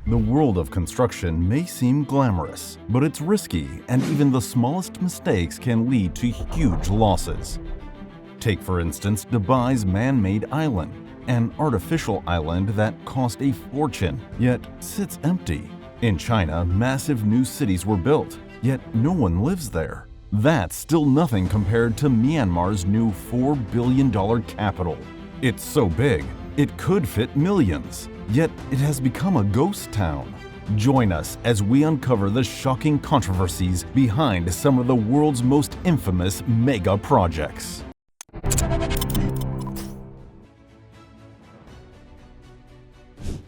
The world of construction may seem glamorous, but it's risky, and even the smallest mistakes can lead to huge losses. Take, for instance, Dubai's man-made island, an artificial island that cost a fortune, yet sits empty. In China, massive new cities were built, yet no one lives there. That's still nothing compared to Myanmar's new $4 billion capital. It's so big, it could fit millions, yet it has become a ghost town. Join us as we uncover the shocking controversies behind some of the world's most infamous mega projects.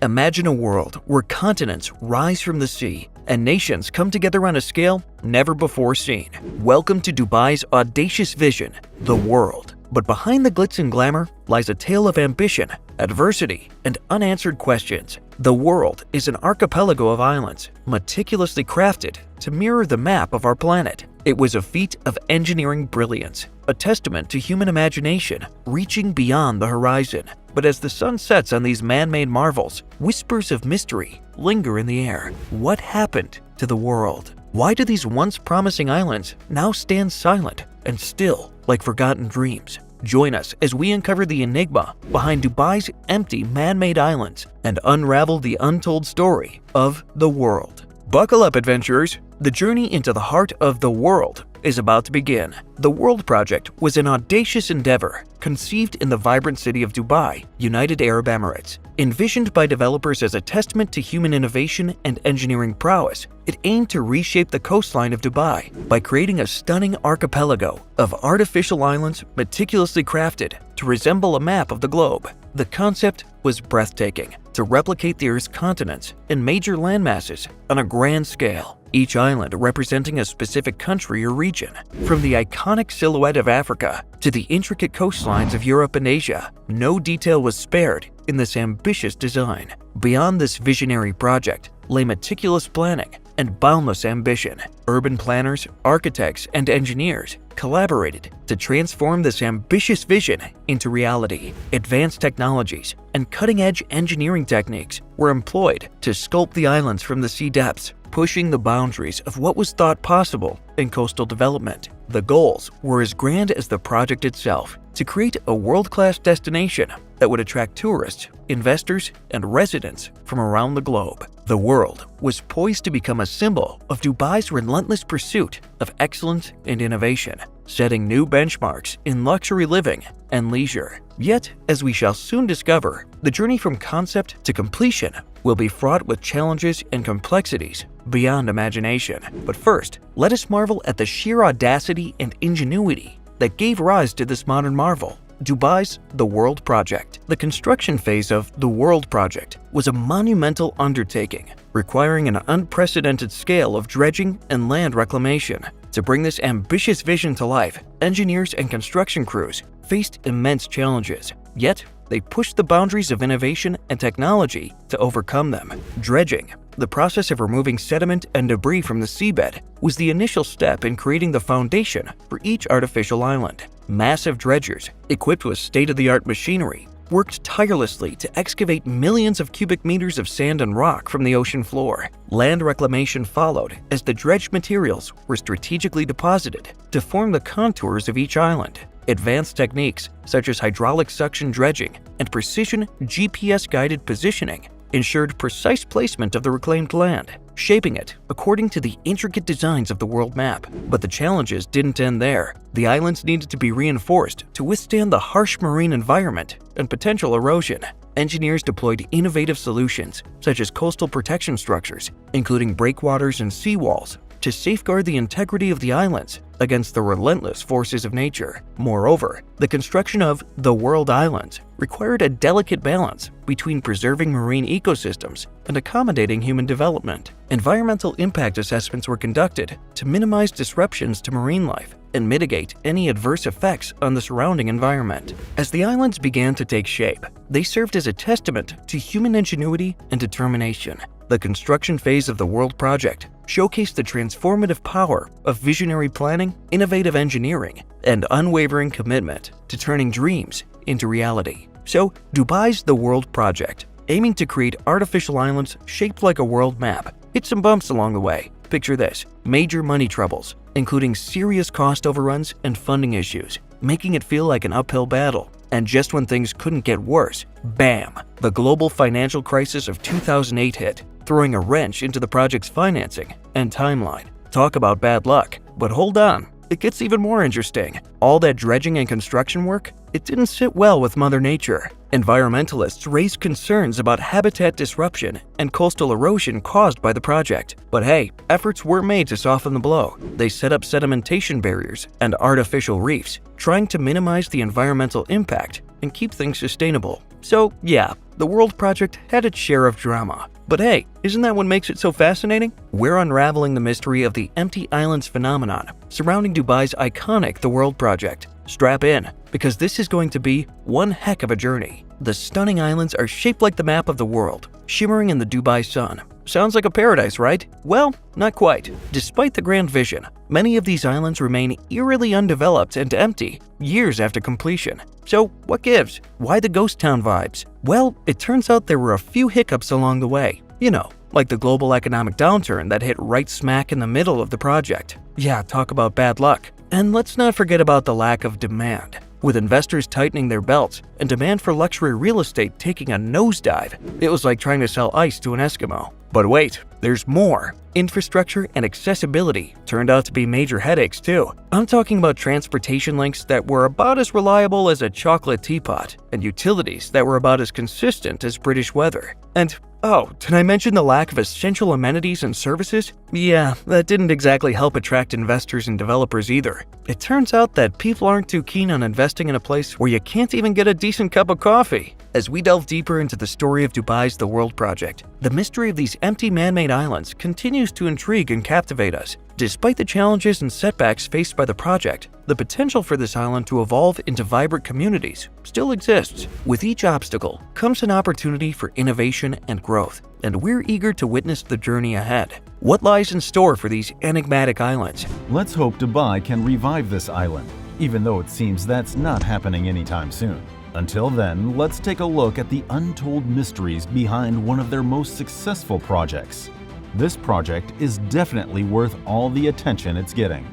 Imagine a world where continents rise from the sea and nations come together on a scale never before seen. Welcome to Dubai's audacious vision, the world. But behind the glitz and glamour lies a tale of ambition, adversity, and unanswered questions. The world is an archipelago of islands, meticulously crafted to mirror the map of our planet. It was a feat of engineering brilliance, a testament to human imagination reaching beyond the horizon. But as the sun sets on these man-made marvels, whispers of mystery linger in the air. What happened to the world? Why do these once promising islands now stand silent and still like forgotten dreams? Join us as we uncover the enigma behind Dubai's empty man-made islands and unravel the untold story of the world. Buckle up, adventurers! The journey into the heart of the world is about to begin. The World Project was an audacious endeavor conceived in the vibrant city of Dubai, United Arab Emirates. Envisioned by developers as a testament to human innovation and engineering prowess, it aimed to reshape the coastline of Dubai by creating a stunning archipelago of artificial islands meticulously crafted to resemble a map of the globe. The concept was breathtaking: to replicate the Earth's continents and major landmasses on a grand scale, each island representing a specific country or region. From the iconic silhouette of Africa to the intricate coastlines of Europe and Asia, no detail was spared in this ambitious design. Beyond this visionary project lay meticulous planning and boundless ambition. Urban planners, architects, and engineers collaborated to transform this ambitious vision into reality. Advanced technologies and cutting-edge engineering techniques were employed to sculpt the islands from the sea depths, pushing the boundaries of what was thought possible in coastal development. The goals were as grand as the project itself: to create a world-class destination that would attract tourists, investors, and residents from around the globe. The world was poised to become a symbol of Dubai's relentless pursuit of excellence and innovation, setting new benchmarks in luxury living and leisure. Yet, as we shall soon discover, the journey from concept to completion will be fraught with challenges and complexities beyond imagination. But first, let us marvel at the sheer audacity and ingenuity that gave rise to this modern marvel: Dubai's The World Project. The construction phase of The World Project was a monumental undertaking, requiring an unprecedented scale of dredging and land reclamation. To bring this ambitious vision to life, engineers and construction crews faced immense challenges, yet they pushed the boundaries of innovation and technology to overcome them. Dredging, the process of removing sediment and debris from the seabed, was the initial step in creating the foundation for each artificial island. Massive dredgers, equipped with state-of-the-art machinery, worked tirelessly to excavate millions of cubic meters of sand and rock from the ocean floor. Land reclamation followed as the dredged materials were strategically deposited to form the contours of each island. Advanced techniques such as hydraulic suction dredging and precision GPS-guided positioning ensured precise placement of the reclaimed land, shaping it according to the intricate designs of the world map. But the challenges didn't end there. The islands needed to be reinforced to withstand the harsh marine environment and potential erosion. Engineers deployed innovative solutions such as coastal protection structures, including breakwaters and seawalls, to safeguard the integrity of the islands against the relentless forces of nature. Moreover, the construction of the World Islands required a delicate balance between preserving marine ecosystems and accommodating human development. Environmental impact assessments were conducted to minimize disruptions to marine life and mitigate any adverse effects on the surrounding environment. As the islands began to take shape, they served as a testament to human ingenuity and determination. The construction phase of the World Project showcased the transformative power of visionary planning, innovative engineering, and unwavering commitment to turning dreams into reality. So, Dubai's The World Project aiming to create artificial islands shaped like a world map. Hit some bumps along the way. Picture this: major money troubles, including serious cost overruns and funding issues, making it feel like an uphill battle. And just when things couldn't get worse, bam! The global financial crisis of 2008 hit, throwing a wrench into the project's financing and timeline. Talk about bad luck. But hold on, it gets even more interesting. All that dredging and construction work, it didn't sit well with Mother Nature. Environmentalists raised concerns about habitat disruption and coastal erosion caused by the project. But hey, efforts were made to soften the blow. They set up sedimentation barriers and artificial reefs, trying to minimize the environmental impact and keep things sustainable. So yeah, the World Project had its share of drama. But hey, isn't that what makes it so fascinating? We're unraveling the mystery of the empty islands phenomenon surrounding Dubai's iconic The World Project. Strap in, because this is going to be one heck of a journey. The stunning islands are shaped like the map of the world, shimmering in the Dubai sun. Sounds like a paradise, right? Well, not quite. Despite the grand vision, many of these islands remain eerily undeveloped and empty years after completion. So what gives? Why the ghost town vibes? Well, it turns out there were a few hiccups along the way. You know, like the global economic downturn that hit right smack in the middle of the project. Yeah, talk about bad luck. And let's not forget about the lack of demand. With investors tightening their belts and demand for luxury real estate taking a nosedive, it was like trying to sell ice to an Eskimo. But wait, there's more. Infrastructure and accessibility turned out to be major headaches too. I'm talking about transportation links that were about as reliable as a chocolate teapot, and utilities that were about as consistent as British weather. And oh, did I mention the lack of essential amenities and services? Yeah, that didn't exactly help attract investors and developers either. It turns out that people aren't too keen on investing in a place where you can't even get a decent cup of coffee. As we delve deeper into the story of Dubai's The World Project, the mystery of these empty man-made islands continues to intrigue and captivate us. Despite the challenges and setbacks faced by the project, the potential for this island to evolve into vibrant communities still exists. With each obstacle comes an opportunity for innovation and growth, and we're eager to witness the journey ahead. What lies in store for these enigmatic islands? Let's hope Dubai can revive this island, even though it seems that's not happening anytime soon. Until then, let's take a look at the untold mysteries behind one of their most successful projects. This project is definitely worth all the attention it's getting.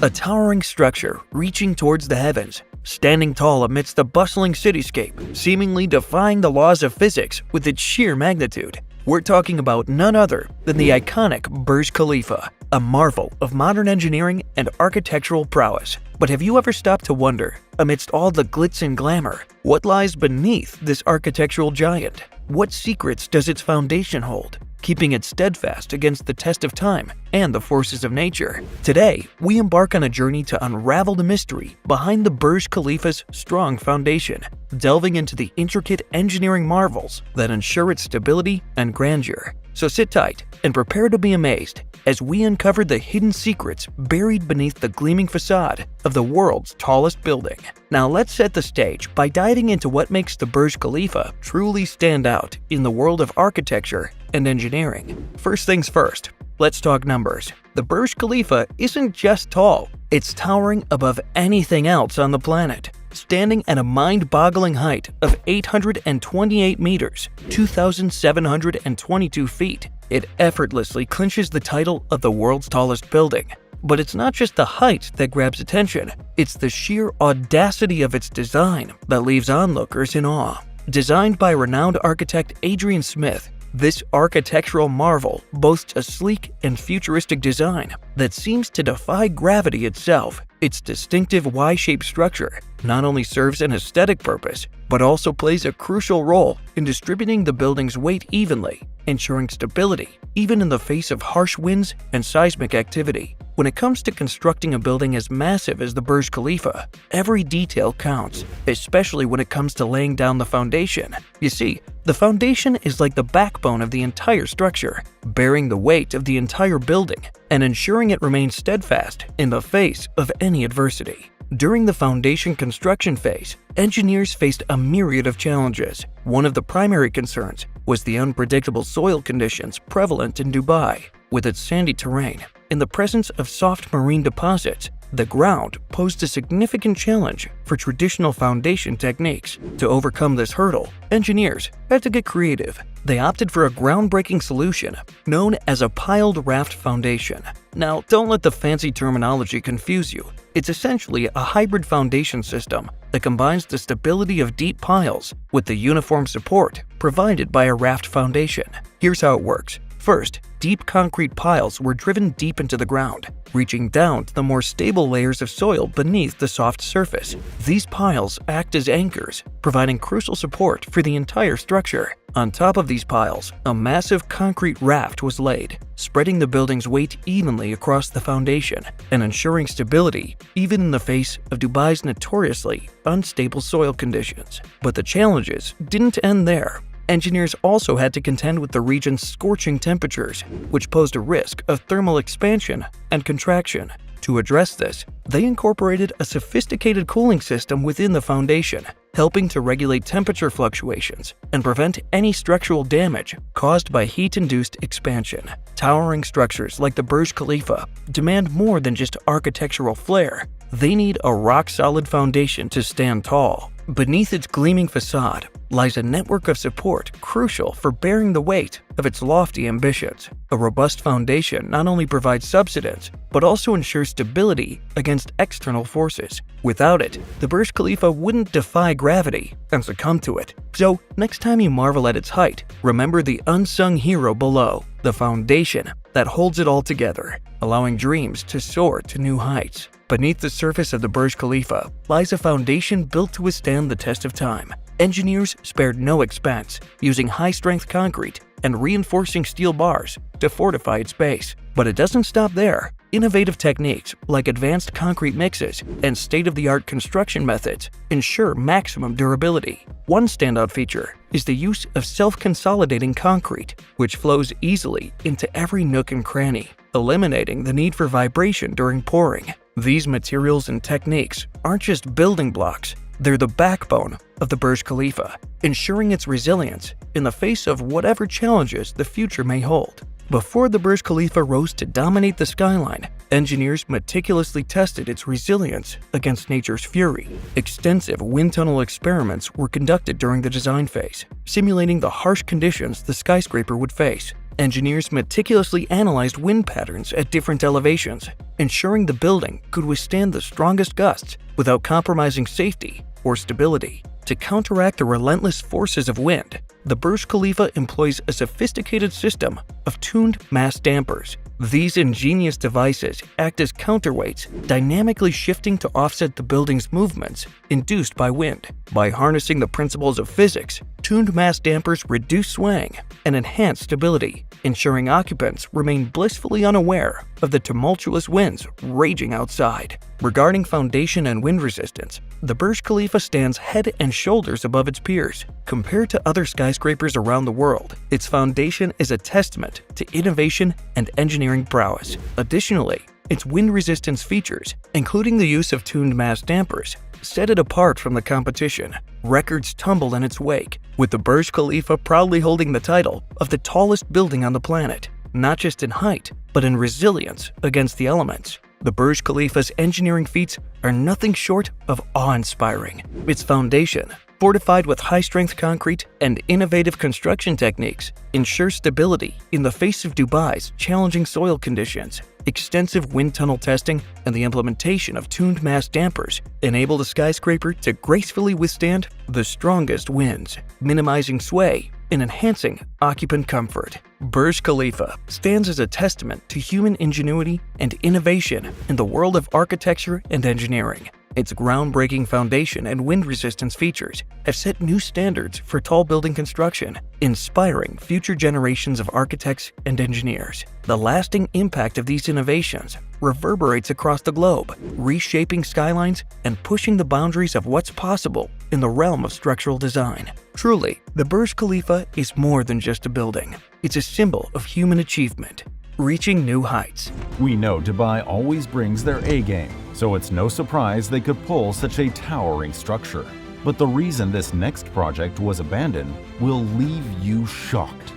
A towering structure reaching towards the heavens, standing tall amidst the bustling cityscape, seemingly defying the laws of physics with its sheer magnitude. We're talking about none other than the iconic Burj Khalifa, a marvel of modern engineering and architectural prowess. But have you ever stopped to wonder, amidst all the glitz and glamour, what lies beneath this architectural giant? What secrets does its foundation hold, keeping it steadfast against the test of time and the forces of nature? Today, we embark on a journey to unravel the mystery behind the Burj Khalifa's strong foundation, delving into the intricate engineering marvels that ensure its stability and grandeur. So sit tight and prepare to be amazed as we uncover the hidden secrets buried beneath the gleaming facade of the world's tallest building. Now let's set the stage by diving into what makes the Burj Khalifa truly stand out in the world of architecture and engineering. First things first, let's talk numbers. The Burj Khalifa isn't just tall, it's towering above anything else on the planet. Standing at a mind-boggling height of 828 meters, 2,722 feet, it effortlessly clinches the title of the world's tallest building. But it's not just the height that grabs attention, it's the sheer audacity of its design that leaves onlookers in awe. Designed by renowned architect Adrian Smith, this architectural marvel boasts a sleek and futuristic design that seems to defy gravity itself. Its distinctive Y-shaped structure not only serves an aesthetic purpose, but also plays a crucial role in distributing the building's weight evenly, ensuring stability even in the face of harsh winds and seismic activity. When it comes to constructing a building as massive as the Burj Khalifa, every detail counts, especially when it comes to laying down the foundation. You see, the foundation is like the backbone of the entire structure, bearing the weight of the entire building and ensuring it remains steadfast in the face of any adversity. During the foundation construction phase, engineers faced a myriad of challenges. One of the primary concerns was the unpredictable soil conditions prevalent in Dubai. With its sandy terrain, in the presence of soft marine deposits, The ground posed a significant challenge for traditional foundation techniques. To overcome this hurdle, engineers had to get creative. They opted for a groundbreaking solution known as a piled raft foundation. Now, don't let the fancy terminology confuse you. It's essentially a hybrid foundation system that combines the stability of deep piles with the uniform support provided by a raft foundation. Here's how it works. First, deep concrete piles were driven deep into the ground, reaching down to the more stable layers of soil beneath the soft surface. These piles act as anchors, providing crucial support for the entire structure. On top of these piles, a massive concrete raft was laid, spreading the building's weight evenly across the foundation and ensuring stability even in the face of Dubai's notoriously unstable soil conditions. But the challenges didn't end there. Engineers also had to contend with the region's scorching temperatures, which posed a risk of thermal expansion and contraction. To address this, they incorporated a sophisticated cooling system within the foundation, helping to regulate temperature fluctuations and prevent any structural damage caused by heat-induced expansion. Towering structures like the Burj Khalifa demand more than just architectural flair. They need a rock-solid foundation to stand tall. Beneath its gleaming facade lies a network of support crucial for bearing the weight of its lofty ambitions. A robust foundation not only provides subsidence, but also ensures stability against external forces. Without it, the Burj Khalifa wouldn't defy gravity and succumb to it. So, next time you marvel at its height, remember the unsung hero below, the foundation that holds it all together, allowing dreams to soar to new heights. Beneath the surface of the Burj Khalifa lies a foundation built to withstand the test of time. Engineers spared no expense, using high-strength concrete and reinforcing steel bars to fortify its base. But it doesn't stop there. Innovative techniques like advanced concrete mixes and state-of-the-art construction methods ensure maximum durability. One standout feature is the use of self-consolidating concrete, which flows easily into every nook and cranny, eliminating the need for vibration during pouring. These materials and techniques aren't just building blocks, they're the backbone of the Burj Khalifa, ensuring its resilience in the face of whatever challenges the future may hold. Before the Burj Khalifa rose to dominate the skyline, engineers meticulously tested its resilience against nature's fury. Extensive wind tunnel experiments were conducted during the design phase, simulating the harsh conditions the skyscraper would face. Engineers meticulously analyzed wind patterns at different elevations, ensuring the building could withstand the strongest gusts without compromising safety or stability. To counteract the relentless forces of wind, the Burj Khalifa employs a sophisticated system of tuned mass dampers. These ingenious devices act as counterweights, dynamically shifting to offset the building's movements induced by wind. By harnessing the principles of physics, tuned mass dampers reduce swaying and enhance stability, ensuring occupants remain blissfully unaware of the tumultuous winds raging outside. Regarding foundation and wind resistance, the Burj Khalifa stands head and shoulders above its peers. Compared to other skyscrapers around the world, its foundation is a testament to innovation and engineering prowess. Additionally, its wind resistance features, including the use of tuned mass dampers, set it apart from the competition. Records tumble in its wake, with the Burj Khalifa proudly holding the title of the tallest building on the planet, not just in height, but in resilience against the elements. The Burj Khalifa's engineering feats are nothing short of awe-inspiring. Its foundation, fortified with high-strength concrete and innovative construction techniques, ensures stability in the face of Dubai's challenging soil conditions. Extensive wind tunnel testing and the implementation of tuned mass dampers enable the skyscraper to gracefully withstand the strongest winds, minimizing sway and enhancing occupant comfort. Burj Khalifa stands as a testament to human ingenuity and innovation in the world of architecture and engineering. Its groundbreaking foundation and wind resistance features have set new standards for tall building construction, inspiring future generations of architects and engineers. The lasting impact of these innovations reverberates across the globe, reshaping skylines and pushing the boundaries of what's possible in the realm of structural design. Truly, the Burj Khalifa is more than just a building. It's a symbol of human achievement, reaching new heights. We know Dubai always brings their A-game, so it's no surprise they could pull such a towering structure. But the reason this next project was abandoned will leave you shocked.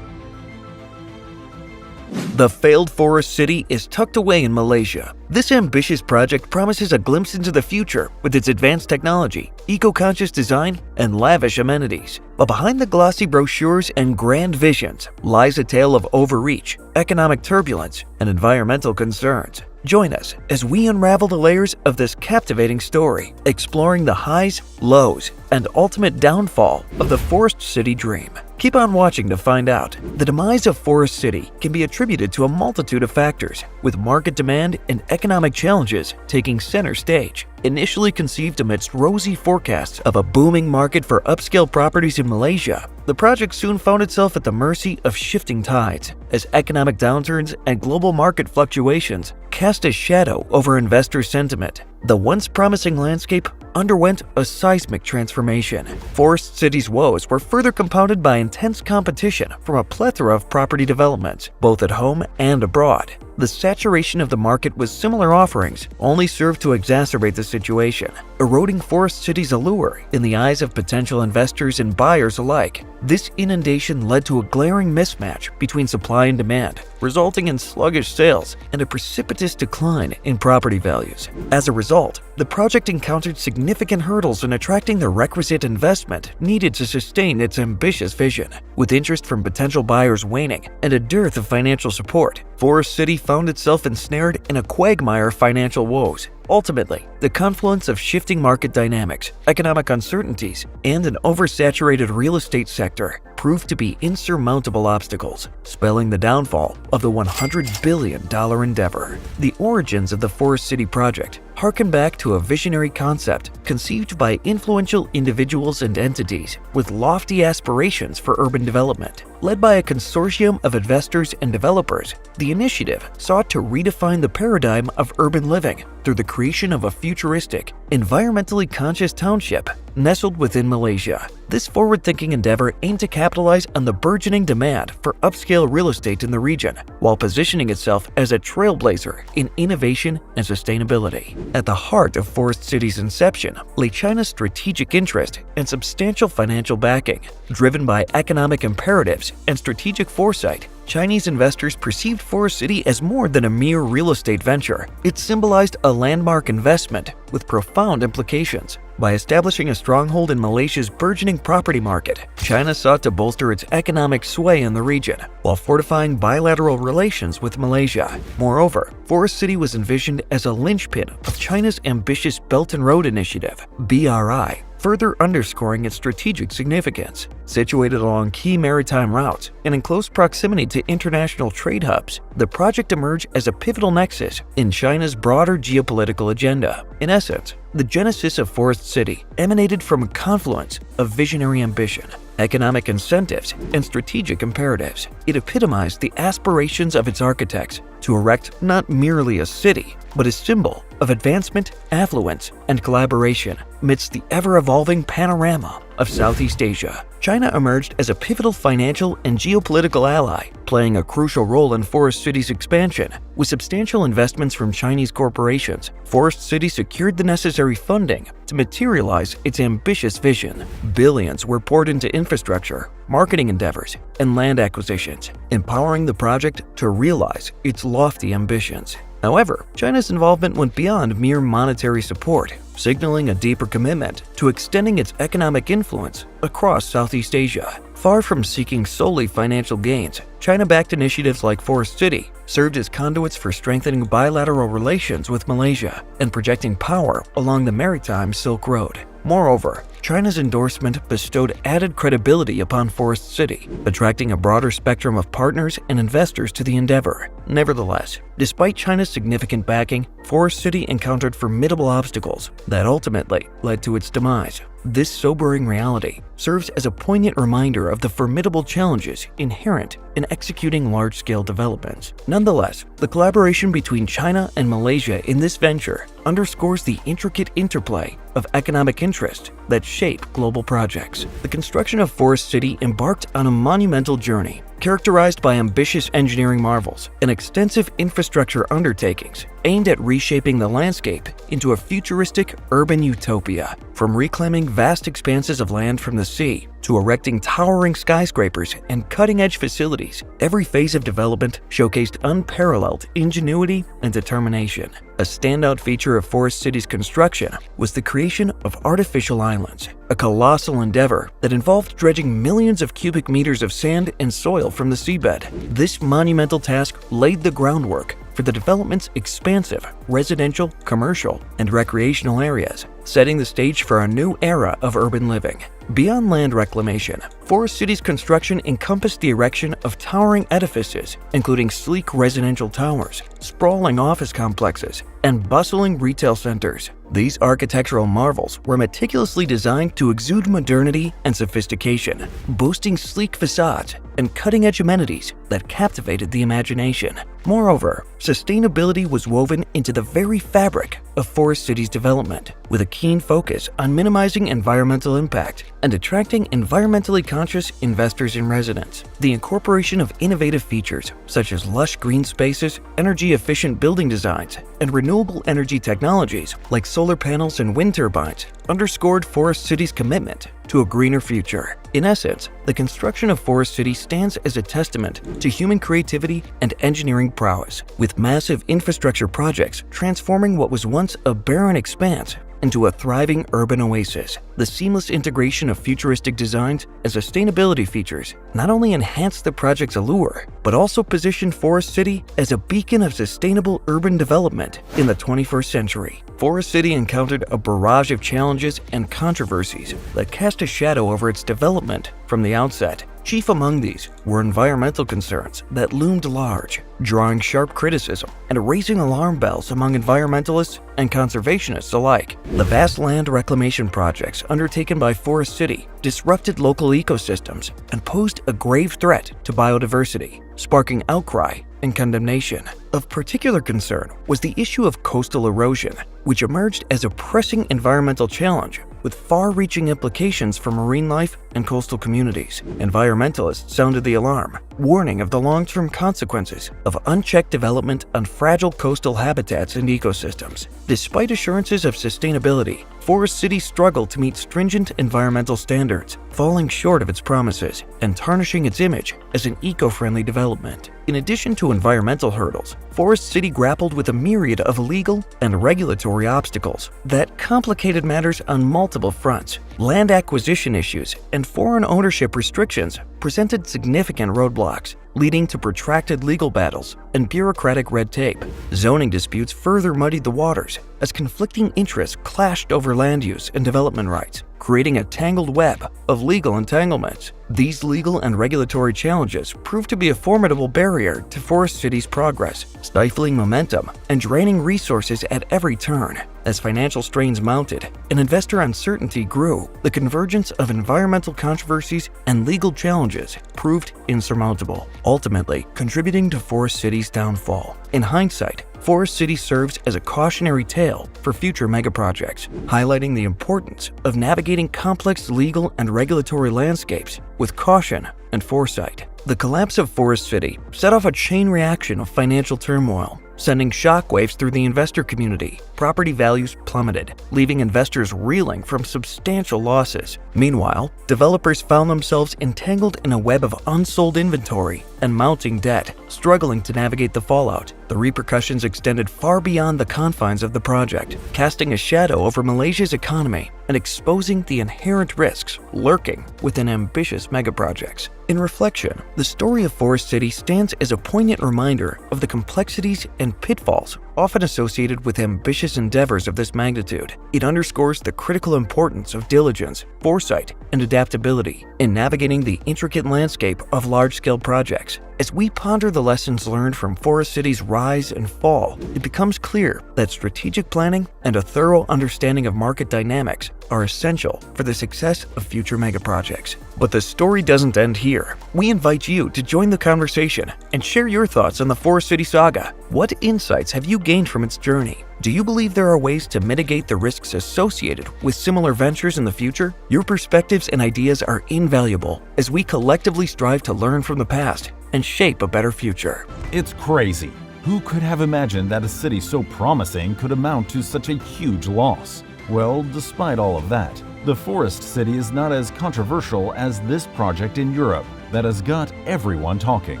The failed forest city is tucked away in Malaysia. This ambitious project promises a glimpse into the future with its advanced technology, eco-conscious design, and lavish amenities. But behind the glossy brochures and grand visions lies a tale of overreach, economic turbulence, and environmental concerns. Join us as we unravel the layers of this captivating story, exploring the highs, lows, and ultimate downfall of the forest city dream. Keep on watching to find out. The demise of Forest City can be attributed to a multitude of factors, with market demand and economic challenges taking center stage. Initially conceived amidst rosy forecasts of a booming market for upscale properties in Malaysia, the project soon found itself at the mercy of shifting tides, as economic downturns and global market fluctuations cast a shadow over investor sentiment. The once promising landscape underwent a seismic transformation. Forest City's woes were further compounded by intense competition from a plethora of property developments, both at home and abroad. The saturation of the market with similar offerings only served to exacerbate the situation, eroding Forest City's allure in the eyes of potential investors and buyers alike. This inundation led to a glaring mismatch between supply and demand, resulting in sluggish sales and a precipitous decline in property values. As a result, the project encountered significant hurdles in attracting the requisite investment needed to sustain its ambitious vision. With interest from potential buyers waning and a dearth of financial support, Forest City found itself ensnared in a quagmire of financial woes. Ultimately, the confluence of shifting market dynamics, economic uncertainties, and an oversaturated real estate sector proved to be insurmountable obstacles, spelling the downfall of the $100 billion endeavor. The origins of the Forest City project harken back to a visionary concept conceived by influential individuals and entities with lofty aspirations for urban development. Led by a consortium of investors and developers, the initiative sought to redefine the paradigm of urban living through the creation of a futuristic, environmentally conscious township nestled within Malaysia. This forward-thinking endeavor aimed to capitalize on the burgeoning demand for upscale real estate in the region, while positioning itself as a trailblazer in innovation and sustainability. At the heart of Forest City's inception lay China's strategic interest and substantial financial backing. Driven by economic imperatives and strategic foresight, Chinese investors perceived Forest City as more than a mere real estate venture. It symbolized a landmark investment with profound implications. By establishing a stronghold in Malaysia's burgeoning property market, China sought to bolster its economic sway in the region, while fortifying bilateral relations with Malaysia. Moreover, Forest City was envisioned as a linchpin of China's ambitious Belt and Road Initiative, BRI, further underscoring its strategic significance. Situated along key maritime routes and in close proximity to international trade hubs, the project emerged as a pivotal nexus in China's broader geopolitical agenda. In essence, the genesis of Forest City emanated from a confluence of visionary ambition, economic incentives, and strategic imperatives. It epitomized the aspirations of its architects to erect not merely a city, but a symbol of advancement, affluence, and collaboration amidst the ever-evolving panorama of Southeast Asia. China emerged as a pivotal financial and geopolitical ally, playing a crucial role in Forest City's expansion. With substantial investments from Chinese corporations, Forest City secured the necessary funding to materialize its ambitious vision. Billions were poured into infrastructure, marketing endeavors, and land acquisitions, empowering the project to realize its lofty ambitions. However, China's involvement went beyond mere monetary support, signaling a deeper commitment to extending its economic influence across Southeast Asia. Far from seeking solely financial gains, China-backed initiatives like Forest City served as conduits for strengthening bilateral relations with Malaysia and projecting power along the maritime Silk Road. Moreover, China's endorsement bestowed added credibility upon Forest City, attracting a broader spectrum of partners and investors to the endeavor. Nevertheless, despite China's significant backing, Forest City encountered formidable obstacles that ultimately led to its demise. This sobering reality serves as a poignant reminder of the formidable challenges inherent in executing large-scale developments. Nonetheless, the collaboration between China and Malaysia in this venture underscores the intricate interplay of economic interest that shape global projects. The construction of Forest City embarked on a monumental journey, characterized by ambitious engineering marvels and extensive infrastructure undertakings. aimed at reshaping the landscape into a futuristic urban utopia. From reclaiming vast expanses of land from the sea to erecting towering skyscrapers and cutting-edge facilities, every phase of development showcased unparalleled ingenuity and determination. A standout feature of Forest City's construction was the creation of artificial islands, a colossal endeavor that involved dredging millions of cubic meters of sand and soil from the seabed. This monumental task laid the groundwork for the development's expansive residential, commercial, and recreational areas, setting the stage for a new era of urban living. Beyond land reclamation, Forest City's construction encompassed the erection of towering edifices, including sleek residential towers, sprawling office complexes, and bustling retail centers. These architectural marvels were meticulously designed to exude modernity and sophistication, boasting sleek facades and cutting-edge amenities that captivated the imagination. Moreover, sustainability was woven into the very fabric of Forest City's development, with a keen focus on minimizing environmental impact and attracting environmentally conscious investors and residents. The incorporation of innovative features such as lush green spaces, energy-efficient building designs, and renewable energy technologies like solar panels and wind turbines underscored Forest City's commitment to a greener future. In essence, the construction of Forest City stands as a testament to human creativity and engineering prowess, with massive infrastructure projects transforming what was once a barren expanse into a thriving urban oasis. The seamless integration of futuristic designs and sustainability features not only enhanced the project's allure, but also positioned Forest City as a beacon of sustainable urban development in the 21st century. Forest City encountered a barrage of challenges and controversies that cast a shadow over its development from the outset. Chief among these were environmental concerns that loomed large, drawing sharp criticism and raising alarm bells among environmentalists and conservationists alike. The vast land reclamation projects undertaken by Forest City disrupted local ecosystems and posed a grave threat to biodiversity, sparking outcry and condemnation. Of particular concern was the issue of coastal erosion, which emerged as a pressing environmental challenge with far-reaching implications for marine life and coastal communities. Environmentalists sounded the alarm, warning of the long-term consequences of unchecked development on fragile coastal habitats and ecosystems. Despite assurances of sustainability, Forest City struggled to meet stringent environmental standards, falling short of its promises and tarnishing its image as an eco-friendly development. In addition to environmental hurdles, Forest City grappled with a myriad of legal and regulatory obstacles that complicated matters on multiple fronts. Land acquisition issues and foreign ownership restrictions presented significant roadblocks, leading to protracted legal battles and bureaucratic red tape. Zoning disputes further muddied the waters as conflicting interests clashed over land use and development rights, creating a tangled web of legal entanglements. These legal and regulatory challenges proved to be a formidable barrier to Forest City's progress, stifling momentum and draining resources at every turn. As financial strains mounted and investor uncertainty grew, the convergence of environmental controversies and legal challenges proved insurmountable, ultimately contributing to Forest City's downfall. In hindsight, Forest City serves as a cautionary tale for future megaprojects, highlighting the importance of navigating complex legal and regulatory landscapes with caution and foresight. The collapse of Forest City set off a chain reaction of financial turmoil, sending shockwaves through the investor community. Property values plummeted, leaving investors reeling from substantial losses. Meanwhile, developers found themselves entangled in a web of unsold inventory and mounting debt, struggling to navigate the fallout. The repercussions extended far beyond the confines of the project, casting a shadow over Malaysia's economy and exposing the inherent risks lurking within ambitious megaprojects. In reflection, the story of Forest City stands as a poignant reminder of the complexities and pitfalls often associated with ambitious endeavors of this magnitude. It underscores the critical importance of diligence, foresight, and adaptability in navigating the intricate landscape of large-scale projects. As we ponder the lessons learned from Forest City's rise and fall, it becomes clear that strategic planning and a thorough understanding of market dynamics are essential for the success of future megaprojects. But the story doesn't end here. We invite you to join the conversation and share your thoughts on the Forest City saga. What insights have you gained from its journey? Do you believe there are ways to mitigate the risks associated with similar ventures in the future? Your perspectives and ideas are invaluable as we collectively strive to learn from the past and shape a better future. It's crazy. Who could have imagined that a city so promising could amount to such a huge loss? Well, despite all of that, the forest city is not as controversial as this project in Europe that has got everyone talking.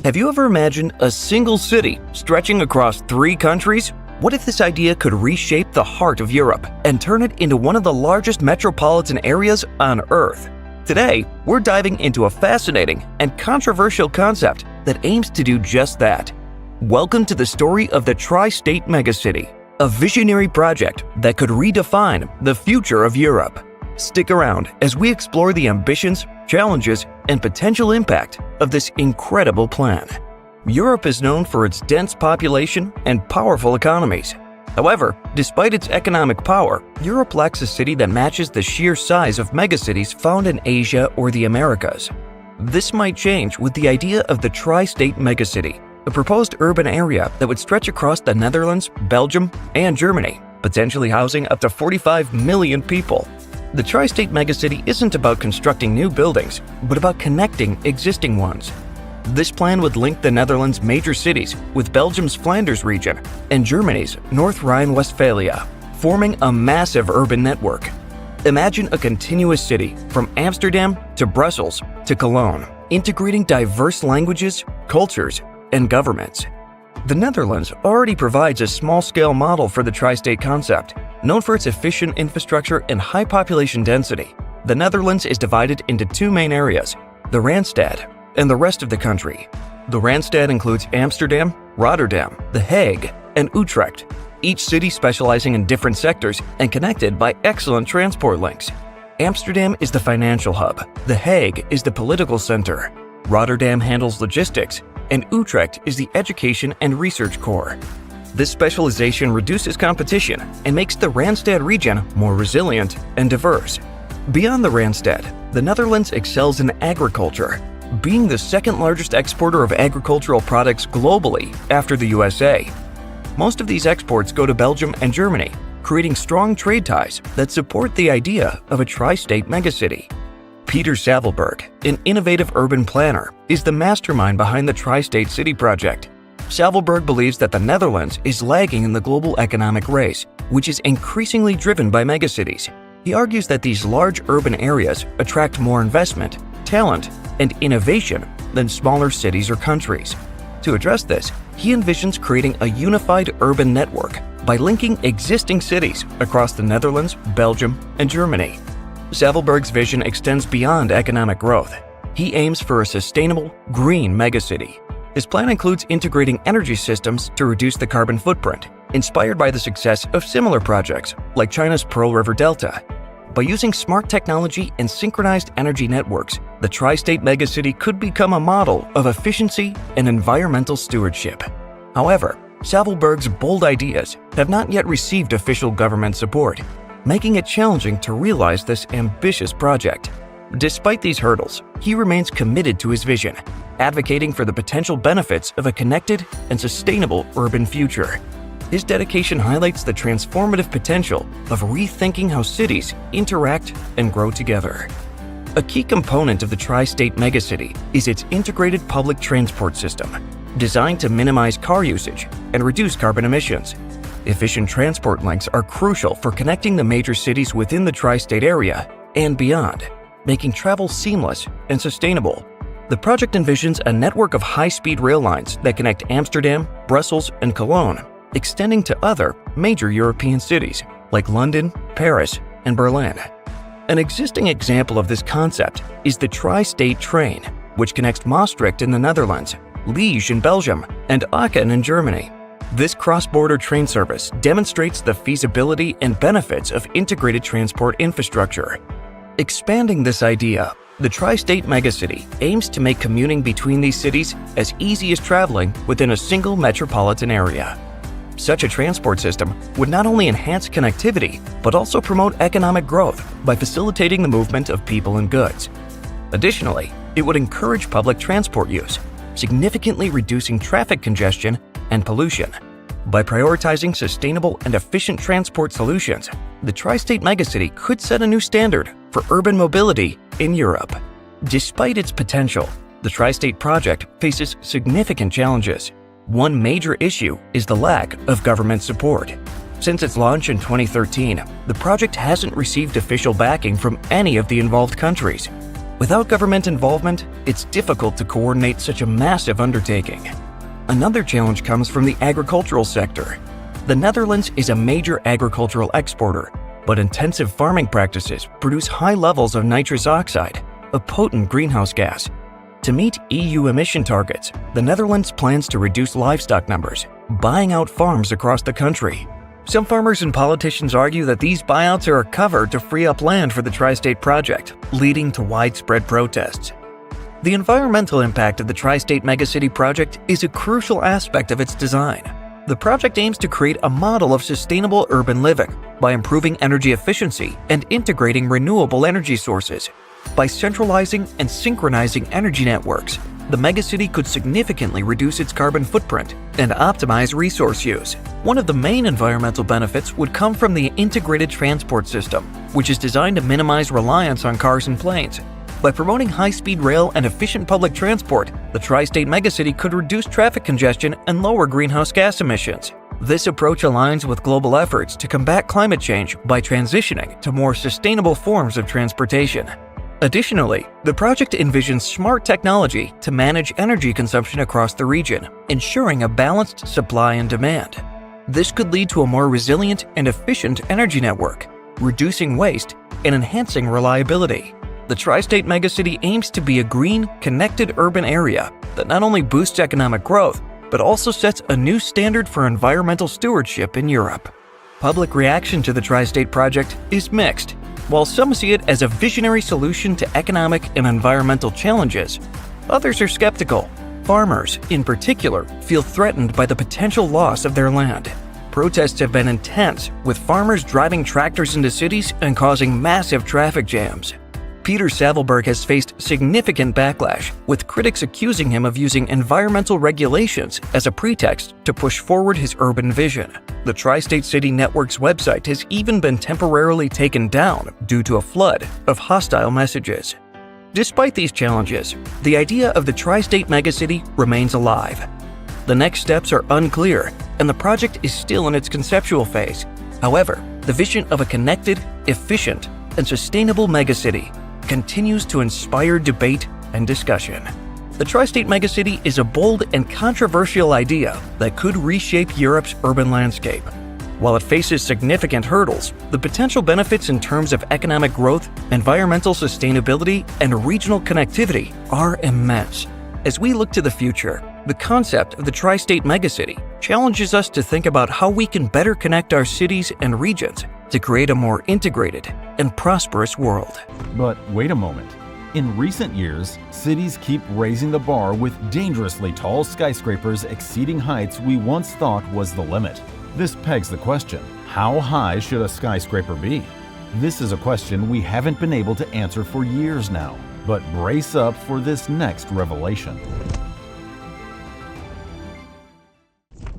Have you ever imagined a single city stretching across 3 countries? What if this idea could reshape the heart of Europe and turn it into one of the largest metropolitan areas on Earth? Today, we're diving into a fascinating and controversial concept that aims to do just that. Welcome to the story of the Tri-State Megacity, a visionary project that could redefine the future of Europe. Stick around as we explore the ambitions, challenges, and potential impact of this incredible plan. Europe is known for its dense population and powerful economies. However, despite its economic power, Europe lacks a city that matches the sheer size of megacities found in Asia or the Americas. This might change with the idea of the Tri-State Megacity, a proposed urban area that would stretch across the Netherlands, Belgium, and Germany, potentially housing up to 45 million people. The Tri-State Megacity isn't about constructing new buildings, but about connecting existing ones. This plan would link the Netherlands' major cities with Belgium's Flanders region and Germany's North Rhine-Westphalia, forming a massive urban network. Imagine a continuous city from Amsterdam to Brussels to Cologne, integrating diverse languages, cultures, and governments. The Netherlands already provides a small-scale model for the tri-state concept. Known for its efficient infrastructure and high population density, the Netherlands is divided into 2 main areas, the Randstad and the rest of the country. The Randstad includes Amsterdam, Rotterdam, The Hague, and Utrecht, each city specializing in different sectors and connected by excellent transport links. Amsterdam is the financial hub, The Hague is the political center, Rotterdam handles logistics, and Utrecht is the education and research core. This specialization reduces competition and makes the Randstad region more resilient and diverse. Beyond the Randstad, the Netherlands excels in agriculture, being the second largest exporter of agricultural products globally after the USA. Most of these exports go to Belgium and Germany, creating strong trade ties that support the idea of a tri-state megacity. Peter Savelberg, an innovative urban planner, is the mastermind behind the Tri-State City project. Savelberg believes that the Netherlands is lagging in the global economic race, which is increasingly driven by megacities. He argues that these large urban areas attract more investment, talent, and innovation than smaller cities or countries. To address this, he envisions creating a unified urban network by linking existing cities across the Netherlands, Belgium, and Germany. Savelberg's vision extends beyond economic growth. He aims for a sustainable, green megacity. His plan includes integrating energy systems to reduce the carbon footprint, inspired by the success of similar projects like China's Pearl River Delta. By using smart technology and synchronized energy networks, the Tri-State Megacity could become a model of efficiency and environmental stewardship. However, Savelberg's bold ideas have not yet received official government support, making it challenging to realize this ambitious project. Despite these hurdles, he remains committed to his vision, advocating for the potential benefits of a connected and sustainable urban future. His dedication highlights the transformative potential of rethinking how cities interact and grow together. A key component of the Tri-State Megacity is its integrated public transport system, designed to minimize car usage and reduce carbon emissions. Efficient transport links are crucial for connecting the major cities within the tri-state area and beyond, making travel seamless and sustainable. The project envisions a network of high-speed rail lines that connect Amsterdam, Brussels, and Cologne, extending to other major European cities like London, Paris, and Berlin. An existing example of this concept is the Tri-State Train, which connects Maastricht in the Netherlands, Liège in Belgium, and Aachen in Germany. This cross-border train service demonstrates the feasibility and benefits of integrated transport infrastructure. Expanding this idea, the Tri-State Megacity aims to make commuting between these cities as easy as traveling within a single metropolitan area. Such a transport system would not only enhance connectivity, but also promote economic growth by facilitating the movement of people and goods. Additionally, it would encourage public transport use, significantly reducing traffic congestion and pollution. By prioritizing sustainable and efficient transport solutions, the Tri-State Megacity could set a new standard for urban mobility in Europe. Despite its potential, the Tri-State project faces significant challenges. One major issue is the lack of government support. Since its launch in 2013, the project hasn't received official backing from any of the involved countries. Without government involvement, it's difficult to coordinate such a massive undertaking. Another challenge comes from the agricultural sector. The Netherlands is a major agricultural exporter, but intensive farming practices produce high levels of nitrous oxide, a potent greenhouse gas. To meet EU emission targets, the Netherlands plans to reduce livestock numbers, buying out farms across the country. Some farmers and politicians argue that these buyouts are a cover to free up land for the Tri-State project, leading to widespread protests. The environmental impact of the Tri-State megacity project is a crucial aspect of its design. The project aims to create a model of sustainable urban living by improving energy efficiency and integrating renewable energy sources. By centralizing and synchronizing energy networks, the megacity could significantly reduce its carbon footprint and optimize resource use. One of the main environmental benefits would come from the integrated transport system, which is designed to minimize reliance on cars and planes. By promoting high-speed rail and efficient public transport, the Tri-State megacity could reduce traffic congestion and lower greenhouse gas emissions. This approach aligns with global efforts to combat climate change by transitioning to more sustainable forms of transportation. Additionally, the project envisions smart technology to manage energy consumption across the region, ensuring a balanced supply and demand. This could lead to a more resilient and efficient energy network, reducing waste and enhancing reliability. The Tri-State megacity aims to be a green, connected urban area that not only boosts economic growth, but also sets a new standard for environmental stewardship in Europe. Public reaction to the Tri-State project is mixed. While some see it as a visionary solution to economic and environmental challenges, others are skeptical. Farmers, in particular, feel threatened by the potential loss of their land. Protests have been intense, with farmers driving tractors into cities and causing massive traffic jams. Peter Savelberg has faced significant backlash, with critics accusing him of using environmental regulations as a pretext to push forward his urban vision. The Tri-State City Network's website has even been temporarily taken down due to a flood of hostile messages. Despite these challenges, the idea of the Tri-State megacity remains alive. The next steps are unclear, and the project is still in its conceptual phase. However, the vision of a connected, efficient, and sustainable megacity continues to inspire debate and discussion. The Tri-State megacity is a bold and controversial idea that could reshape Europe's urban landscape. While it faces significant hurdles, the potential benefits in terms of economic growth, environmental sustainability, and regional connectivity are immense. As we look to the future, the concept of the Tri-State megacity challenges us to think about how we can better connect our cities and regions to create a more integrated and prosperous world. But wait a moment. In recent years, cities keep raising the bar with dangerously tall skyscrapers exceeding heights we once thought was the limit. This pegs the question, how high should a skyscraper be? This is a question we haven't been able to answer for years now, but brace up for this next revelation.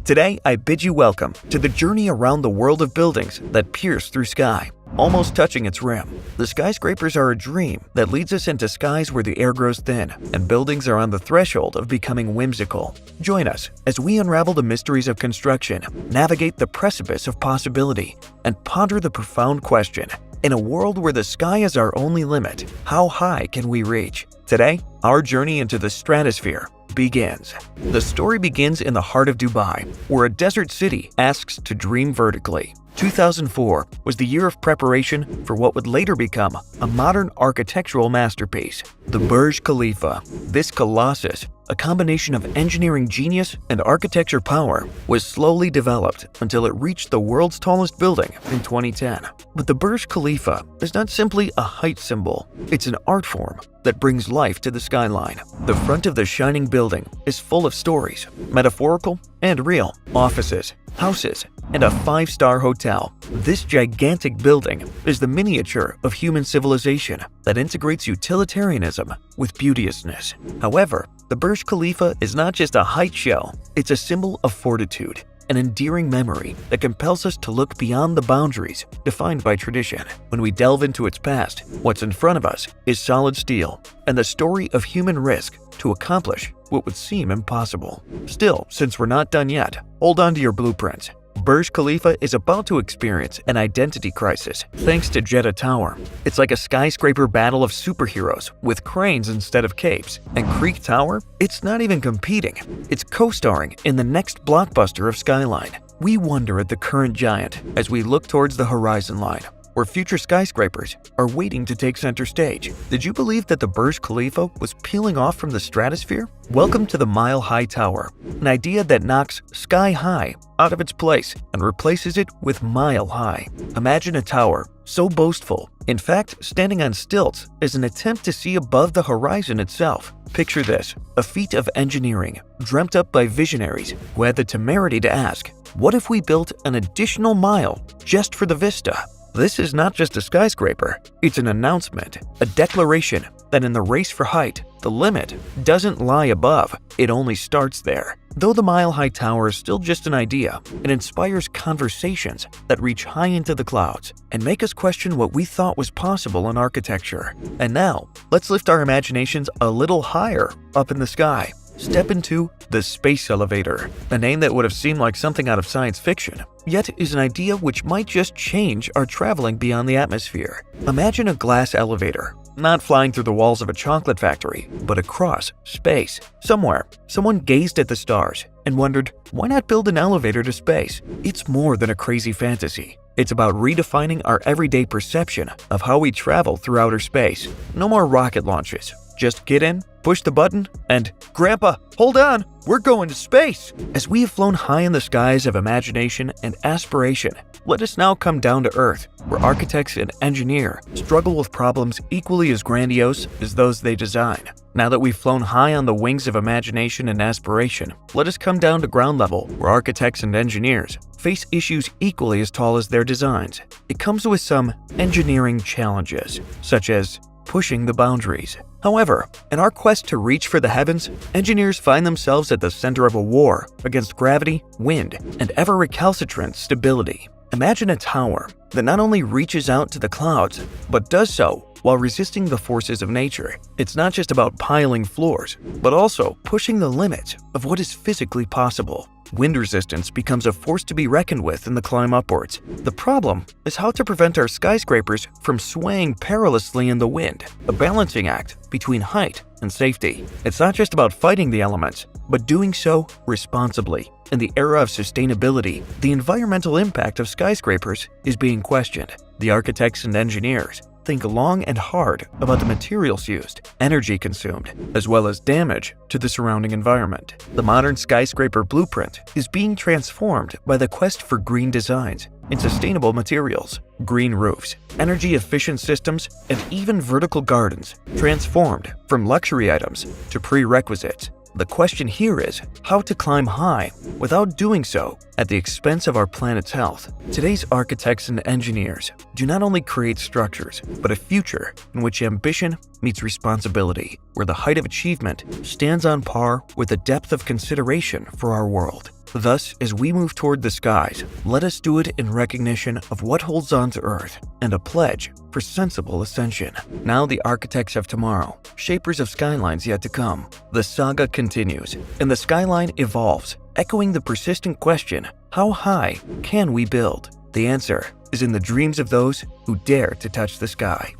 Today, I bid you welcome to the journey around the world of buildings that pierce through sky, almost touching its rim. The skyscrapers are a dream that leads us into skies where the air grows thin and buildings are on the threshold of becoming whimsical. Join us as we unravel the mysteries of construction, navigate the precipice of possibility, and ponder the profound question, in a world where the sky is our only limit, how high can we reach? Today, our journey into the stratosphere begins. The story begins in the heart of Dubai, where a desert city asks to dream vertically. 2004 was the year of preparation for what would later become a modern architectural masterpiece, the Burj Khalifa. This colossus, a combination of engineering genius and architecture power, was slowly developed until it reached the world's tallest building in 2010. But the Burj Khalifa is not simply a height symbol, it's an art form that brings life to the skyline. The front of the shining building is full of stories, metaphorical and real. Offices, houses, and a five-star hotel. This gigantic building is the miniature of human civilization that integrates utilitarianism with beauteousness. However, the Burj Khalifa is not just a height show, it's a symbol of fortitude. an endearing memory that compels us to look beyond the boundaries defined by tradition. When we delve into its past, what's in front of us is solid steel and the story of human risk to accomplish what would seem impossible. Still, since we're not done yet, hold on to your blueprints. Burj Khalifa is about to experience an identity crisis thanks to Jeddah Tower. It's like a skyscraper battle of superheroes with cranes instead of capes. And Creek Tower? It's not even competing. It's co-starring in the next blockbuster of Skyline. We wonder at the current giant as we look towards the horizon line, where future skyscrapers are waiting to take center stage. Did you believe that the Burj Khalifa was peeling off from the stratosphere? Welcome to the Mile High Tower, an idea that knocks sky high out of its place and replaces it with mile high. Imagine a tower so boastful, in fact, standing on stilts is an attempt to see above the horizon itself. Picture this, a feat of engineering dreamt up by visionaries who had the temerity to ask, what if we built an additional mile just for the vista? This is not just a skyscraper, it's an announcement, a declaration that in the race for height, the limit doesn't lie above, it only starts there. Though the Mile High Tower is still just an idea, it inspires conversations that reach high into the clouds and make us question what we thought was possible in architecture. And now, let's lift our imaginations a little higher up in the sky. Step into the space elevator, a name that would have seemed like something out of science fiction, yet is an idea which might just change our traveling beyond the atmosphere. Imagine a glass elevator, not flying through the walls of a chocolate factory, but across space. Somewhere, someone gazed at the stars and wondered, why not build an elevator to space? It's more than a crazy fantasy. It's about redefining our everyday perception of how we travel through outer space. No more rocket launches. Just get in, push the button, and Grandpa, hold on, we're going to space! As we have flown high in the skies of imagination and aspiration, let us now come down to Earth, where architects and engineers struggle with problems equally as grandiose as those they design. Now that we've flown high on the wings of imagination and aspiration, let us come down to ground level, where architects and engineers face issues equally as tall as their designs. It comes with some engineering challenges, such as pushing the boundaries. However, in our quest to reach for the heavens, engineers find themselves at the center of a war against gravity, wind, and ever-recalcitrant stability. Imagine a tower that not only reaches out to the clouds, but does so while resisting the forces of nature. It's not just about piling floors, but also pushing the limits of what is physically possible. Wind resistance becomes a force to be reckoned with in the climb upwards. The problem is how to prevent our skyscrapers from swaying perilously in the wind, a balancing act between height and safety. It's not just about fighting the elements, but doing so responsibly. In the era of sustainability, the environmental impact of skyscrapers is being questioned. The architects and engineers think long and hard about the materials used, energy consumed, as well as damage to the surrounding environment. The modern skyscraper blueprint is being transformed by the quest for green designs and sustainable materials. Green roofs, energy-efficient systems, and even vertical gardens transformed from luxury items to prerequisites. The question here is how to climb high without doing so at the expense of our planet's health. Today's architects and engineers do not only create structures, but a future in which ambition meets responsibility, where the height of achievement stands on par with the depth of consideration for our world. Thus, as we move toward the skies, let us do it in recognition of what holds on to Earth and a pledge for sensible ascension. Now the architects of tomorrow, shapers of skylines yet to come. The saga continues, and the skyline evolves, echoing the persistent question, how high can we build? The answer is in the dreams of those who dare to touch the sky.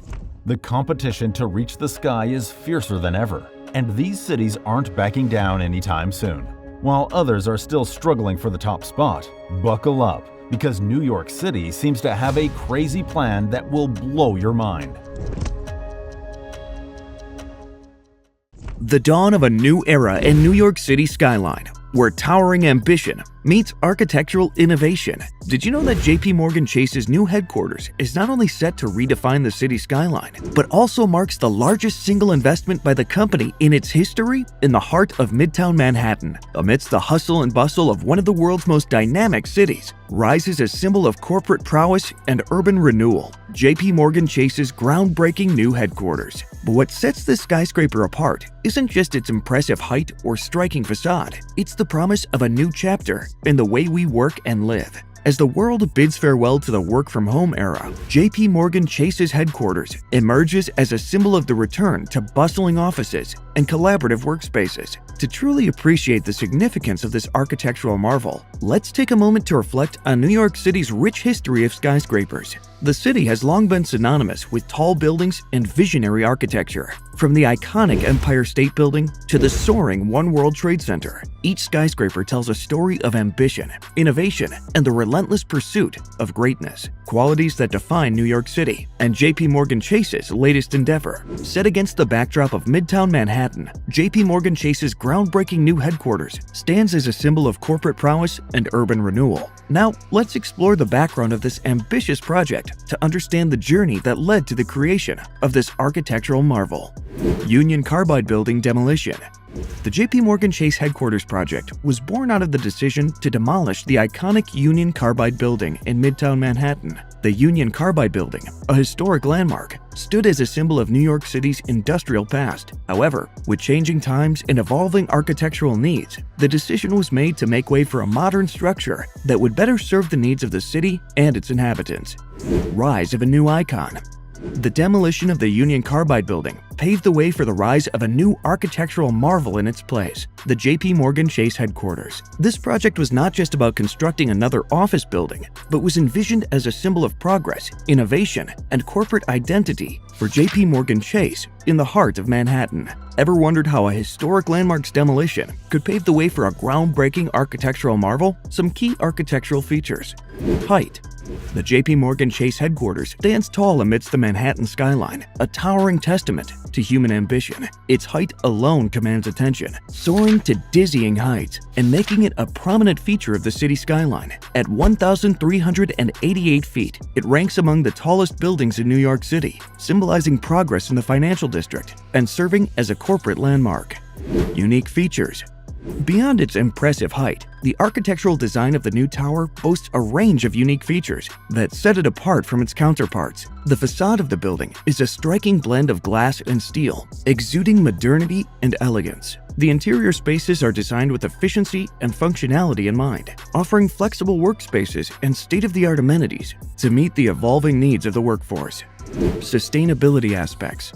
The competition to reach the sky is fiercer than ever, and these cities aren't backing down anytime soon. While others are still struggling for the top spot, buckle up, because New York City seems to have a crazy plan that will blow your mind. The dawn of a new era in New York City skyline, where towering ambition meets architectural innovation. Did you know that JP Morgan Chase's new headquarters is not only set to redefine the city skyline, but also marks the largest single investment by the company in its history in the heart of Midtown Manhattan? Amidst the hustle and bustle of one of the world's most dynamic cities, rises a symbol of corporate prowess and urban renewal, JP Morgan Chase's groundbreaking new headquarters. But what sets this skyscraper apart isn't just its impressive height or striking facade, it's the promise of a new chapter in the way we work and live. As the world bids farewell to the work-from-home era, J.P. Morgan Chase's headquarters emerges as a symbol of the return to bustling offices and collaborative workspaces. To truly appreciate the significance of this architectural marvel, let's take a moment to reflect on New York City's rich history of skyscrapers. The city has long been synonymous with tall buildings and visionary architecture. From the iconic Empire State Building to the soaring One World Trade Center, each skyscraper tells a story of ambition, innovation, and the relentless pursuit of greatness, qualities that define New York City. And J.P. Morgan Chase's latest endeavor, set against the backdrop of Midtown Manhattan, J.P. Morgan Chase's groundbreaking new headquarters stands as a symbol of corporate prowess and urban renewal. Now, let's explore the background of this ambitious project to understand the journey that led to the creation of this architectural marvel. Union Carbide Building demolition. The J.P. Morgan Chase headquarters project was born out of the decision to demolish the iconic Union Carbide building in Midtown Manhattan. The Union Carbide building, a historic landmark, stood as a symbol of New York City's industrial past. However, with changing times and evolving architectural needs, the decision was made to make way for a modern structure that would better serve the needs of the city and its inhabitants. Rise of a new icon. The demolition of the Union Carbide building paved the way for the rise of a new architectural marvel in its place, the J.P. Morgan Chase headquarters. This project was not just about constructing another office building, but was envisioned as a symbol of progress, innovation, and corporate identity for J.P. Morgan Chase in the heart of Manhattan. Ever wondered how a historic landmark's demolition could pave the way for a groundbreaking architectural marvel? Some key architectural features. Height. The J.P. Morgan Chase headquarters stands tall amidst the Manhattan skyline, a towering testament to human ambition. Its height alone commands attention, soaring to dizzying heights and making it a prominent feature of the city skyline. At 1,388 feet, it ranks among the tallest buildings in New York City, symbolizing progress in the financial district and serving as a corporate landmark. Unique features. Beyond its impressive height, the architectural design of the new tower boasts a range of unique features that set it apart from its counterparts. The facade of the building is a striking blend of glass and steel, exuding modernity and elegance. The interior spaces are designed with efficiency and functionality in mind, offering flexible workspaces and state-of-the-art amenities to meet the evolving needs of the workforce. Sustainability aspects.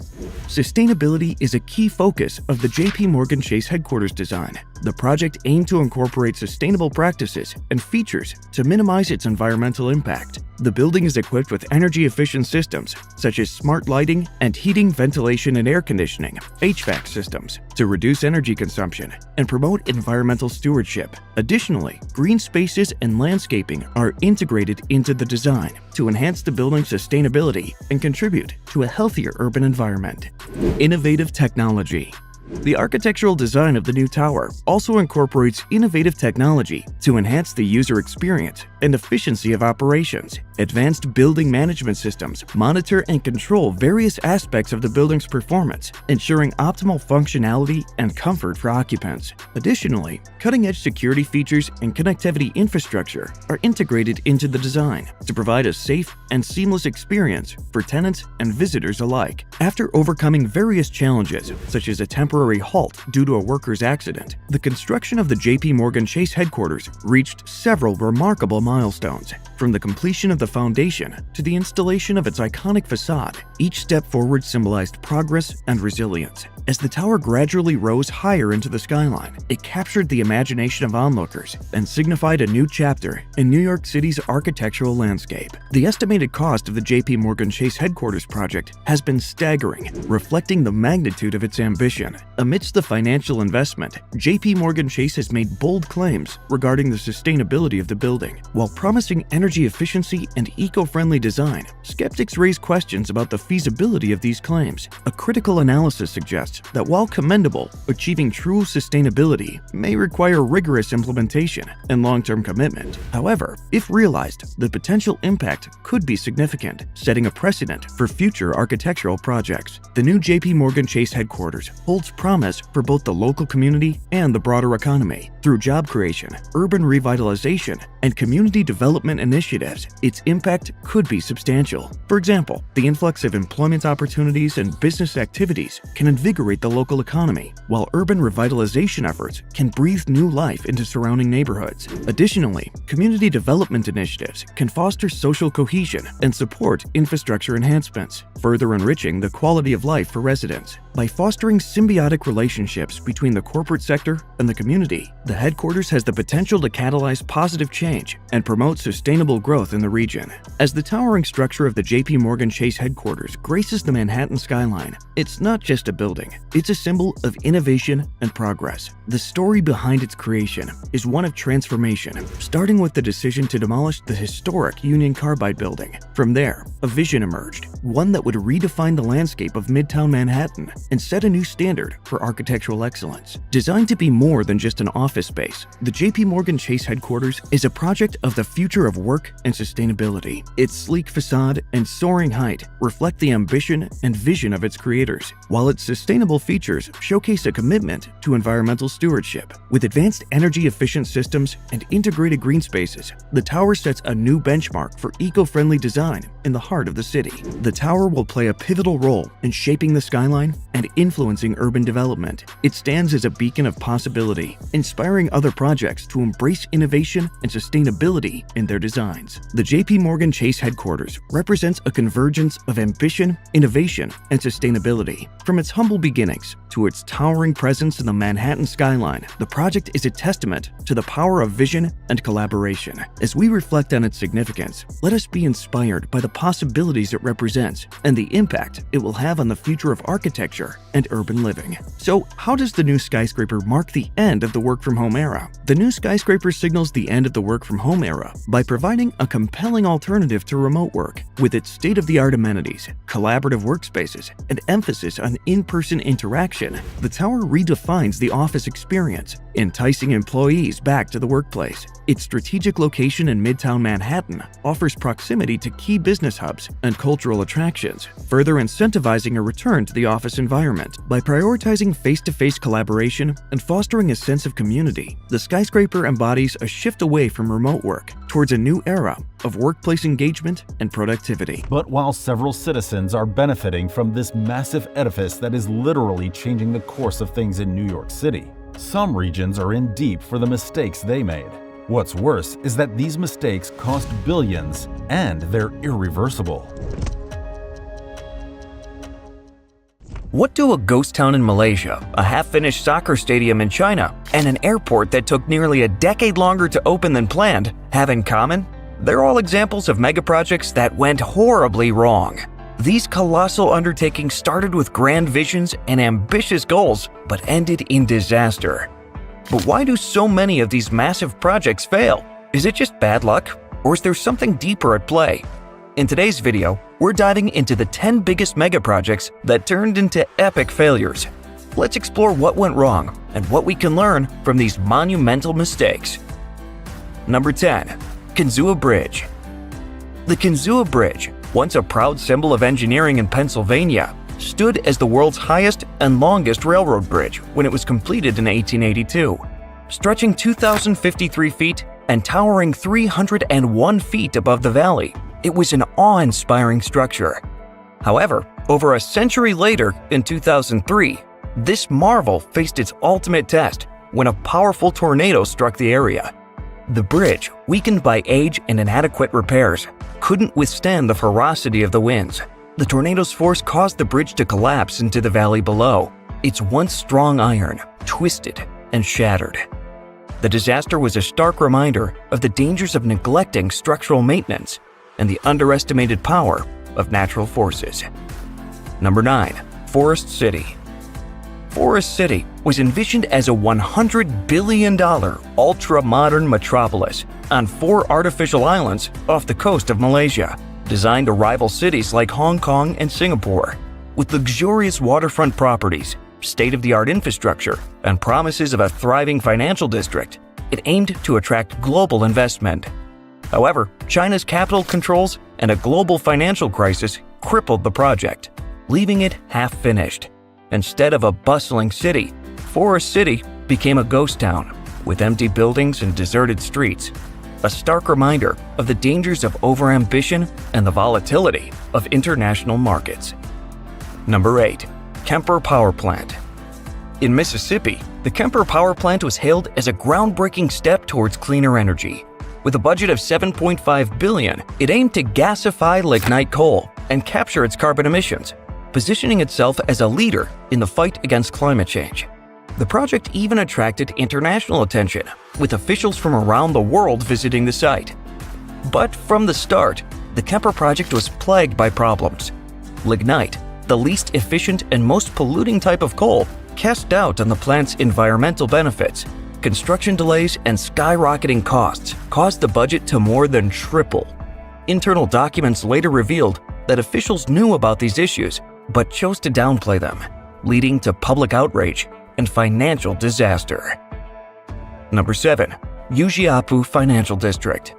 Sustainability is a key focus of the J.P. Morgan Chase headquarters design. The project aimed to incorporate sustainable practices and features to minimize its environmental impact. The building is equipped with energy-efficient systems such as smart lighting and heating, ventilation, and air conditioning (HVAC) systems to reduce energy consumption and promote environmental stewardship. Additionally, green spaces and landscaping are integrated into the design to enhance the building's sustainability and contribute to a healthier urban environment. Innovative technology. The architectural design of the new tower also incorporates innovative technology to enhance the user experience and efficiency of operations. Advanced building management systems monitor and control various aspects of the building's performance, ensuring optimal functionality and comfort for occupants. Additionally, cutting-edge security features and connectivity infrastructure are integrated into the design to provide a safe and seamless experience for tenants and visitors alike. After overcoming various challenges, such as a temporary halt due to a worker's accident, the construction of the J.P. Morgan Chase headquarters reached several remarkable milestones. From the completion of the foundation to the installation of its iconic facade, each step forward symbolized progress and resilience. As the tower gradually rose higher into the skyline, it captured the imagination of onlookers and signified a new chapter in New York City's architectural landscape. The estimated cost of the J.P. Morgan Chase headquarters project has been staggering, reflecting the magnitude of its ambition. Amidst the financial investment, J.P. Morgan Chase has made bold claims regarding the sustainability of the building. While promising energy efficiency and eco-friendly design, skeptics raise questions about the feasibility of these claims. A critical analysis suggests that while commendable, achieving true sustainability may require rigorous implementation and long-term commitment. However, if realized, the potential impact could be significant, setting a precedent for future architectural projects. The new J.P. Morgan Chase headquarters holds promise for both the local community and the broader economy. Through job creation, urban revitalization, and community development initiatives, initiatives, its impact could be substantial. For example, the influx of employment opportunities and business activities can invigorate the local economy, while urban revitalization efforts can breathe new life into surrounding neighborhoods. Additionally, community development initiatives can foster social cohesion and support infrastructure enhancements, further enriching the quality of life for residents. By fostering symbiotic relationships between the corporate sector and the community, the headquarters has the potential to catalyze positive change and promote sustainable growth in the region. As the towering structure of the J.P. Morgan Chase headquarters graces the Manhattan skyline, it's not just a building, it's a symbol of innovation and progress. The story behind its creation is one of transformation, starting with the decision to demolish the historic Union Carbide building. From there, a vision emerged, one that would redefine the landscape of Midtown Manhattan and set a new standard for architectural excellence. Designed to be more than just an office space, the J.P. Morgan Chase headquarters is a project of the future of work and sustainability. Its sleek facade and soaring height reflect the ambition and vision of its creators, while its sustainable features showcase a commitment to environmental stewardship. With advanced energy-efficient systems and integrated green spaces, the tower sets a new benchmark for eco-friendly design in the heart of the city. The tower will play a pivotal role in shaping the skyline and influencing urban development. It stands as a beacon of possibility, inspiring other projects to embrace innovation and sustainability in their designs. The J.P. Morgan Chase headquarters represents a convergence of ambition, innovation, and sustainability. From its humble beginnings to its towering presence in the Manhattan skyline, the project is a testament to the power of vision and collaboration. As we reflect on its significance, let us be inspired by the possibilities it represents and the impact it will have on the future of architecture and urban living. So, how does the new skyscraper mark the end of the work-from-home era? The new skyscraper signals the end of the work-from-home era by providing a compelling alternative to remote work. With its state-of-the-art amenities, collaborative workspaces, and emphasis on in-person interaction, the tower redefines the office experience, enticing employees back to the workplace. Its strategic location in Midtown Manhattan offers proximity to key business hubs and cultural attractions, further incentivizing a return to the office environment. By prioritizing face-to-face collaboration and fostering a sense of community, the skyscraper embodies a shift away from remote work towards a new era of workplace engagement and productivity. But while several citizens are benefiting from this massive edifice that is literally changing the course of things in New York City, some regions are in deep for the mistakes they made. What's worse is that these mistakes cost billions and they're irreversible. What do a ghost town in Malaysia, a half-finished soccer stadium in China, and an airport that took nearly a decade longer to open than planned have in common? They're all examples of megaprojects that went horribly wrong. These colossal undertakings started with grand visions and ambitious goals, but ended in disaster. But why do so many of these massive projects fail? Is it just bad luck, or is there something deeper at play? In today's video, we're diving into the 10 biggest megaprojects that turned into epic failures. Let's explore what went wrong and what we can learn from these monumental mistakes. Number 10. Kansai Bridge. The Kansai Bridge, once a proud symbol of engineering in Pennsylvania, stood as the world's highest and longest railroad bridge when it was completed in 1882. Stretching 2,053 feet and towering 301 feet above the valley, it was an awe-inspiring structure. However, over a century later, in 2003, this marvel faced its ultimate test when a powerful tornado struck the area. The bridge, weakened by age and inadequate repairs, couldn't withstand the ferocity of the winds. The tornado's force caused the bridge to collapse into the valley below, its once strong iron twisted and shattered. The disaster was a stark reminder of the dangers of neglecting structural maintenance and the underestimated power of natural forces. Number 9. Forest City. Forest City was envisioned as a $100 billion ultra-modern metropolis on 4 artificial islands off the coast of Malaysia, designed to rival cities like Hong Kong and Singapore. With luxurious waterfront properties, state-of-the-art infrastructure, and promises of a thriving financial district, it aimed to attract global investment. However, China's capital controls and a global financial crisis crippled the project, leaving it half-finished. Instead of a bustling city, Forest City became a ghost town with empty buildings and deserted streets. a stark reminder of the dangers of overambition and the volatility of international markets. Number 8. Kemper Power Plant. In Mississippi, the Kemper Power Plant was hailed as a groundbreaking step towards cleaner energy. With a budget of $7.5 billion, it aimed to gasify lignite coal and capture its carbon emissions, positioning itself as a leader in the fight against climate change. The project even attracted international attention, with officials from around the world visiting the site. But from the start, the Kemper project was plagued by problems. Lignite, the least efficient and most polluting type of coal, cast doubt on the plant's environmental benefits. Construction delays and skyrocketing costs caused the budget to more than triple. Internal documents later revealed that officials knew about these issues but chose to downplay them, leading to public outrage and financial disaster. Number 7. Ujiapu Financial District.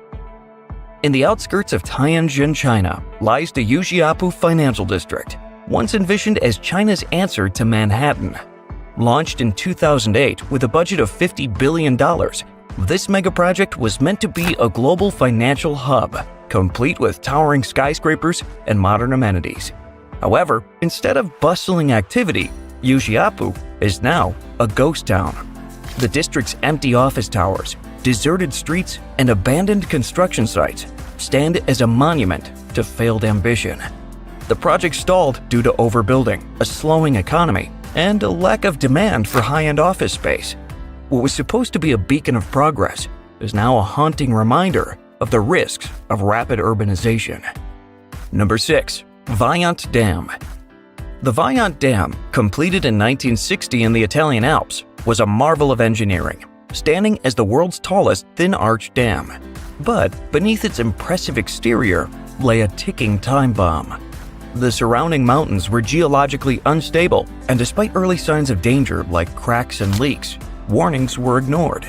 In the outskirts of Tianjin, China, lies the Ujiapu Financial District, once envisioned as China's answer to Manhattan. Launched in 2008 with a budget of $50 billion, this megaproject was meant to be a global financial hub, complete with towering skyscrapers and modern amenities. However, instead of bustling activity, Ujiapu is now a ghost town. The district's empty office towers, deserted streets, and abandoned construction sites stand as a monument to failed ambition. The project stalled due to overbuilding, a slowing economy, and a lack of demand for high-end office space. What was supposed to be a beacon of progress is now a haunting reminder of the risks of rapid urbanization. Number 6. Vajont Dam. The Vajont Dam, completed in 1960 in the Italian Alps, was a marvel of engineering, standing as the world's tallest thin-arch dam. But beneath its impressive exterior lay a ticking time bomb. The surrounding mountains were geologically unstable, and despite early signs of danger like cracks and leaks, warnings were ignored.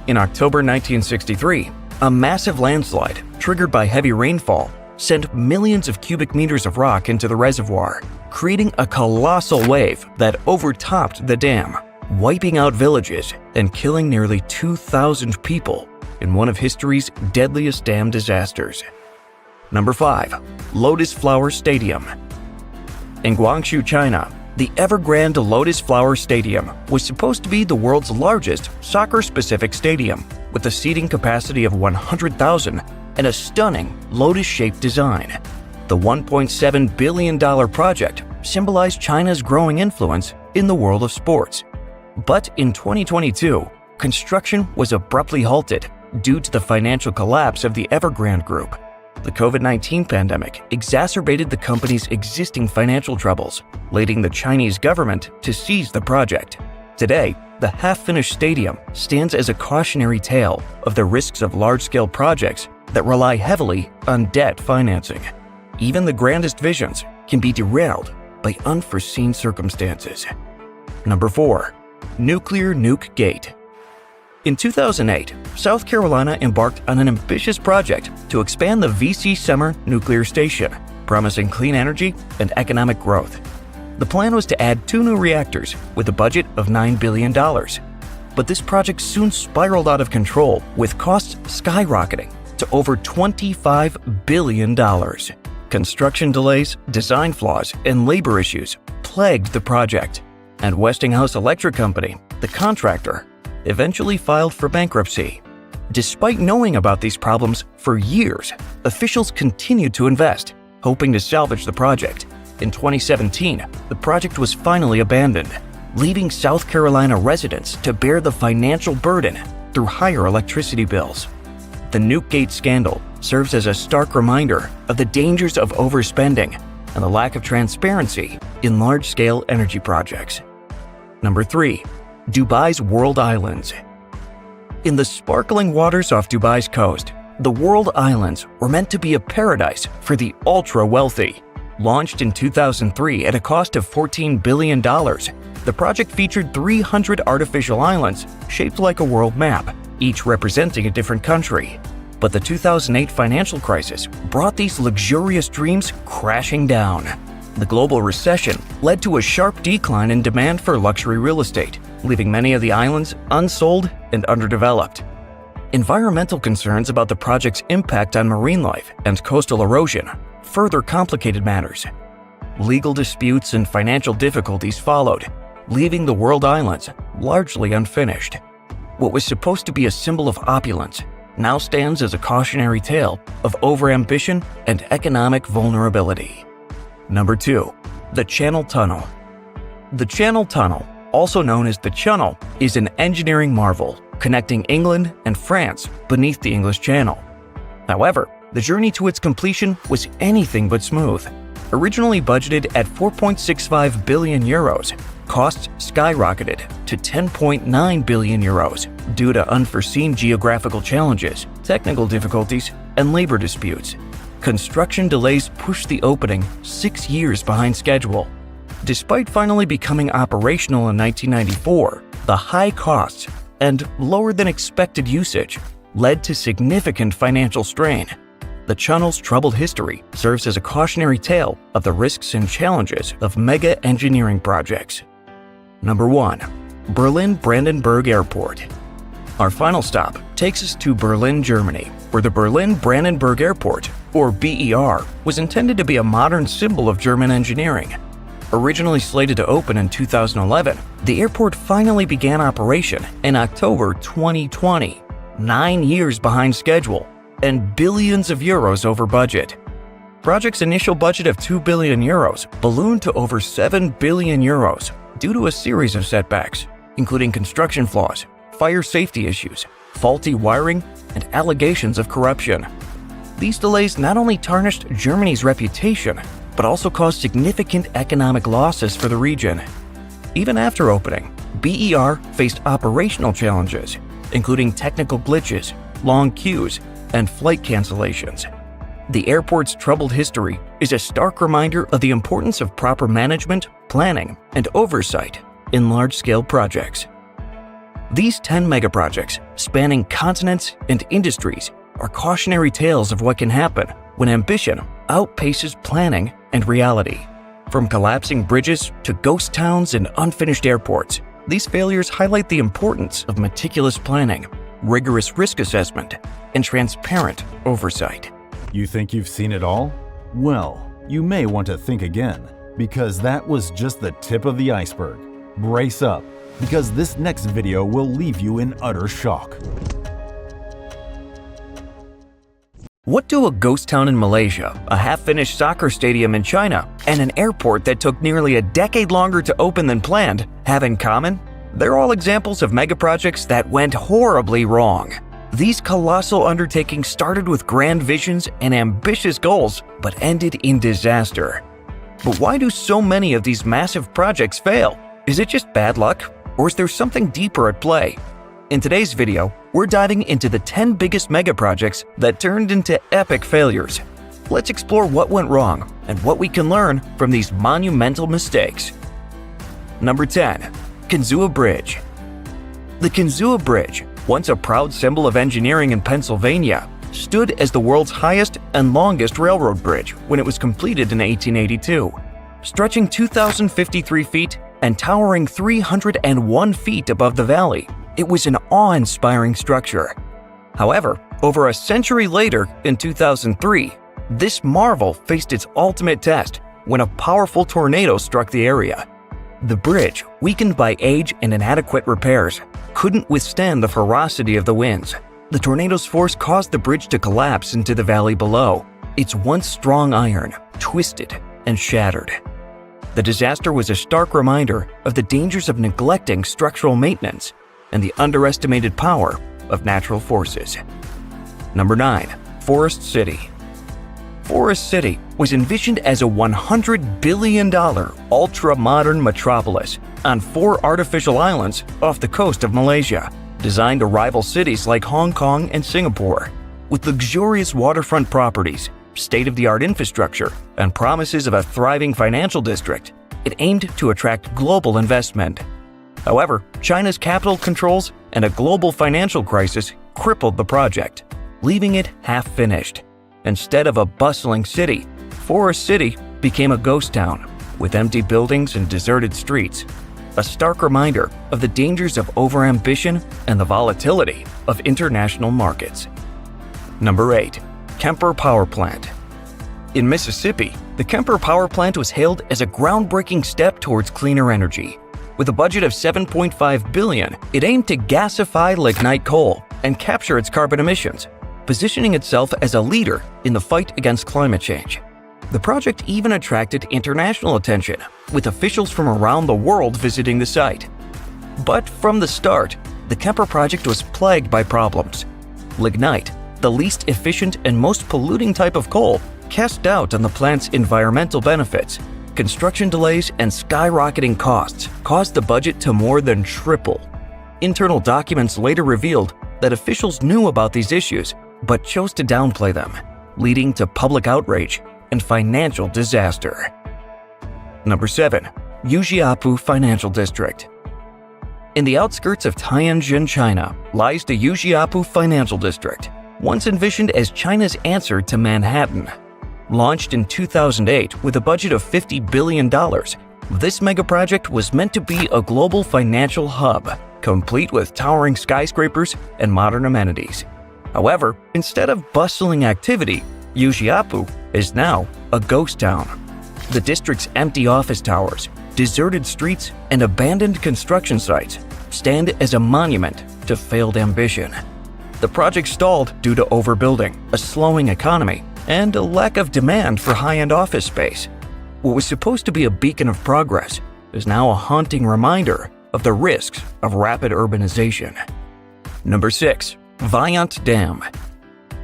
In October 1963, a massive landslide, triggered by heavy rainfall, sent millions of cubic meters of rock into the reservoir, creating a colossal wave that overtopped the dam, wiping out villages and killing nearly 2,000 people in one of history's deadliest dam disasters. Number 5. Lotus Flower Stadium. In Guangzhou, China, the Evergrande Lotus Flower Stadium was supposed to be the world's largest soccer-specific stadium, with a seating capacity of 100,000 and a stunning lotus-shaped design. The $1.7 billion project symbolized China's growing influence in the world of sports. But in 2022, construction was abruptly halted due to the financial collapse of the Evergrande Group. The COVID-19 pandemic exacerbated the company's existing financial troubles, leading the Chinese government to seize the project. Today, the half-finished stadium stands as a cautionary tale of the risks of large-scale projects that rely heavily on debt financing. Even the grandest visions can be derailed by unforeseen circumstances. Number 4. Nuclear Nuke Gate. In 2008, South Carolina embarked on an ambitious project to expand the V.C. Summer nuclear station, promising clean energy and economic growth. The plan was to add 2 new reactors with a budget of $9 billion. But this project soon spiraled out of control, with costs skyrocketing to over $25 billion. Construction delays, design flaws, and labor issues plagued the project, and Westinghouse Electric Company, the contractor, eventually filed for bankruptcy. Despite knowing about these problems for years, officials continued to invest, hoping to salvage the project. In 2017, the project was finally abandoned, leaving South Carolina residents to bear the financial burden through higher electricity bills. The Nuke Gate scandal serves as a stark reminder of the dangers of overspending and the lack of transparency in large-scale energy projects. Number 3. Dubai's World Islands. In the sparkling waters off Dubai's coast, the World Islands were meant to be a paradise for the ultra-wealthy. Launched in 2003 at a cost of $14 billion, the project featured 300 artificial islands shaped like a world map, each representing a different country. But the 2008 financial crisis brought these luxurious dreams crashing down. The global recession led to a sharp decline in demand for luxury real estate, leaving many of the islands unsold and underdeveloped. Environmental concerns about the project's impact on marine life and coastal erosion further complicated matters. Legal disputes and financial difficulties followed, leaving the world islands largely unfinished. What was supposed to be a symbol of opulence now stands as a cautionary tale of overambition and economic vulnerability. Number 2. The Channel Tunnel. The Channel Tunnel, also known as the Channel, is an engineering marvel connecting England and France beneath the English Channel. However, the journey to its completion was anything but smooth. Originally budgeted at 4.65 billion euros, costs skyrocketed to 10.9 billion euros due to unforeseen geographical challenges, technical difficulties, and labor disputes. Construction delays pushed the opening 6 years behind schedule. Despite finally becoming operational in 1994, the high costs and lower than expected usage led to significant financial strain. The channel's troubled history serves as a cautionary tale of the risks and challenges of mega engineering projects. Number 1. Berlin-Brandenburg Airport. Our final stop takes us to Berlin, Germany, where the Berlin-Brandenburg Airport, or BER, was intended to be a modern symbol of German engineering. Originally slated to open in 2011, the airport finally began operation in October 2020, 9 years behind schedule and billions of euros over budget. Project's initial budget of 2 billion euros ballooned to over 7 billion euros due to a series of setbacks, including construction flaws, fire safety issues, faulty wiring, and allegations of corruption. These delays not only tarnished Germany's reputation, but also caused significant economic losses for the region. Even after opening, BER faced operational challenges, including technical glitches, long queues, and flight cancellations. The airport's troubled history is a stark reminder of the importance of proper management, planning, and oversight in large-scale projects. These 10 megaprojects, spanning continents and industries, are cautionary tales of what can happen when ambition outpaces planning and reality. From collapsing bridges to ghost towns and unfinished airports, these failures highlight the importance of meticulous planning, rigorous risk assessment, and transparent oversight. You think you've seen it all? Well, you may want to think again, because that was just the tip of the iceberg. Brace up, because this next video will leave you in utter shock. What do a ghost town in Malaysia, a half-finished soccer stadium in China, and an airport that took nearly a decade longer to open than planned have in common? They're all examples of megaprojects that went horribly wrong. These colossal undertakings started with grand visions and ambitious goals, but ended in disaster. But why do so many of these massive projects fail? Is it just bad luck, or is there something deeper at play? In today's video, we're diving into the 10 biggest megaprojects that turned into epic failures. Let's explore what went wrong and what we can learn from these monumental mistakes. Number 10. Kansai Bridge. The Kansai Bridge, once a proud symbol of engineering in Pennsylvania, stood as the world's highest and longest railroad bridge when it was completed in 1882. Stretching 2,053 feet and towering 301 feet above the valley, it was an awe-inspiring structure. However, over a century later, in 2003, this marvel faced its ultimate test when a powerful tornado struck the area. The bridge, weakened by age and inadequate repairs, couldn't withstand the ferocity of the winds. The tornado's force caused the bridge to collapse into the valley below, its once strong iron twisted and shattered. The disaster was a stark reminder of the dangers of neglecting structural maintenance and the underestimated power of natural forces. Number 9. Forest City. Forest City was envisioned as a $100 billion ultra-modern metropolis on 4 artificial islands off the coast of Malaysia, designed to rival cities like Hong Kong and Singapore. With luxurious waterfront properties, state-of-the-art infrastructure, and promises of a thriving financial district, it aimed to attract global investment. However, China's capital controls and a global financial crisis crippled the project, leaving it half-finished. Instead of a bustling city, Forest City became a ghost town, with empty buildings and deserted streets, a stark reminder of the dangers of overambition and the volatility of international markets. Number 8. Kemper Power Plant. In Mississippi, the Kemper Power Plant was hailed as a groundbreaking step towards cleaner energy. With a budget of $7.5 billion, it aimed to gasify lignite coal and capture its carbon emissions, positioning itself as a leader in the fight against climate change. The project even attracted international attention, with officials from around the world visiting the site. But from the start, the Kemper project was plagued by problems. Lignite, the least efficient and most polluting type of coal, cast doubt on the plant's environmental benefits. Construction delays and skyrocketing costs caused the budget to more than triple. Internal documents later revealed that officials knew about these issues but chose to downplay them, leading to public outrage and financial disaster. Number 7. Ujiapu Financial District. In the outskirts of Tianjin, China, lies the Ujiapu Financial District, once envisioned as China's answer to Manhattan. Launched in 2008 with a budget of $50 billion, this megaproject was meant to be a global financial hub, complete with towering skyscrapers and modern amenities. However, instead of bustling activity, Ujiapu is now a ghost town. The district's empty office towers, deserted streets, and abandoned construction sites stand as a monument to failed ambition. The project stalled due to overbuilding, a slowing economy, and a lack of demand for high-end office space. What was supposed to be a beacon of progress is now a haunting reminder of the risks of rapid urbanization. Number 6. Vajont Dam.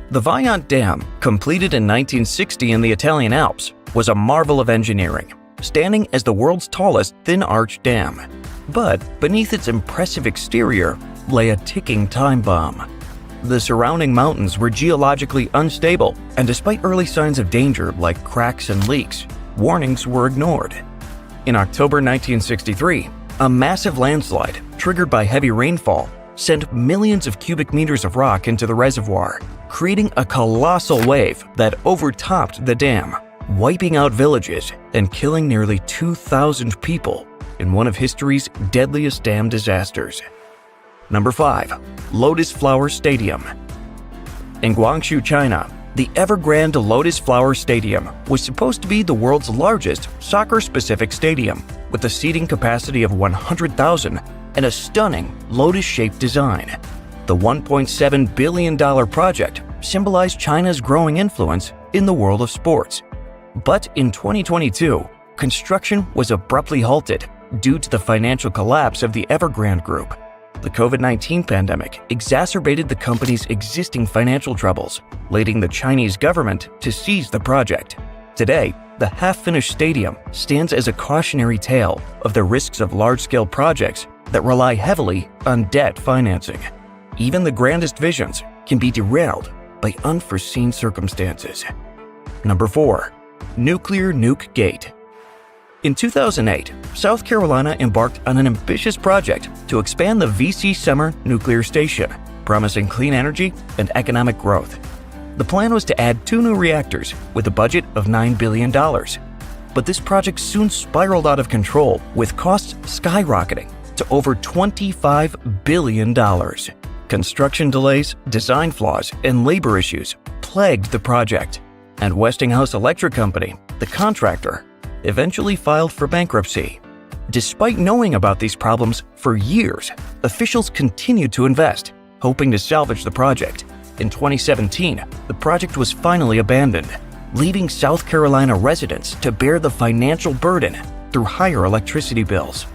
The Vajont Dam, completed in 1960 in the Italian Alps, was a marvel of engineering, standing as the world's tallest thin-arch dam. But beneath its impressive exterior lay a ticking time bomb. The surrounding mountains were geologically unstable, and despite early signs of danger like cracks and leaks, warnings were ignored. In October 1963, a massive landslide, triggered by heavy rainfall, sent millions of cubic meters of rock into the reservoir, creating a colossal wave that overtopped the dam, wiping out villages and killing nearly 2,000 people in one of history's deadliest dam disasters. Number 5. Lotus Flower Stadium. In Guangzhou, China, the Evergrande Lotus Flower Stadium was supposed to be the world's largest soccer-specific stadium, with a seating capacity of 100,000 and a stunning lotus-shaped design. The $1.7 billion project symbolized China's growing influence in the world of sports. But in 2022, construction was abruptly halted due to the financial collapse of the Evergrande Group. The COVID-19 pandemic exacerbated the company's existing financial troubles, leading the Chinese government to seize the project. Today, the half-finished stadium stands as a cautionary tale of the risks of large-scale projects that rely heavily on debt financing. Even the grandest visions can be derailed by unforeseen circumstances. Number 4. Nuclear Nuke Gate. In 2008, South Carolina embarked on an ambitious project to expand the V.C. Summer nuclear station, promising clean energy and economic growth. The plan was to add 2 new reactors with a budget of $9 billion. But this project soon spiraled out of control, with costs skyrocketing to over $25 billion. Construction delays, design flaws, and labor issues plagued the project, and Westinghouse Electric Company, the contractor, eventually filed for bankruptcy. Despite knowing about these problems for years, officials continued to invest, hoping to salvage the project. In 2017, the project was finally abandoned, leaving South Carolina residents to bear the financial burden through higher electricity bills.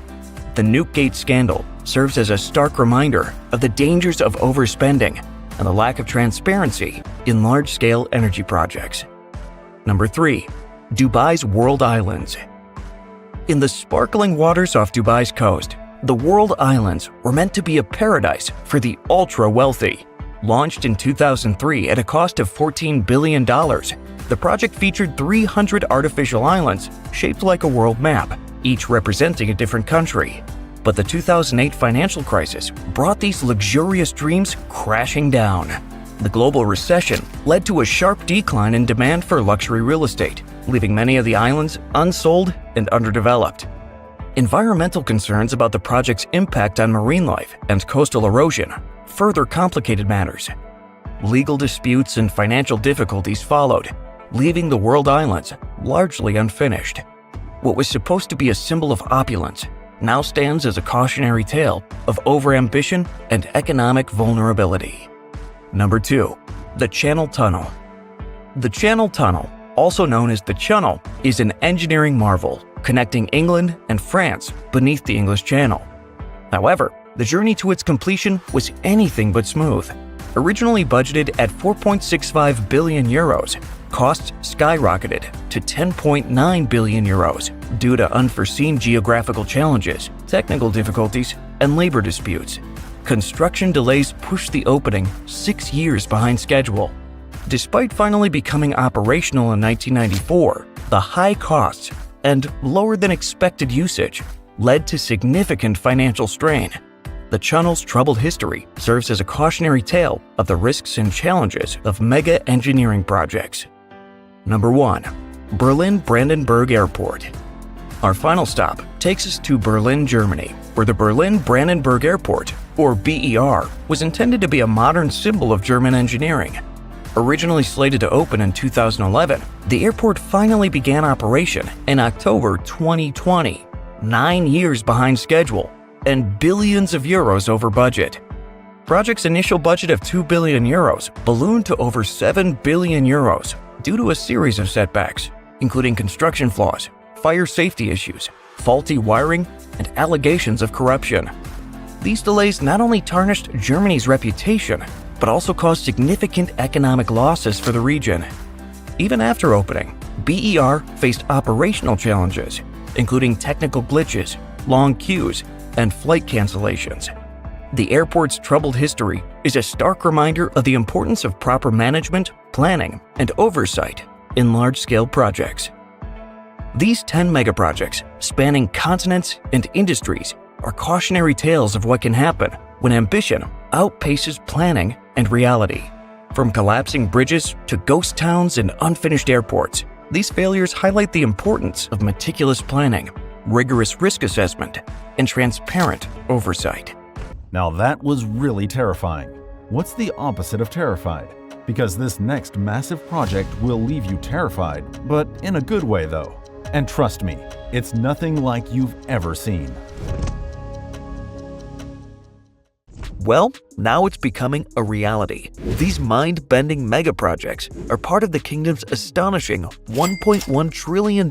The Nuke Gate scandal serves as a stark reminder of the dangers of overspending and the lack of transparency in large-scale energy projects. Number 3. Dubai's World Islands. In the sparkling waters off Dubai's coast, the World Islands were meant to be a paradise for the ultra-wealthy. Launched in 2003 at a cost of $14 billion, the project featured 300 artificial islands shaped like a world map, each representing a different country. But the 2008 financial crisis brought these luxurious dreams crashing down. The global recession led to a sharp decline in demand for luxury real estate, leaving many of the islands unsold and underdeveloped. Environmental concerns about the project's impact on marine life and coastal erosion further complicated matters. Legal disputes and financial difficulties followed, leaving the world islands largely unfinished. What was supposed to be a symbol of opulence now stands as a cautionary tale of overambition and economic vulnerability. Number 2. The Channel Tunnel. The Channel Tunnel, also known as the Channel, is an engineering marvel connecting England and France beneath the English Channel. However, the journey to its completion was anything but smooth. Originally budgeted at 4.65 billion euros, costs skyrocketed to 10.9 billion euros due to unforeseen geographical challenges, technical difficulties, and labor disputes. Construction delays pushed the opening 6 years behind schedule. Despite finally becoming operational in 1994, the high costs and lower than expected usage led to significant financial strain. The channel's troubled history serves as a cautionary tale of the risks and challenges of mega engineering projects. Number 1. Berlin-Brandenburg Airport. Our final stop takes us to Berlin, Germany, where the Berlin-Brandenburg Airport, or BER, was intended to be a modern symbol of German engineering. Originally slated to open in 2011, the airport finally began operation in October 2020, 9 years behind schedule and billions of euros over budget. Project's initial budget of 2 billion euros ballooned to over 7 billion euros due to a series of setbacks, including construction flaws, fire safety issues, faulty wiring, and allegations of corruption. These delays not only tarnished Germany's reputation, but also caused significant economic losses for the region. Even after opening, BER faced operational challenges, including technical glitches, long queues, and flight cancellations. The airport's troubled history is a stark reminder of the importance of proper management, planning, and oversight in large-scale projects. These 10 megaprojects, spanning continents and industries, are cautionary tales of what can happen when ambition outpaces planning and reality. From collapsing bridges to ghost towns and unfinished airports, these failures highlight the importance of meticulous planning, rigorous risk assessment, and transparent oversight. Now that was really terrifying. What's the opposite of terrified? Because this next massive project will leave you terrified, but in a good way though. And trust me, it's nothing like you've ever seen. Well, now it's becoming a reality. These mind-bending megaprojects are part of the kingdom's astonishing $1.1 trillion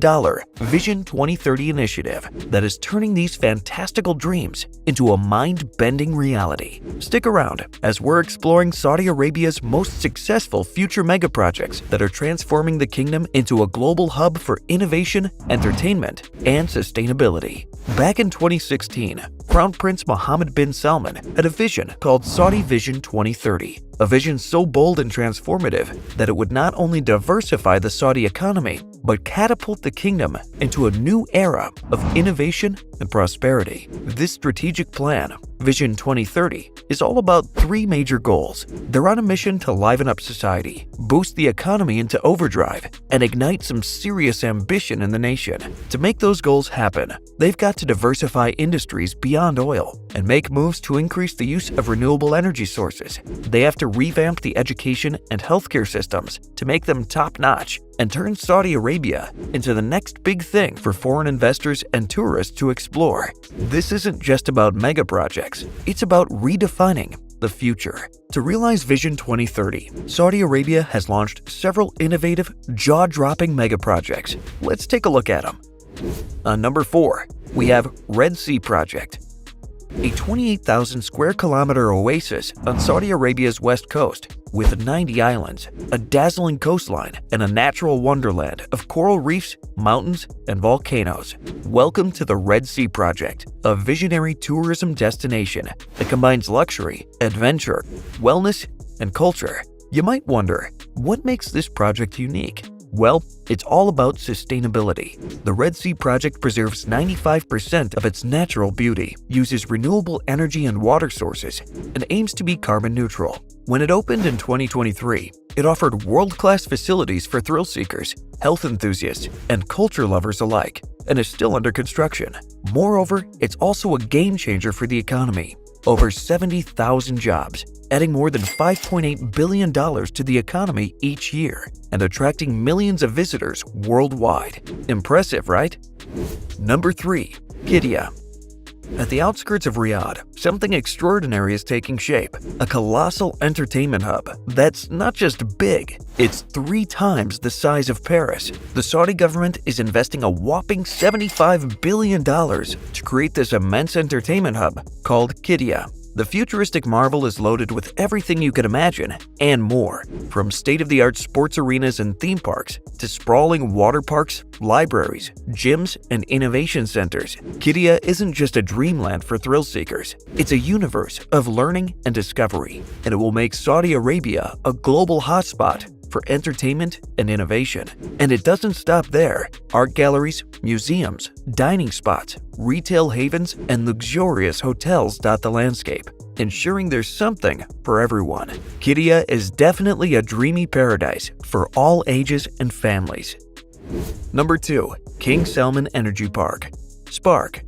Vision 2030 initiative that is turning these fantastical dreams into a mind-bending reality. Stick around as we're exploring Saudi Arabia's most successful future megaprojects that are transforming the kingdom into a global hub for innovation, entertainment, and sustainability. Back in 2016, Crown Prince Mohammed bin Salman had a vision called Saudi Vision 2030, a vision so bold and transformative that it would not only diversify the Saudi economy, but catapult the kingdom into a new era of innovation and prosperity. This strategic plan, Vision 2030, is all about 3 major goals. They're on a mission to liven up society, boost the economy into overdrive, and ignite some serious ambition in the nation. To make those goals happen, they've got to diversify industries beyond oil and make moves to increase the use of renewable energy sources. They have to revamp the education and healthcare systems to make them top-notch and turn Saudi Arabia into the next big thing for foreign investors and tourists to explore. This isn't just about mega projects, it's about redefining the future. To realize Vision 2030, Saudi Arabia has launched several innovative, jaw-dropping mega projects. Let's take a look at them. On number 4, we have Red Sea Project, a 28,000 square kilometer oasis on Saudi Arabia's west coast with 90 islands, a dazzling coastline, and a natural wonderland of coral reefs, mountains, and volcanoes. Welcome to the Red Sea Project, a visionary tourism destination that combines luxury, adventure, wellness, and culture. You might wonder, what makes this project unique? Well, it's all about sustainability. The Red Sea Project preserves 95% of its natural beauty, uses renewable energy and water sources, and aims to be carbon neutral. When it opened in 2023, it offered world-class facilities for thrill seekers, health enthusiasts, and culture lovers alike, and is still under construction. Moreover, it's also a game changer for the economy. over 70,000 jobs, adding more than $5.8 billion to the economy each year and attracting millions of visitors worldwide. Impressive, right? Number 3. Qiddiya. At the outskirts of Riyadh, something extraordinary is taking shape. A colossal entertainment hub that's not just big, it's 3 times the size of Paris. The Saudi government is investing a whopping $75 billion to create this immense entertainment hub called Qiddiya. The futuristic marvel is loaded with everything you can imagine and more, from state-of-the-art sports arenas and theme parks to sprawling water parks, libraries, gyms, and innovation centers. Qiddiya isn't just a dreamland for thrill seekers. It's a universe of learning and discovery, and it will make Saudi Arabia a global hotspot for entertainment and innovation. And it doesn't stop there. Art galleries, museums, dining spots, retail havens, and luxurious hotels dot the landscape, ensuring there's something for everyone. Qiddiya is definitely a dreamy paradise for all ages and families. Number 2. King Salman Energy Park. Spark.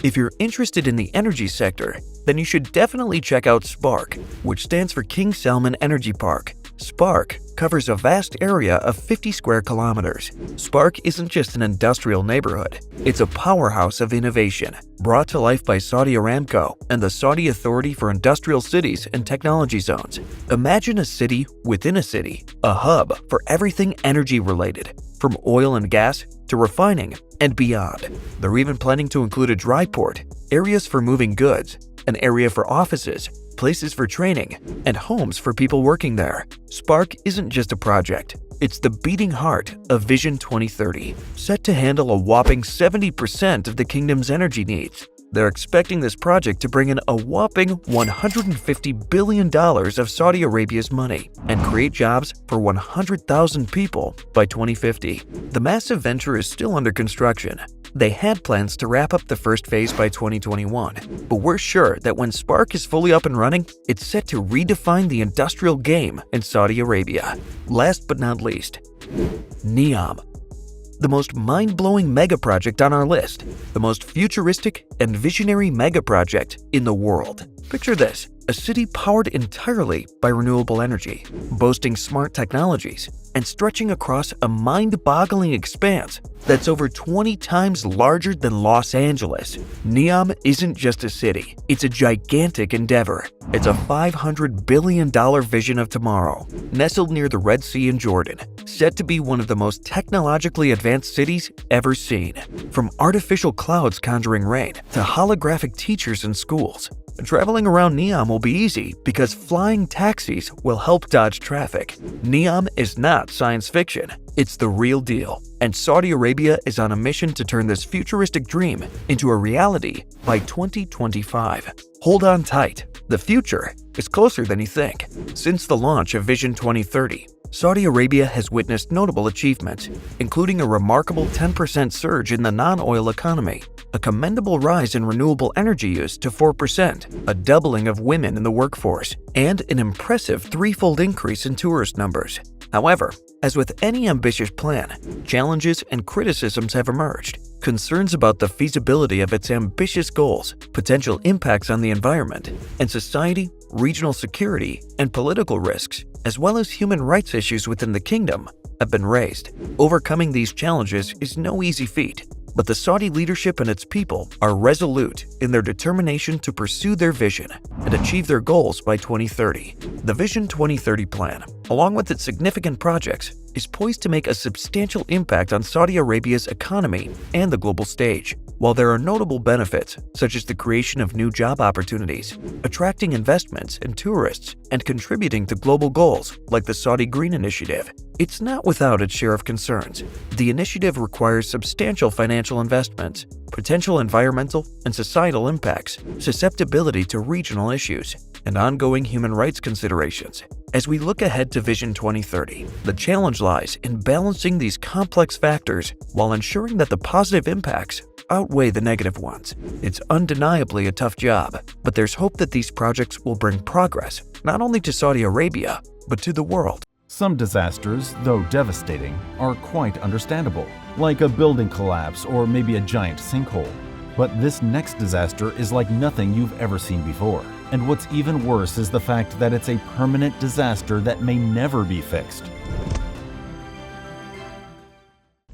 If you're interested in the energy sector, then you should definitely check out SPARK, which stands for King Salman Energy Park. SPARK covers a vast area of 50 square kilometers. SPARK isn't just an industrial neighborhood, it's a powerhouse of innovation, brought to life by Saudi Aramco and the Saudi Authority for Industrial Cities and Technology Zones. Imagine a city within a city, a hub for everything energy-related, from oil and gas to refining and beyond. They're even planning to include a dry port, areas for moving goods, an area for offices, places for training, and homes for people working there. Spark isn't just a project, it's the beating heart of Vision 2030, set to handle a whopping 70% of the kingdom's energy needs. They're expecting this project to bring in a whopping $150 billion of Saudi Arabia's money and create jobs for 100,000 people by 2050. The massive venture is still under construction. They had plans to wrap up the first phase by 2021, but we're sure that when Spark is fully up and running, it's set to redefine the industrial game in Saudi Arabia. Last but not least, NEOM. The most mind-blowing megaproject on our list, the most futuristic and visionary megaproject in the world. Picture this, a city powered entirely by renewable energy, boasting smart technologies, and stretching across a mind-boggling expanse that's over 20 times larger than Los Angeles. NEOM isn't just a city, it's a gigantic endeavor. It's a $500 billion vision of tomorrow, nestled near the Red Sea in Jordan, set to be one of the most technologically advanced cities ever seen. From artificial clouds conjuring rain to holographic teachers in schools, traveling around NEOM will be easy because flying taxis will help dodge traffic. NEOM is not science fiction, it's the real deal. And Saudi Arabia is on a mission to turn this futuristic dream into a reality by 2025. Hold on tight, the future is closer than you think. Since the launch of Vision 2030, Saudi Arabia has witnessed notable achievements, including a remarkable 10% surge in the non-oil economy, a commendable rise in renewable energy use to 4%, a doubling of women in the workforce, and an impressive threefold increase in tourist numbers. However, as with any ambitious plan, challenges and criticisms have emerged. Concerns about the feasibility of its ambitious goals, potential impacts on the environment and society, regional security, and political risks, as well as human rights issues within the kingdom, have been raised. Overcoming these challenges is no easy feat, but the Saudi leadership and its people are resolute in their determination to pursue their vision and achieve their goals by 2030. The Vision 2030 plan, along with its significant projects, is poised to make a substantial impact on Saudi Arabia's economy and the global stage. While there are notable benefits, such as the creation of new job opportunities, attracting investments and tourists, and contributing to global goals like the Saudi Green Initiative, it's not without its share of concerns. The initiative requires substantial financial investments, potential environmental and societal impacts, susceptibility to regional issues, and ongoing human rights considerations. As we look ahead to Vision 2030, the challenge lies in balancing these complex factors while ensuring that the positive impacts outweigh the negative ones. It's undeniably a tough job, but there's hope that these projects will bring progress not only to Saudi Arabia, but to the world. Some disasters, though devastating, are quite understandable, like a building collapse or maybe a giant sinkhole. But this next disaster is like nothing you've ever seen before. And what's even worse is the fact that it's a permanent disaster that may never be fixed.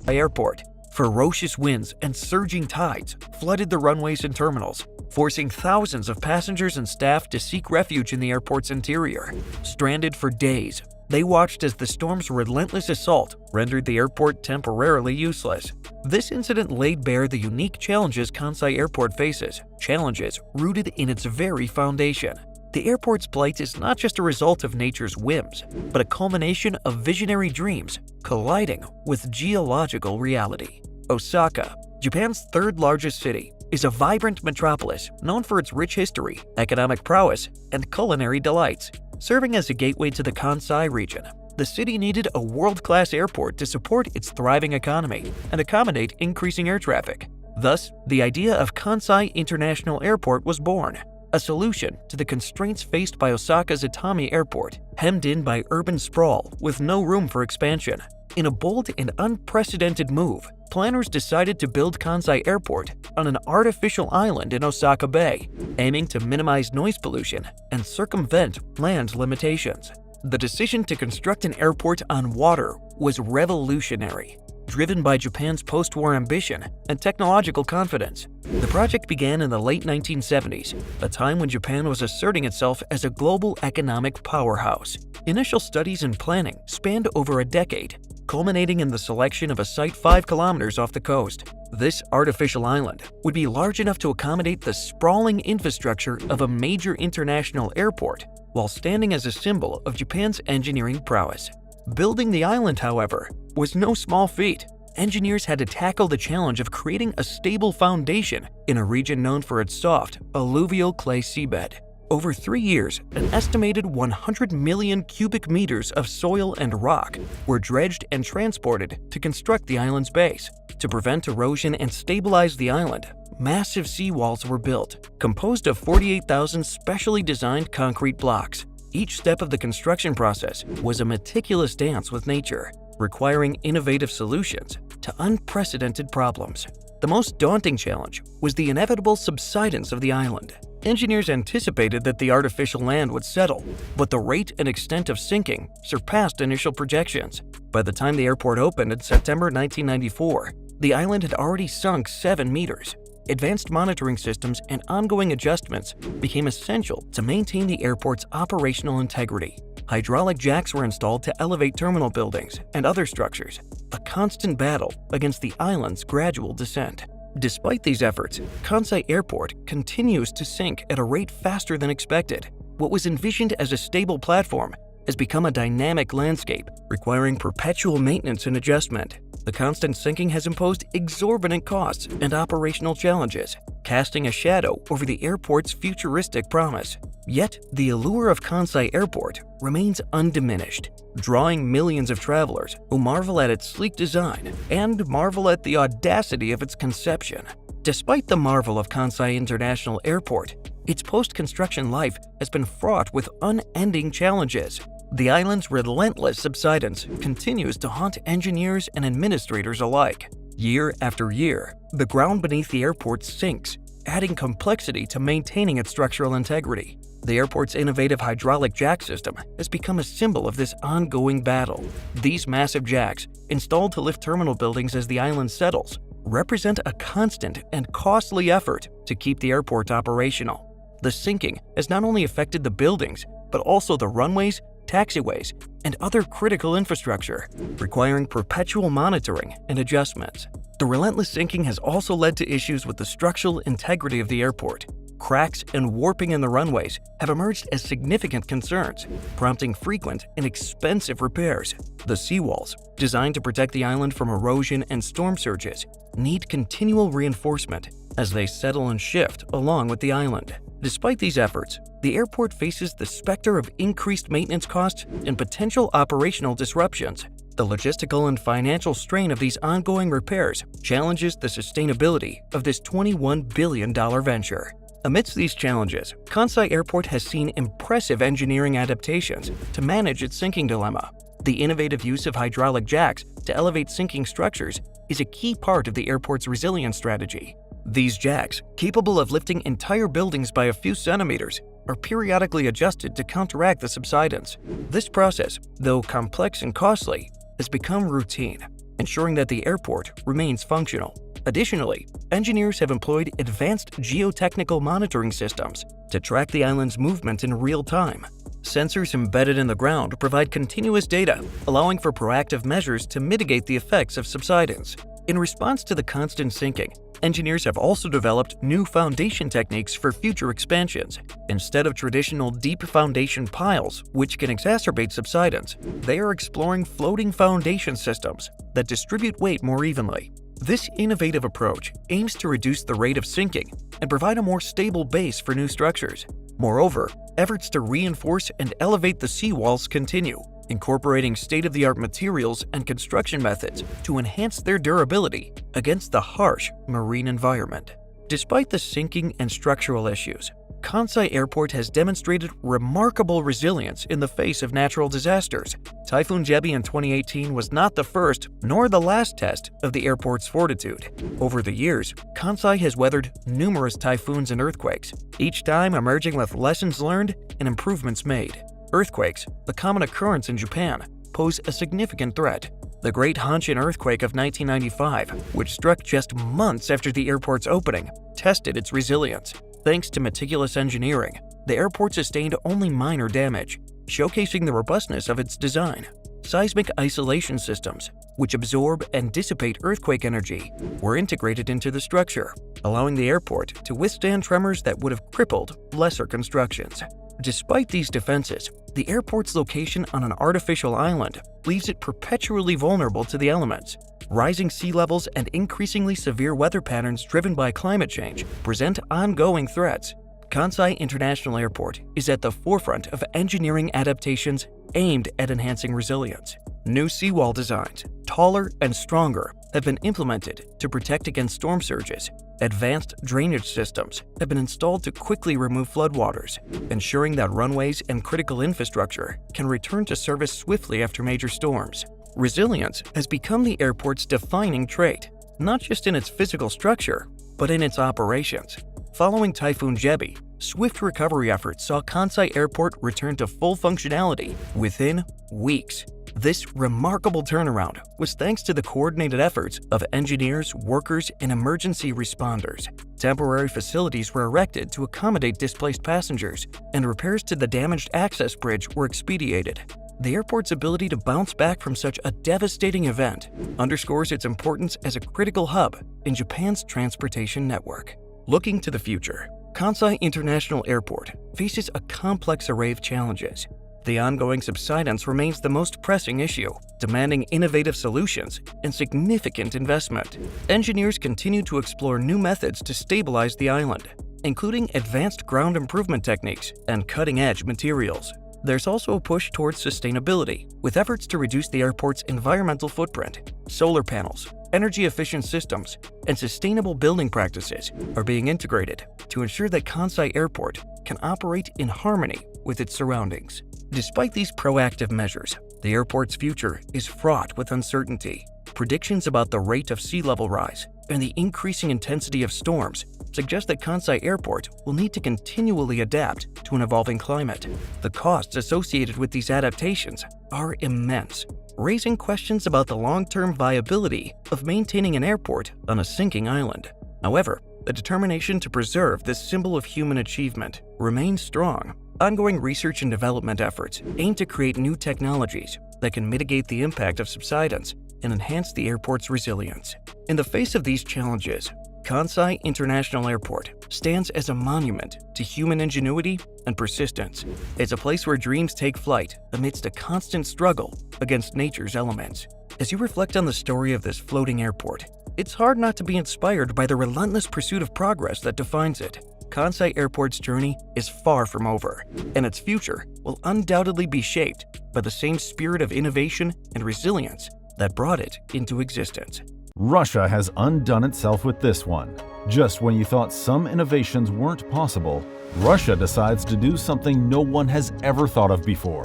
Airport. Ferocious winds and surging tides flooded the runways and terminals, forcing thousands of passengers and staff to seek refuge in the airport's interior. Stranded for days, they watched as the storm's relentless assault rendered the airport temporarily useless. This incident laid bare the unique challenges Kansai Airport faces, challenges rooted in its very foundation. The airport's plight is not just a result of nature's whims, but a culmination of visionary dreams colliding with geological reality. Osaka, Japan's third-largest city, is a vibrant metropolis known for its rich history, economic prowess, and culinary delights. Serving as a gateway to the Kansai region, the city needed a world-class airport to support its thriving economy and accommodate increasing air traffic. Thus, the idea of Kansai International Airport was born, a solution to the constraints faced by Osaka's Atami Airport, hemmed in by urban sprawl with no room for expansion. In a bold and unprecedented move, planners decided to build Kansai Airport on an artificial island in Osaka Bay, aiming to minimize noise pollution and circumvent land limitations. The decision to construct an airport on water was revolutionary, driven by Japan's post-war ambition and technological confidence. The project began in the late 1970s, a time when Japan was asserting itself as a global economic powerhouse. Initial studies and planning spanned over a decade, culminating in the selection of a site 5 kilometers off the coast. This artificial island would be large enough to accommodate the sprawling infrastructure of a major international airport, while standing as a symbol of Japan's engineering prowess. Building the island, however, was no small feat. Engineers had to tackle the challenge of creating a stable foundation in a region known for its soft, alluvial clay seabed. Over 3 years, an estimated 100 million cubic meters of soil and rock were dredged and transported to construct the island's base. To prevent erosion and stabilize the island, massive seawalls were built, composed of 48,000 specially designed concrete blocks. Each step of the construction process was a meticulous dance with nature, requiring innovative solutions to unprecedented problems. The most daunting challenge was the inevitable subsidence of the island. Engineers anticipated that the artificial land would settle, but the rate and extent of sinking surpassed initial projections. By the time the airport opened in September 1994, the island had already sunk 7 meters. Advanced monitoring systems and ongoing adjustments became essential to maintain the airport's operational integrity. Hydraulic jacks were installed to elevate terminal buildings and other structures, a constant battle against the island's gradual descent. Despite these efforts, Kansai Airport continues to sink at a rate faster than expected. What was envisioned as a stable platform has become a dynamic landscape, requiring perpetual maintenance and adjustment. The constant sinking has imposed exorbitant costs and operational challenges, casting a shadow over the airport's futuristic promise. Yet, the allure of Kansai Airport remains undiminished, drawing millions of travelers who marvel at its sleek design and marvel at the audacity of its conception. Despite the marvel of Kansai International Airport, its post-construction life has been fraught with unending challenges. The island's relentless subsidence continues to haunt engineers and administrators alike. Year after year, the ground beneath the airport sinks, adding complexity to maintaining its structural integrity. The airport's innovative hydraulic jack system has become a symbol of this ongoing battle. These massive jacks, installed to lift terminal buildings as the island settles, represent a constant and costly effort to keep the airport operational. The sinking has not only affected the buildings, but also the runways, taxiways, and other critical infrastructure, requiring perpetual monitoring and adjustments. The relentless sinking has also led to issues with the structural integrity of the airport. Cracks and warping in the runways have emerged as significant concerns, prompting frequent and expensive repairs. The seawalls, designed to protect the island from erosion and storm surges, need continual reinforcement as they settle and shift along with the island. Despite these efforts, the airport faces the specter of increased maintenance costs and potential operational disruptions. The logistical and financial strain of these ongoing repairs challenges the sustainability of this $21 billion venture. Amidst these challenges, Kansai Airport has seen impressive engineering adaptations to manage its sinking dilemma. The innovative use of hydraulic jacks to elevate sinking structures is a key part of the airport's resilience strategy. These jacks, capable of lifting entire buildings by a few centimeters, are periodically adjusted to counteract the subsidence. This process, though complex and costly, has become routine, ensuring that the airport remains functional. Additionally, engineers have employed advanced geotechnical monitoring systems to track the island's movement in real time. Sensors embedded in the ground provide continuous data, allowing for proactive measures to mitigate the effects of subsidence. In response to the constant sinking, engineers have also developed new foundation techniques for future expansions. Instead of traditional deep foundation piles, which can exacerbate subsidence, they are exploring floating foundation systems that distribute weight more evenly. This innovative approach aims to reduce the rate of sinking and provide a more stable base for new structures. Moreover, efforts to reinforce and elevate the seawalls continue, incorporating state-of-the-art materials and construction methods to enhance their durability against the harsh marine environment. Despite the sinking and structural issues, Kansai Airport has demonstrated remarkable resilience in the face of natural disasters. Typhoon Jebi in 2018 was not the first nor the last test of the airport's fortitude. Over the years, Kansai has weathered numerous typhoons and earthquakes, each time emerging with lessons learned and improvements made. Earthquakes, a common occurrence in Japan, pose a significant threat. The Great Hanshin earthquake of 1995, which struck just months after the airport's opening, tested its resilience. Thanks to meticulous engineering, the airport sustained only minor damage, showcasing the robustness of its design. Seismic isolation systems, which absorb and dissipate earthquake energy, were integrated into the structure, allowing the airport to withstand tremors that would have crippled lesser constructions. Despite these defenses, the airport's location on an artificial island leaves it perpetually vulnerable to the elements. Rising sea levels and increasingly severe weather patterns driven by climate change present ongoing threats. Kansai International Airport is at the forefront of engineering adaptations aimed at enhancing resilience. New seawall designs, taller and stronger, have been implemented to protect against storm surges. Advanced drainage systems have been installed to quickly remove floodwaters, ensuring that runways and critical infrastructure can return to service swiftly after major storms. Resilience has become the airport's defining trait, not just in its physical structure, but in its operations. Following Typhoon Jebi, swift recovery efforts saw Kansai Airport return to full functionality within weeks. This remarkable turnaround was thanks to the coordinated efforts of engineers, workers, and emergency responders. Temporary facilities were erected to accommodate displaced passengers, and repairs to the damaged access bridge were expedited. The airport's ability to bounce back from such a devastating event underscores its importance as a critical hub in Japan's transportation network. Looking to the future, Kansai International Airport faces a complex array of challenges. The ongoing subsidence remains the most pressing issue, demanding innovative solutions and significant investment. Engineers continue to explore new methods to stabilize the island, including advanced ground improvement techniques and cutting-edge materials. There's also a push towards sustainability, with efforts to reduce the airport's environmental footprint. Solar panels, energy-efficient systems, and sustainable building practices are being integrated to ensure that Kansai Airport can operate in harmony with its surroundings. Despite these proactive measures, the airport's future is fraught with uncertainty. Predictions about the rate of sea level rise and the increasing intensity of storms suggest that Kansai Airport will need to continually adapt to an evolving climate. The costs associated with these adaptations are immense, raising questions about the long-term viability of maintaining an airport on a sinking island. However, the determination to preserve this symbol of human achievement remains strong. Ongoing research and development efforts aim to create new technologies that can mitigate the impact of subsidence and enhance the airport's resilience. In the face of these challenges, Kansai International Airport stands as a monument to human ingenuity and persistence. It's a place where dreams take flight amidst a constant struggle against nature's elements. As you reflect on the story of this floating airport, it's hard not to be inspired by the relentless pursuit of progress that defines it. Kansai Airport's journey is far from over, and its future will undoubtedly be shaped by the same spirit of innovation and resilience that brought it into existence. Russia has undone itself with this one. Just when you thought some innovations weren't possible, Russia decides to do something no one has ever thought of before.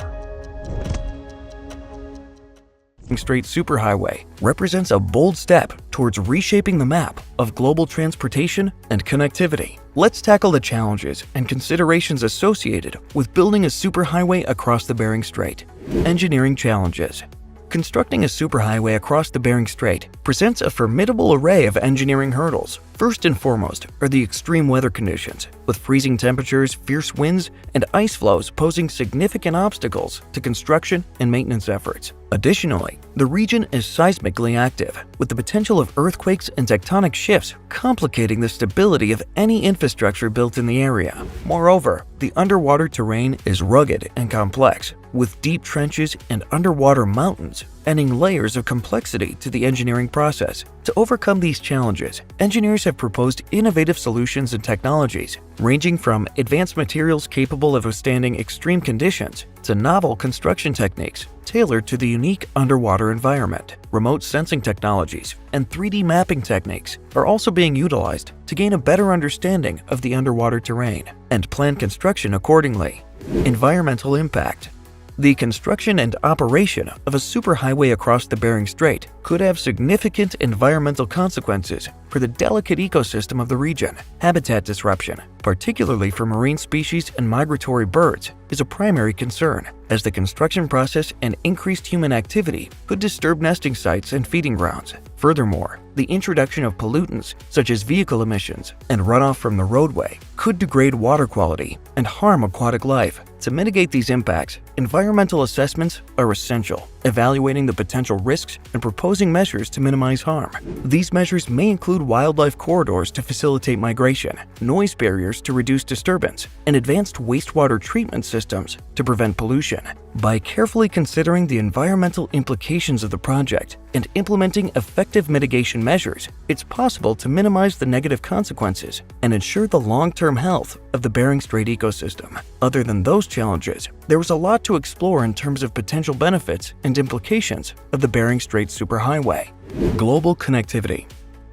Strait Superhighway represents a bold step towards reshaping the map of global transportation and connectivity. Let's tackle the challenges and considerations associated with building a superhighway across the Bering Strait. Engineering challenges. Constructing a superhighway across the Bering Strait presents a formidable array of engineering hurdles. First and foremost are the extreme weather conditions, with freezing temperatures, fierce winds, and ice flows posing significant obstacles to construction and maintenance efforts. Additionally, the region is seismically active, with the potential of earthquakes and tectonic shifts complicating the stability of any infrastructure built in the area. Moreover, the underwater terrain is rugged and complex, with deep trenches and underwater mountains adding layers of complexity to the engineering process. To overcome these challenges, engineers have proposed innovative solutions and technologies, ranging from advanced materials capable of withstanding extreme conditions to novel construction techniques tailored to the unique underwater environment. Remote sensing technologies and 3D mapping techniques are also being utilized to gain a better understanding of the underwater terrain and plan construction accordingly. Environmental impact. The construction and operation of a superhighway across the Bering Strait could have significant environmental consequences for the delicate ecosystem of the region. Habitat disruption, particularly for marine species and migratory birds, is a primary concern, as the construction process and increased human activity could disturb nesting sites and feeding grounds. Furthermore, the introduction of pollutants such as vehicle emissions and runoff from the roadway could degrade water quality and harm aquatic life. To mitigate these impacts, environmental assessments are essential, evaluating the potential risks and proposing measures to minimize harm. These measures may include wildlife corridors to facilitate migration, noise barriers to reduce disturbance, and advanced wastewater treatment systems to prevent pollution. By carefully considering the environmental implications of the project and implementing effective mitigation measures, it's possible to minimize the negative consequences and ensure the long-term health of the Bering Strait ecosystem. Other than those challenges, there was a lot to explore in terms of potential benefits and implications of the Bering Strait Superhighway. Global connectivity.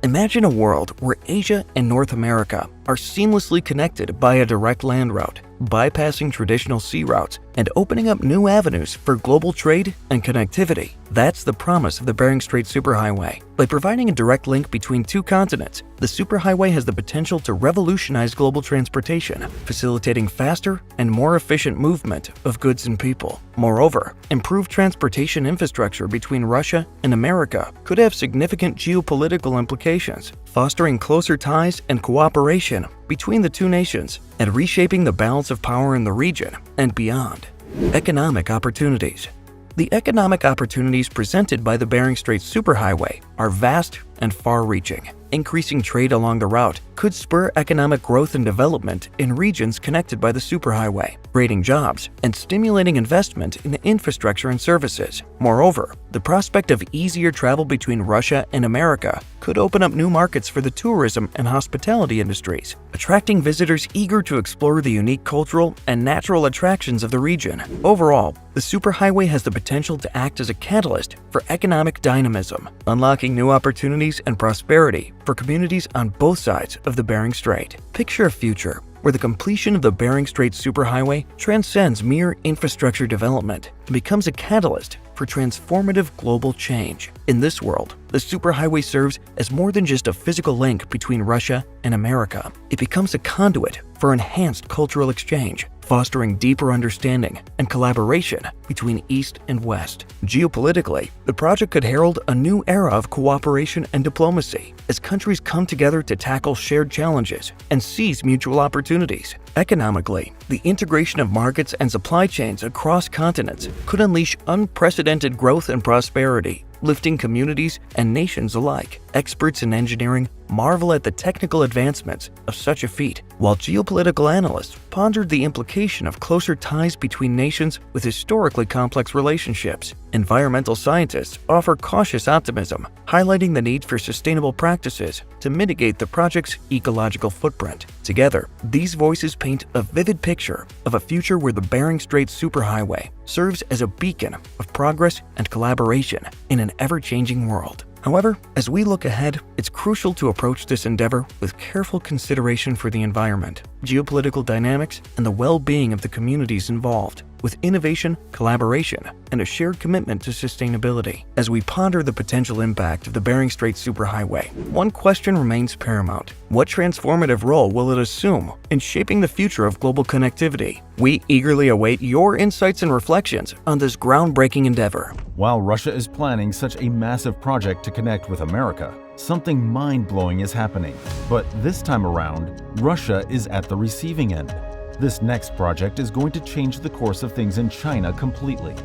Imagine a world where Asia and North America are seamlessly connected by a direct land route, bypassing traditional sea routes and opening up new avenues for global trade and connectivity. That's the promise of the Bering Strait Superhighway. By providing a direct link between two continents, the superhighway has the potential to revolutionize global transportation, facilitating faster and more efficient movement of goods and people. Moreover, improved transportation infrastructure between Russia and America could have significant geopolitical implications, fostering closer ties and cooperation between the two nations and reshaping the balance of power in the region and beyond. Economic opportunities. The economic opportunities presented by the Bering Strait Superhighway are vast and far-reaching. Increasing trade along the route could spur economic growth and development in regions connected by the superhighway, creating jobs and stimulating investment in infrastructure and services. Moreover, the prospect of easier travel between Russia and America could open up new markets for the tourism and hospitality industries, attracting visitors eager to explore the unique cultural and natural attractions of the region. Overall, the superhighway has the potential to act as a catalyst for economic dynamism, unlocking new opportunities and prosperity for communities on both sides of the Bering Strait. Picture a future where the completion of the Bering Strait Superhighway transcends mere infrastructure development and becomes a catalyst for transformative global change. In this world, the superhighway serves as more than just a physical link between Russia and America. It becomes a conduit for enhanced cultural exchange, fostering deeper understanding and collaboration between East and West. Geopolitically, the project could herald a new era of cooperation and diplomacy as countries come together to tackle shared challenges and seize mutual opportunities. Economically, the integration of markets and supply chains across continents could unleash unprecedented growth and prosperity, lifting communities and nations alike. Experts in engineering marvel at the technical advancements of such a feat, while geopolitical analysts pondered the implication of closer ties between nations with historically complex relationships. Environmental scientists offer cautious optimism, highlighting the need for sustainable practices to mitigate the project's ecological footprint. Together, these voices paint a vivid picture of a future where the Bering Strait Superhighway serves as a beacon of progress and collaboration in an ever-changing world. However, as we look ahead, it's crucial to approach this endeavor with careful consideration for the environment, geopolitical dynamics, and the well-being of the communities involved. with innovation, collaboration, and a shared commitment to sustainability. As we ponder the potential impact of the Bering Strait superhighway, one question remains paramount. What transformative role will it assume in shaping the future of global connectivity? We eagerly await your insights and reflections on this groundbreaking endeavor. While Russia is planning such a massive project to connect with America, something mind-blowing is happening. But this time around, Russia is at the receiving end. This next project is going to change the course of things in China completely.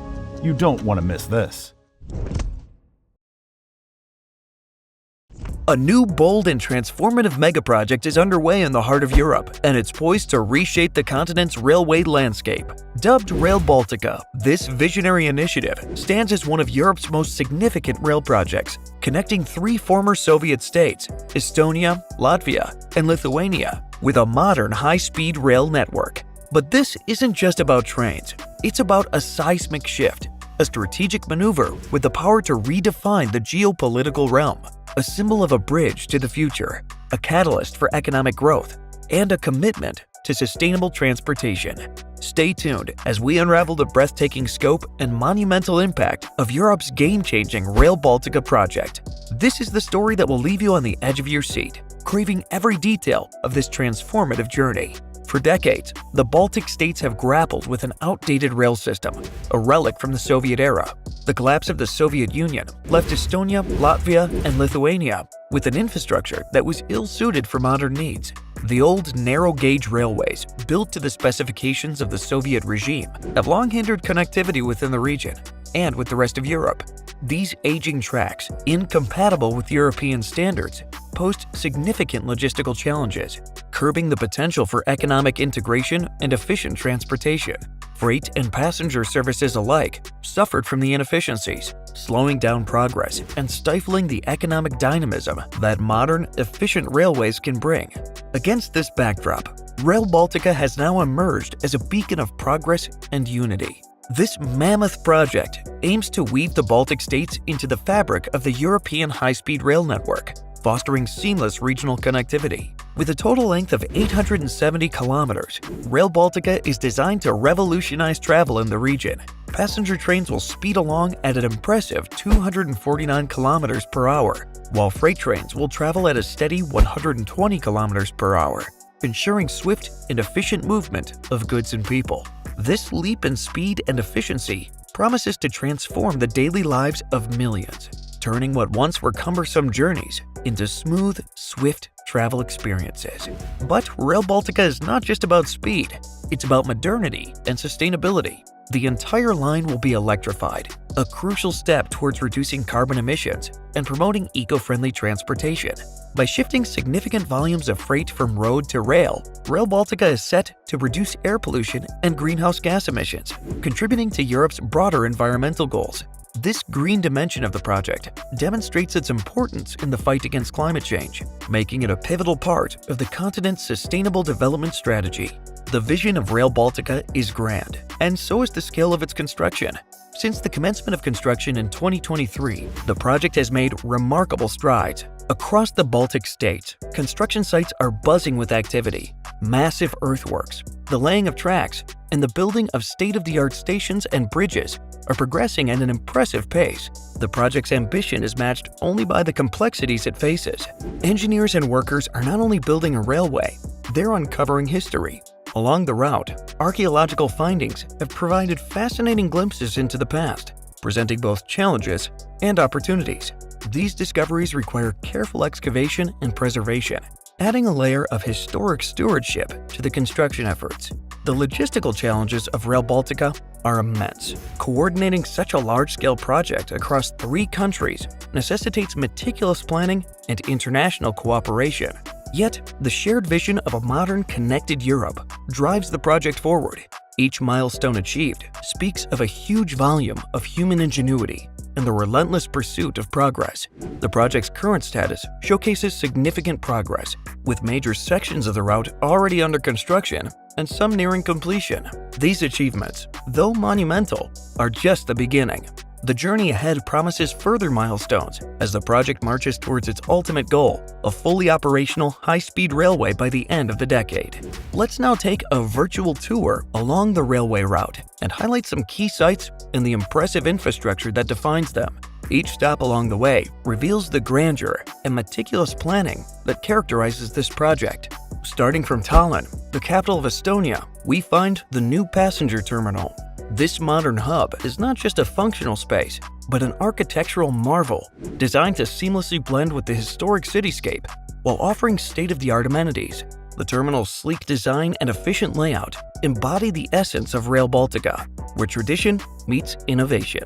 You don't want to miss this. A new, bold, and transformative megaproject is underway in the heart of Europe, and it's poised to reshape the continent's railway landscape. Dubbed Rail Baltica, this visionary initiative stands as one of Europe's most significant rail projects, connecting 3 former Soviet states, Estonia, Latvia, and Lithuania, with a modern high-speed rail network. But this isn't just about trains, it's about a seismic shift, a strategic maneuver with the power to redefine the geopolitical realm, a symbol of a bridge to the future, a catalyst for economic growth, and a commitment to sustainable transportation. Stay tuned as we unravel the breathtaking scope and monumental impact of Europe's game-changing Rail Baltica project. This is the story that will leave you on the edge of your seat, craving every detail of this transformative journey. For decades, the Baltic states have grappled with an outdated rail system, a relic from the Soviet era. The collapse of the Soviet Union left Estonia, Latvia, and Lithuania with an infrastructure that was ill-suited for modern needs. The old narrow-gauge railways, built to the specifications of the Soviet regime, have long hindered connectivity within the region and with the rest of Europe. These aging tracks, incompatible with European standards, posed significant logistical challenges, curbing the potential for economic integration and efficient transportation. Freight and passenger services alike suffered from the inefficiencies, slowing down progress and stifling the economic dynamism that modern, efficient railways can bring. Against this backdrop, Rail Baltica has now emerged as a beacon of progress and unity. This mammoth project aims to weave the Baltic states into the fabric of the European high-speed rail network, fostering seamless regional connectivity. With a total length of 870 kilometers, Rail Baltica is designed to revolutionize travel in the region. Passenger trains will speed along at an impressive 249 kilometers per hour, while freight trains will travel at a steady 120 kilometers per hour, ensuring swift and efficient movement of goods and people. This leap in speed and efficiency promises to transform the daily lives of millions, turning what once were cumbersome journeys into smooth, swift travel experiences. But Rail Baltica is not just about speed, it's about modernity and sustainability. The entire line will be electrified, a crucial step towards reducing carbon emissions and promoting eco-friendly transportation. By shifting significant volumes of freight from road to rail, Rail Baltica is set to reduce air pollution and greenhouse gas emissions, contributing to Europe's broader environmental goals. This green dimension of the project demonstrates its importance in the fight against climate change, making it a pivotal part of the continent's sustainable development strategy. The vision of Rail Baltica is grand, and so is the scale of its construction. Since the commencement of construction in 2023, the project has made remarkable strides. Across the Baltic states, construction sites are buzzing with activity. Massive earthworks, the laying of tracks, and the building of state-of-the-art stations and bridges are progressing at an impressive pace. The project's ambition is matched only by the complexities it faces. Engineers and workers are not only building a railway, they're uncovering history. Along the route, archaeological findings have provided fascinating glimpses into the past, presenting both challenges and opportunities. These discoveries require careful excavation and preservation, adding a layer of historic stewardship to the construction efforts. The logistical challenges of Rail Baltica are immense. Coordinating such a large-scale project across 3 countries necessitates meticulous planning and international cooperation. Yet, the shared vision of a modern, connected Europe drives the project forward. Each milestone achieved speaks of a huge volume of human ingenuity and the relentless pursuit of progress. The project's current status showcases significant progress, with major sections of the route already under construction and some nearing completion. These achievements, though monumental, are just the beginning. The journey ahead promises further milestones as the project marches towards its ultimate goal, a fully operational high-speed railway by the end of the decade. Let's now take a virtual tour along the railway route and highlight some key sites and the impressive infrastructure that defines them. Each stop along the way reveals the grandeur and meticulous planning that characterizes this project. Starting from Tallinn, the capital of Estonia, we find the new passenger terminal. This modern hub is not just a functional space, but an architectural marvel designed to seamlessly blend with the historic cityscape while offering state-of-the-art amenities. The terminal's sleek design and efficient layout embody the essence of Rail Baltica, where tradition meets innovation.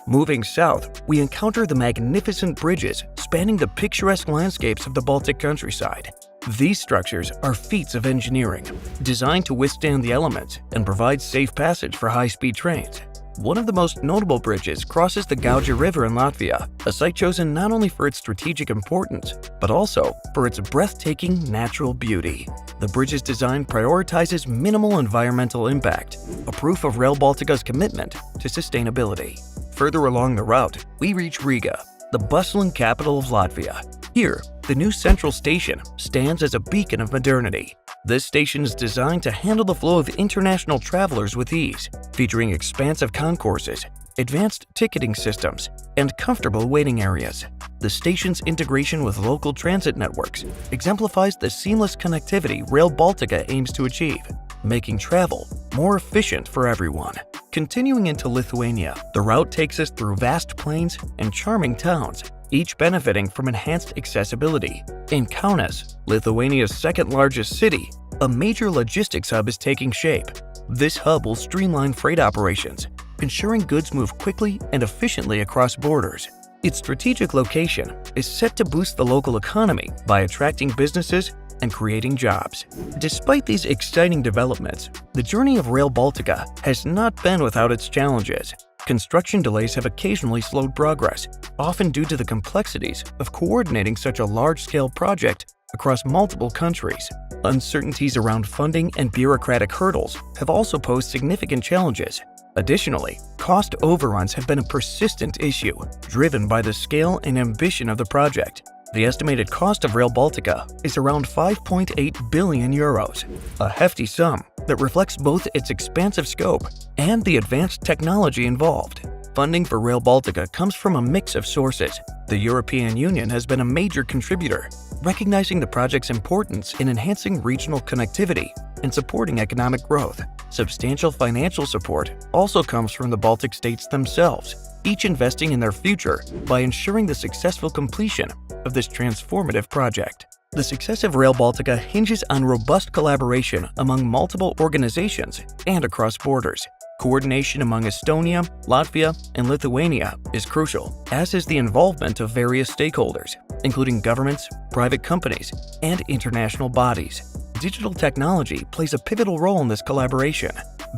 Moving south, we encounter the magnificent bridges spanning the picturesque landscapes of the Baltic countryside. These structures are feats of engineering, designed to withstand the elements and provide safe passage for high-speed trains. One of the most notable bridges crosses the Gauja River in Latvia, a site chosen not only for its strategic importance, but also for its breathtaking natural beauty. The bridge's design prioritizes minimal environmental impact, a proof of Rail Baltica's commitment to sustainability. Further along the route, we reach Riga, the bustling capital of Latvia. Here, the new central station stands as a beacon of modernity. This station is designed to handle the flow of international travelers with ease, featuring expansive concourses, advanced ticketing systems, and comfortable waiting areas. The station's integration with local transit networks exemplifies the seamless connectivity Rail Baltica aims to achieve, making travel more efficient for everyone. Continuing into Lithuania, the route takes us through vast plains and charming towns, each benefiting from enhanced accessibility. In Kaunas, Lithuania's second-largest city, a major logistics hub is taking shape. This hub will streamline freight operations, ensuring goods move quickly and efficiently across borders. Its strategic location is set to boost the local economy by attracting businesses and creating jobs. Despite these exciting developments, the journey of Rail Baltica has not been without its challenges. Construction delays have occasionally slowed progress, often due to the complexities of coordinating such a large-scale project across multiple countries. Uncertainties around funding and bureaucratic hurdles have also posed significant challenges. Additionally, cost overruns have been a persistent issue, driven by the scale and ambition of the project. The estimated cost of Rail Baltica is around 5.8 billion euros, a hefty sum that reflects both its expansive scope and the advanced technology involved. Funding for Rail Baltica comes from a mix of sources. The European Union has been a major contributor, recognizing the project's importance in enhancing regional connectivity and supporting economic growth. Substantial financial support also comes from the Baltic states themselves, each investing in their future by ensuring the successful completion of this transformative project. The success of Rail Baltica hinges on robust collaboration among multiple organizations and across borders. Coordination among Estonia, Latvia, and Lithuania is crucial, as is the involvement of various stakeholders, including governments, private companies, and international bodies. Digital technology plays a pivotal role in this collaboration.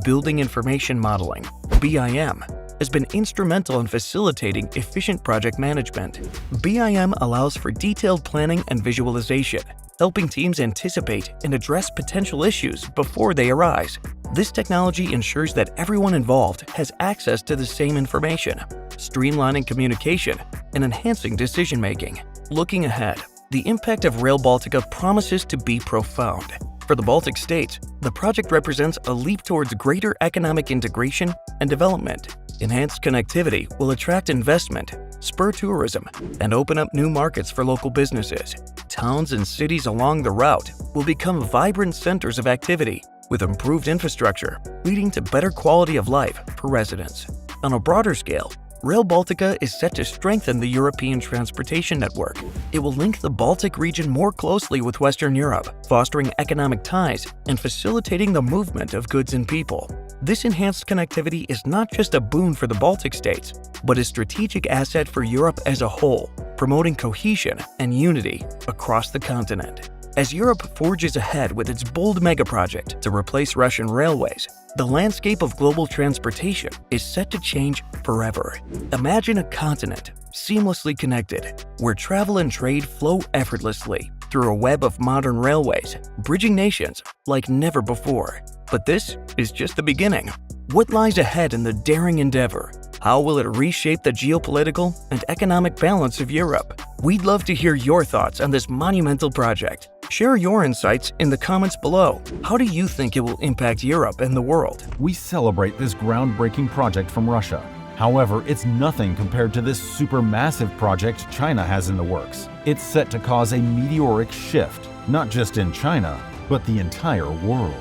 Building Information Modeling, BIM, has been instrumental in facilitating efficient project management. BIM allows for detailed planning and visualization, helping teams anticipate and address potential issues before they arise. This technology ensures that everyone involved has access to the same information, streamlining communication and enhancing decision-making. Looking ahead, the impact of Rail Baltica promises to be profound. For the Baltic states, the project represents a leap towards greater economic integration and development. Enhanced connectivity will attract investment, spur tourism, and open up new markets for local businesses. Towns and cities along the route will become vibrant centers of activity, with improved infrastructure leading to better quality of life for residents. On a broader scale, Rail Baltica is set to strengthen the European transportation network. It will link the Baltic region more closely with Western Europe, fostering economic ties and facilitating the movement of goods and people. This enhanced connectivity is not just a boon for the Baltic states, but a strategic asset for Europe as a whole, promoting cohesion and unity across the continent. As Europe forges ahead with its bold megaproject to replace Russian railways, the landscape of global transportation is set to change forever. Imagine a continent seamlessly connected, where travel and trade flow effortlessly through a web of modern railways, bridging nations like never before. But this is just the beginning. What lies ahead in the daring endeavor? How will it reshape the geopolitical and economic balance of Europe? We'd love to hear your thoughts on this monumental project. Share your insights in the comments below. How do you think it will impact Europe and the world? We celebrate this groundbreaking project from Russia. However, it's nothing compared to this supermassive project China has in the works. It's set to cause a meteoric shift, not just in China, but the entire world.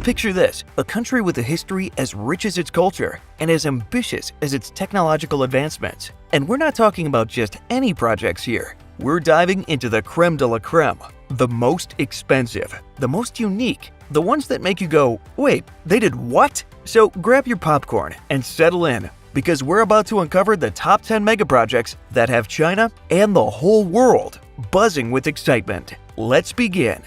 Picture this, a country with a history as rich as its culture and as ambitious as its technological advancements. And we're not talking about just any projects here. We're diving into the creme de la creme, the most expensive, the most unique, the ones that make you go, wait, they did what? So grab your popcorn and settle in, because we're about to uncover the top 10 megaprojects that have China and the whole world buzzing with excitement. Let's begin.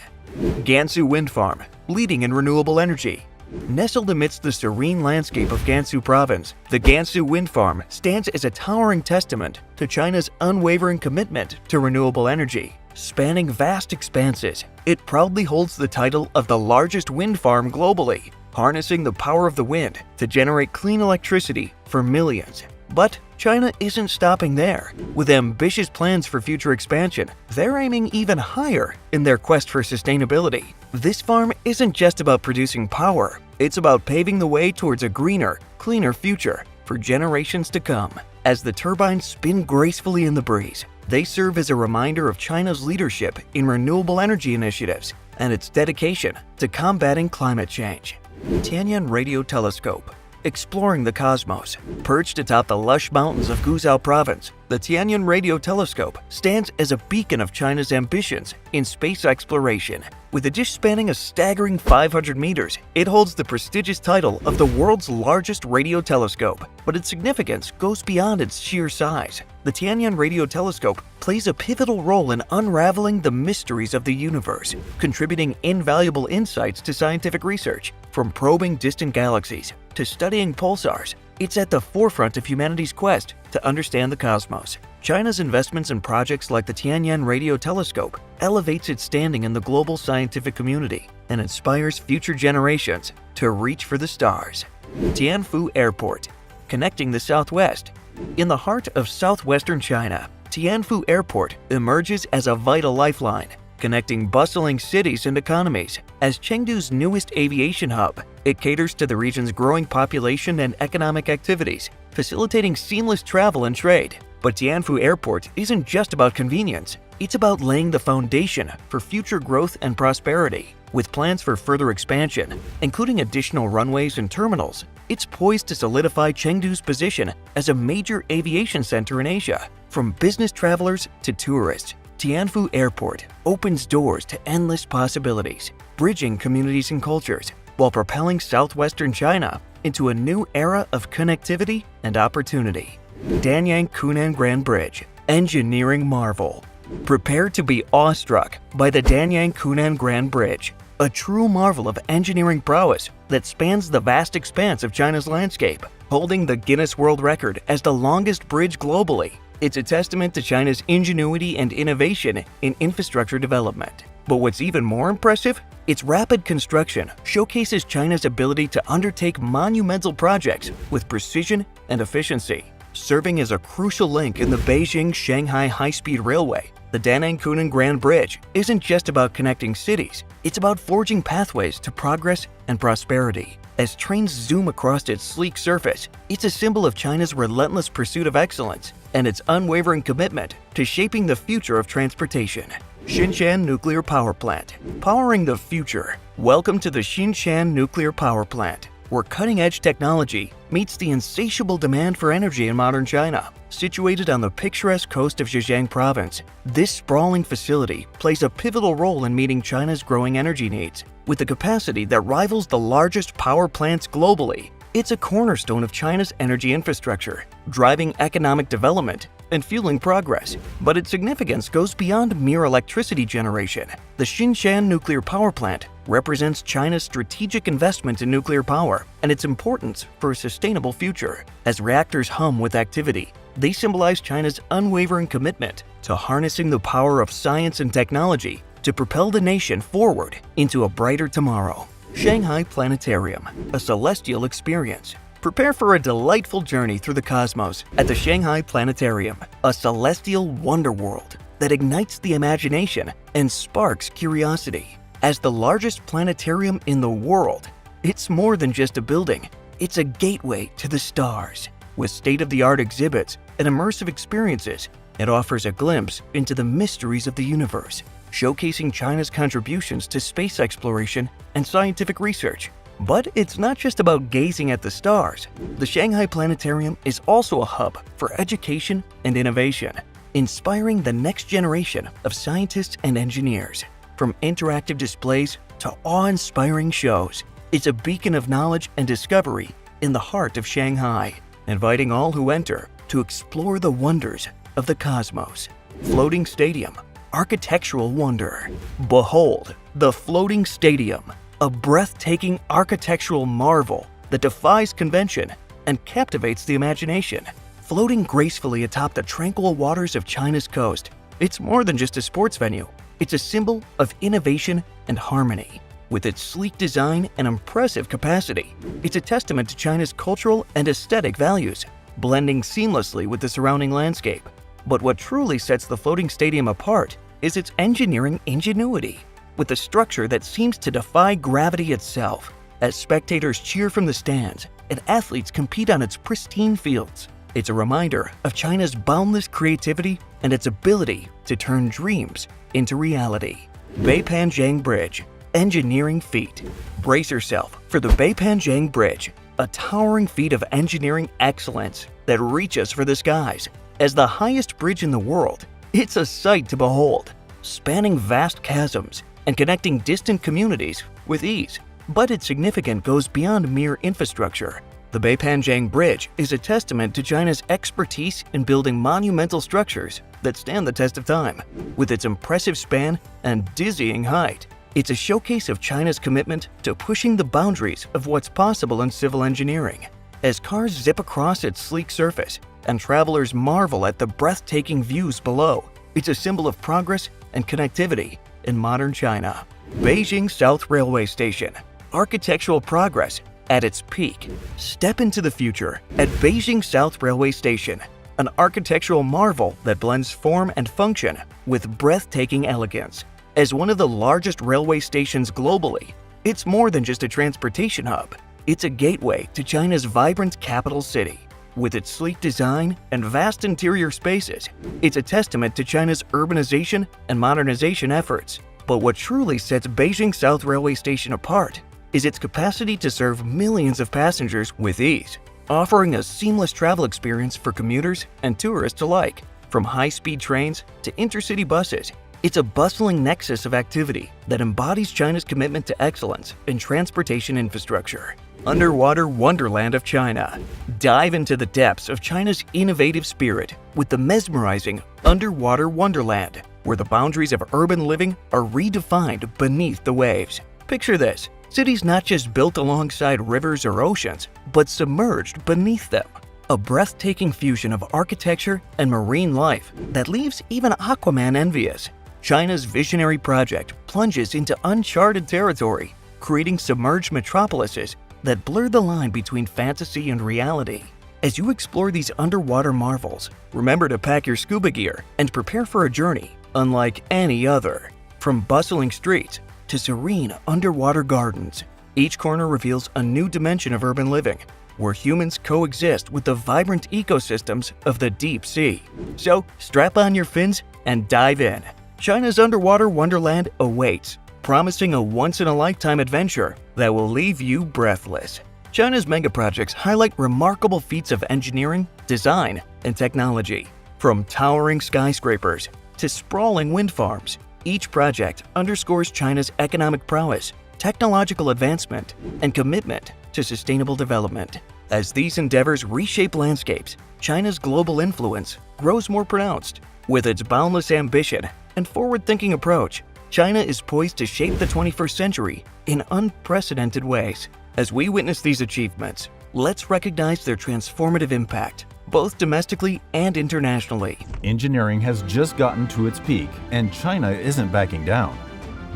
Gansu Wind Farm, leading in renewable energy. Nestled amidst the serene landscape of Gansu Province, the Gansu Wind Farm stands as a towering testament to China's unwavering commitment to renewable energy. Spanning vast expanses, it proudly holds the title of the largest wind farm globally, harnessing the power of the wind to generate clean electricity for millions. But China isn't stopping there. With ambitious plans for future expansion, they're aiming even higher in their quest for sustainability. This farm isn't just about producing power, it's about paving the way towards a greener, cleaner future for generations to come. As the turbines spin gracefully in the breeze, they serve as a reminder of China's leadership in renewable energy initiatives and its dedication to combating climate change. Tianyan Radio Telescope. Exploring the cosmos. Perched atop the lush mountains of Guizhou Province, the Tianyan Radio Telescope stands as a beacon of China's ambitions in space exploration. With a dish spanning a staggering 500 meters, it holds the prestigious title of the world's largest radio telescope, but its significance goes beyond its sheer size. The Tianyan Radio Telescope plays a pivotal role in unraveling the mysteries of the universe, contributing invaluable insights to scientific research. From probing distant galaxies to studying pulsars, it's at the forefront of humanity's quest to understand the cosmos. China's investments in projects like the Tianyan Radio Telescope elevates its standing in the global scientific community and inspires future generations to reach for the stars. Tianfu Airport, connecting the Southwest. In the heart of southwestern China, Tianfu Airport emerges as a vital lifeline, connecting bustling cities and economies. As Chengdu's newest aviation hub, it caters to the region's growing population and economic activities, facilitating seamless travel and trade. But Tianfu Airport isn't just about convenience, it's about laying the foundation for future growth and prosperity. With plans for further expansion, including additional runways and terminals, it's poised to solidify Chengdu's position as a major aviation center in Asia. From business travelers to tourists, Tianfu Airport opens doors to endless possibilities, bridging communities and cultures, while propelling southwestern China into a new era of connectivity and opportunity. Danyang Kunan Grand Bridge, engineering marvel. Prepare to be awestruck by the Danyang Kunan Grand Bridge, a true marvel of engineering prowess that spans the vast expanse of China's landscape. Holding the Guinness World Record as the longest bridge globally, it's a testament to China's ingenuity and innovation in infrastructure development. But what's even more impressive? Its rapid construction showcases China's ability to undertake monumental projects with precision and efficiency. Serving as a crucial link in the Beijing-Shanghai high-speed railway, the Danang Kunan Grand Bridge isn't just about connecting cities, it's about forging pathways to progress and prosperity. As trains zoom across its sleek surface, it's a symbol of China's relentless pursuit of excellence and its unwavering commitment to shaping the future of transportation. Xinshan Nuclear Power Plant, powering the future. Welcome to the Xinshan Nuclear Power Plant, where cutting-edge technology meets the insatiable demand for energy in modern China. Situated on the picturesque coast of Zhejiang Province, this sprawling facility plays a pivotal role in meeting China's growing energy needs. With a capacity that rivals the largest power plants globally, it's a cornerstone of China's energy infrastructure, driving economic development and fueling progress. But its significance goes beyond mere electricity generation. The Xinshan Nuclear Power Plant represents China's strategic investment in nuclear power and its importance for a sustainable future. As reactors hum with activity, they symbolize China's unwavering commitment to harnessing the power of science and technology to propel the nation forward into a brighter tomorrow. Shanghai Planetarium, a celestial experience. Prepare for a delightful journey through the cosmos at the Shanghai Planetarium, a celestial wonder world that ignites the imagination and sparks curiosity. As the largest planetarium in the world, it's more than just a building, it's a gateway to the stars. With state-of-the-art exhibits and immersive experiences, it offers a glimpse into the mysteries of the universe, showcasing China's contributions to space exploration and scientific research. But it's not just about gazing at the stars. The Shanghai Planetarium is also a hub for education and innovation, inspiring the next generation of scientists and engineers. From interactive displays to awe-inspiring shows, it's a beacon of knowledge and discovery in the heart of Shanghai, inviting all who enter to explore the wonders of the cosmos. Floating Stadium, architectural wonder. Behold, the Floating Stadium, a breathtaking architectural marvel that defies convention and captivates the imagination. Floating gracefully atop the tranquil waters of China's coast, it's more than just a sports venue. It's a symbol of innovation and harmony. With its sleek design and impressive capacity, it's a testament to China's cultural and aesthetic values, blending seamlessly with the surrounding landscape. But what truly sets the Floating Stadium apart is its engineering ingenuity. With a structure that seems to defy gravity itself, as spectators cheer from the stands and athletes compete on its pristine fields, it's a reminder of China's boundless creativity and its ability to turn dreams into reality. Beipanjiang Bridge, engineering feat. Brace yourself for the Beipanjiang Bridge, a towering feat of engineering excellence that reaches for the skies. As the highest bridge in the world, it's a sight to behold, spanning vast chasms and connecting distant communities with ease. But its significance goes beyond mere infrastructure. The Beipanjiang Bridge is a testament to China's expertise in building monumental structures that stand the test of time. With its impressive span and dizzying height, it's a showcase of China's commitment to pushing the boundaries of what's possible in civil engineering. As cars zip across its sleek surface and travelers marvel at the breathtaking views below, it's a symbol of progress and connectivity in modern China. Beijing South Railway Station, architectural progress at its peak. Step into the future at Beijing South Railway Station, an architectural marvel that blends form and function with breathtaking elegance. As one of the largest railway stations globally, it's more than just a transportation hub. It's a gateway to China's vibrant capital city. With its sleek design and vast interior spaces, it's a testament to China's urbanization and modernization efforts. But what truly sets Beijing South Railway Station apart is its capacity to serve millions of passengers with ease, offering a seamless travel experience for commuters and tourists alike. From high-speed trains to intercity buses, it's a bustling nexus of activity that embodies China's commitment to excellence in transportation infrastructure. Underwater Wonderland of China. Dive into the depths of China's innovative spirit with the mesmerizing Underwater Wonderland, where the boundaries of urban living are redefined beneath the waves. Picture this: cities not just built alongside rivers or oceans, but submerged beneath them. A breathtaking fusion of architecture and marine life that leaves even Aquaman envious. China's visionary project plunges into uncharted territory, creating submerged metropolises that blur the line between fantasy and reality. As you explore these underwater marvels, remember to pack your scuba gear and prepare for a journey unlike any other. From bustling streets to serene underwater gardens, each corner reveals a new dimension of urban living, where humans coexist with the vibrant ecosystems of the deep sea. So strap on your fins and dive in. China's Underwater Wonderland awaits, promising a once-in-a-lifetime adventure that will leave you breathless. China's megaprojects highlight remarkable feats of engineering, design, and technology. From towering skyscrapers to sprawling wind farms, each project underscores China's economic prowess, technological advancement, and commitment to sustainable development. As these endeavors reshape landscapes, China's global influence grows more pronounced. With its boundless ambition and forward-thinking approach, China is poised to shape the 21st century in unprecedented ways. As we witness these achievements, let's recognize their transformative impact, both domestically and internationally. Engineering has just gotten to its peak, and China isn't backing down.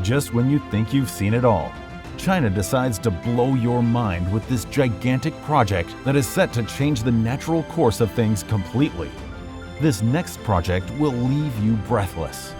Just when you think you've seen it all, China decides to blow your mind with this gigantic project that is set to change the natural course of things completely. This next project will leave you breathless.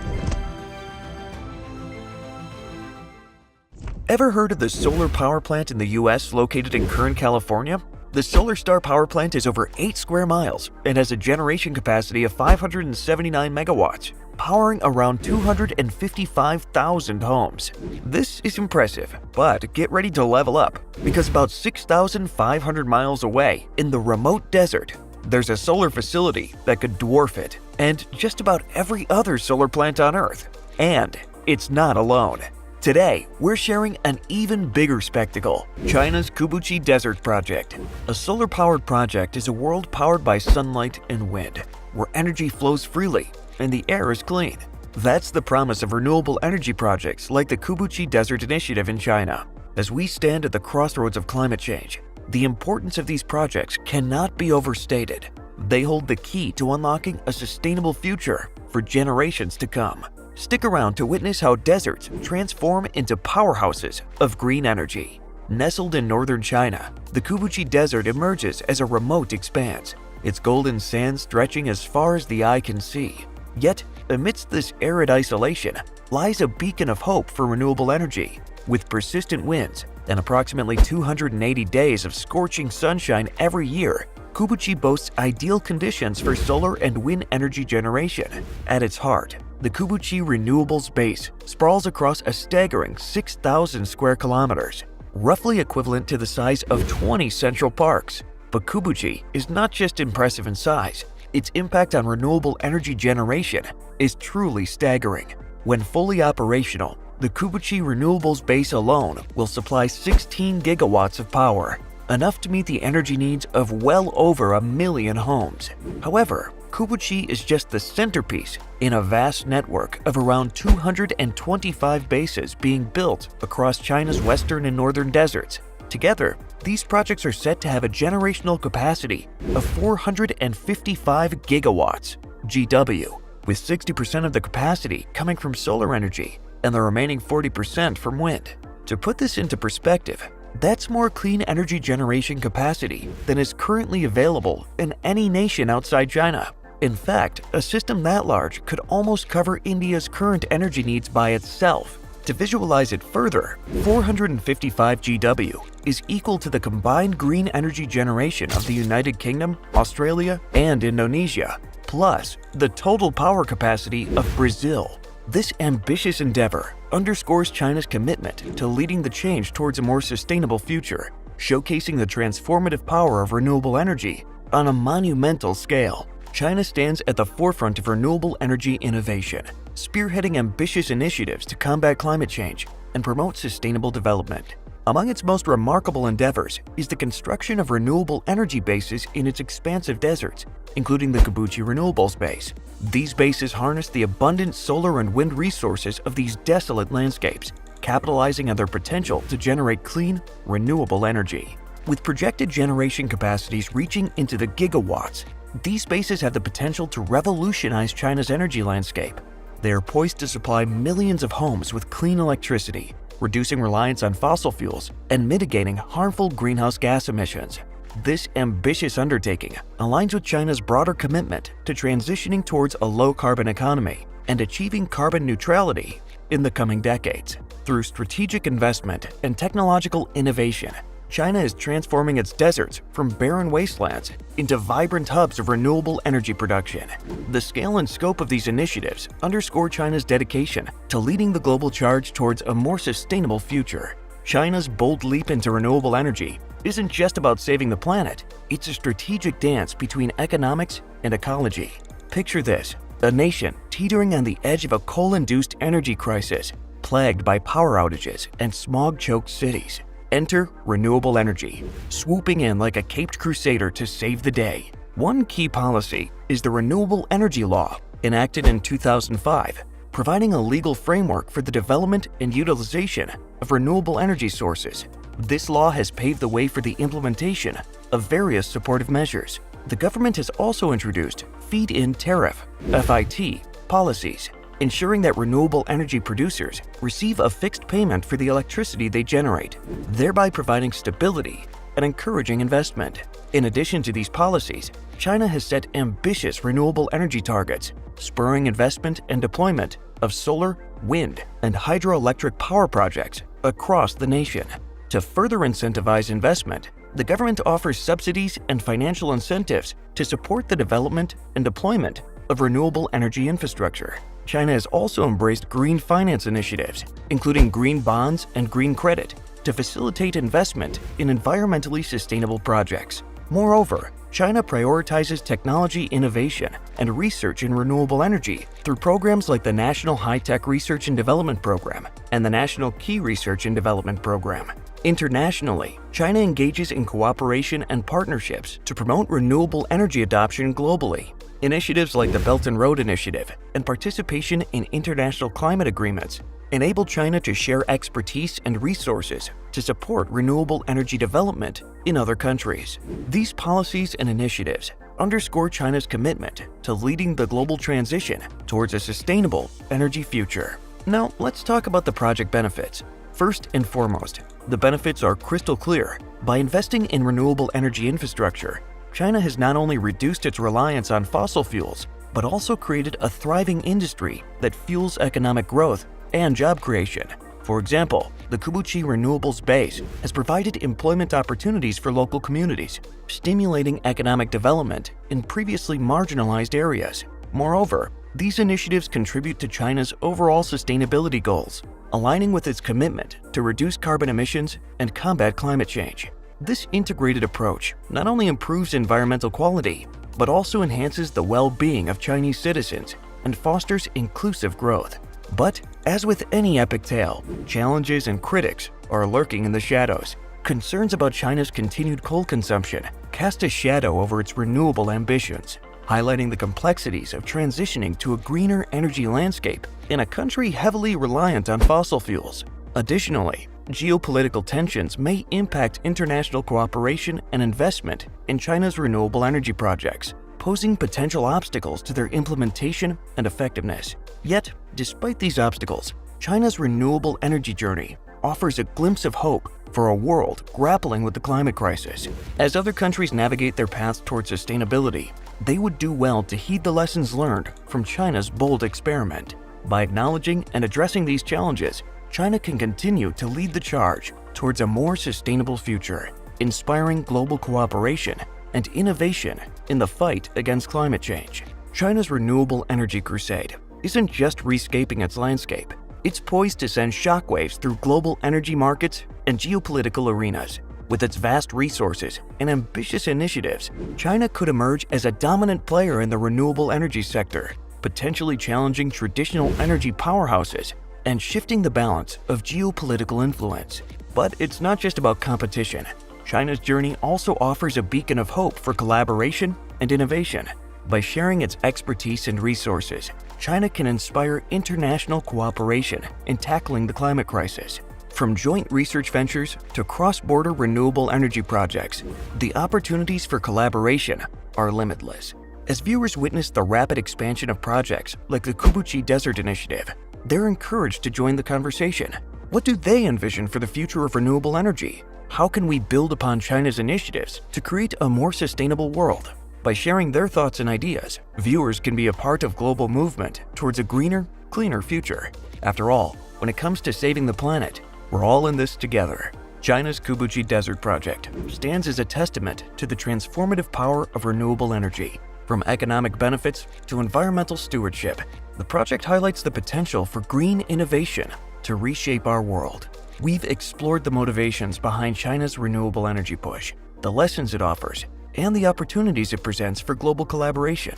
Ever heard of the solar power plant in the US located in Kern, California? The Solar Star power plant is over 8 square miles and has a generation capacity of 579 megawatts, powering around 255,000 homes. This is impressive, but get ready to level up, because about 6,500 miles away, in the remote desert, there's a solar facility that could dwarf it, and just about every other solar plant on Earth. And it's not alone. Today, we're sharing an even bigger spectacle, China's Kubui Desert Project. A solar-powered project is a world powered by sunlight and wind, where energy flows freely and the air is clean. That's the promise of renewable energy projects like the Kubui Desert Initiative in China. As we stand at the crossroads of climate change, the importance of these projects cannot be overstated. They hold the key to unlocking a sustainable future for generations to come. Stick around to witness how deserts transform into powerhouses of green energy. Nestled in northern China, the Kubui Desert emerges as a remote expanse, its golden sands stretching as far as the eye can see. Yet, amidst this arid isolation lies a beacon of hope for renewable energy. With persistent winds and approximately 280 days of scorching sunshine every year, Kubui boasts ideal conditions for solar and wind energy generation. At its heart, the Kubui Renewables base sprawls across a staggering 6,000 square kilometers, roughly equivalent to the size of 20 central parks. But Kubui is not just impressive in size, its impact on renewable energy generation is truly staggering. When fully operational, the Kubui Renewables base alone will supply 16 gigawatts of power, enough to meet the energy needs of well over 1 million homes. However, Kubui is just the centerpiece in a vast network of around 225 bases being built across China's western and northern deserts. Together, these projects are set to have a generational capacity of 455 gigawatts GW, with 60% of the capacity coming from solar energy and the remaining 40% from wind. To put this into perspective, that's more clean energy generation capacity than is currently available in any nation outside China. In fact, a system that large could almost cover India's current energy needs by itself. To visualize it further, 455 GW is equal to the combined green energy generation of the United Kingdom, Australia, and Indonesia, plus the total power capacity of Brazil. This ambitious endeavor underscores China's commitment to leading the change towards a more sustainable future, showcasing the transformative power of renewable energy on a monumental scale. China stands at the forefront of renewable energy innovation, spearheading ambitious initiatives to combat climate change and promote sustainable development. Among its most remarkable endeavors is the construction of renewable energy bases in its expansive deserts, including the Kubui Renewables base. These bases harness the abundant solar and wind resources of these desolate landscapes, capitalizing on their potential to generate clean, renewable energy. With projected generation capacities reaching into the gigawatts, these bases have the potential to revolutionize China's energy landscape. They are poised to supply millions of homes with clean electricity, reducing reliance on fossil fuels and mitigating harmful greenhouse gas emissions. This ambitious undertaking aligns with China's broader commitment to transitioning towards a low-carbon economy and achieving carbon neutrality in the coming decades. Through strategic investment and technological innovation, China is transforming its deserts from barren wastelands into vibrant hubs of renewable energy production. The scale and scope of these initiatives underscore China's dedication to leading the global charge towards a more sustainable future. China's bold leap into renewable energy isn't just about saving the planet, it's a strategic dance between economics and ecology. Picture this, a nation teetering on the edge of a coal-induced energy crisis, plagued by power outages and smog-choked cities. Enter renewable energy, swooping in like a caped crusader to save the day. One key policy is the Renewable Energy Law, enacted in 2005, providing a legal framework for the development and utilization of renewable energy sources. This law has paved the way for the implementation of various supportive measures. The government has also introduced feed-in tariff (FIT) policies, ensuring that renewable energy producers receive a fixed payment for the electricity they generate, thereby providing stability and encouraging investment. In addition to these policies, China has set ambitious renewable energy targets, spurring investment and deployment of solar, wind, and hydroelectric power projects across the nation. To further incentivize investment, the government offers subsidies and financial incentives to support the development and deployment of renewable energy infrastructure. China has also embraced green finance initiatives, including green bonds and green credit, to facilitate investment in environmentally sustainable projects. Moreover, China prioritizes technology innovation and research in renewable energy through programs like the National High-Tech Research and Development Program and the National Key Research and Development Program. Internationally, China engages in cooperation and partnerships to promote renewable energy adoption globally. Initiatives like the Belt and Road Initiative and participation in international climate agreements enable China to share expertise and resources to support renewable energy development in other countries. These policies and initiatives underscore China's commitment to leading the global transition towards a sustainable energy future. Now, let's talk about the project benefits. First and foremost, the benefits are crystal clear. By investing in renewable energy infrastructure, China has not only reduced its reliance on fossil fuels, but also created a thriving industry that fuels economic growth and job creation. For example, the Kubui renewables base has provided employment opportunities for local communities, stimulating economic development in previously marginalized areas. Moreover, these initiatives contribute to China's overall sustainability goals, aligning with its commitment to reduce carbon emissions and combat climate change. This integrated approach not only improves environmental quality, but also enhances the well-being of Chinese citizens and fosters inclusive growth. But as with any epic tale, challenges and critics are lurking in the shadows. Concerns about China's continued coal consumption cast a shadow over its renewable ambitions, highlighting the complexities of transitioning to a greener energy landscape in a country heavily reliant on fossil fuels. Additionally, geopolitical tensions may impact international cooperation and investment in China's renewable energy projects, posing potential obstacles to their implementation and effectiveness. Yet, despite these obstacles, China's renewable energy journey offers a glimpse of hope for a world grappling with the climate crisis. As other countries navigate their paths towards sustainability, they would do well to heed the lessons learned from China's bold experiment. By acknowledging and addressing these challenges, China can continue to lead the charge towards a more sustainable future, inspiring global cooperation and innovation in the fight against climate change. China's renewable energy crusade isn't just rescaping its landscape, it's poised to send shockwaves through global energy markets and geopolitical arenas. With its vast resources and ambitious initiatives, China could emerge as a dominant player in the renewable energy sector, potentially challenging traditional energy powerhouses and shifting the balance of geopolitical influence. But it's not just about competition. China's journey also offers a beacon of hope for collaboration and innovation. By sharing its expertise and resources, China can inspire international cooperation in tackling the climate crisis. From joint research ventures to cross-border renewable energy projects, the opportunities for collaboration are limitless. As viewers witness the rapid expansion of projects like the Kubui Desert Initiative, they're encouraged to join the conversation. What do they envision for the future of renewable energy? How can we build upon China's initiatives to create a more sustainable world? By sharing their thoughts and ideas, viewers can be a part of global movement towards a greener, cleaner future. After all, when it comes to saving the planet, we're all in this together. China's Kubui Desert Project stands as a testament to the transformative power of renewable energy. From economic benefits to environmental stewardship, the project highlights the potential for green innovation to reshape our world. We've explored the motivations behind China's renewable energy push, the lessons it offers, and the opportunities it presents for global collaboration.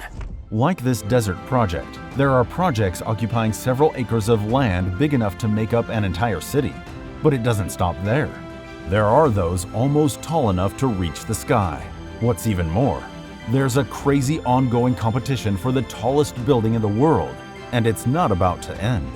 Like this desert project, there are projects occupying several acres of land big enough to make up an entire city. But it doesn't stop there. There are those almost tall enough to reach the sky. What's even more, there's a crazy ongoing competition for the tallest building in the world, and it's not about to end.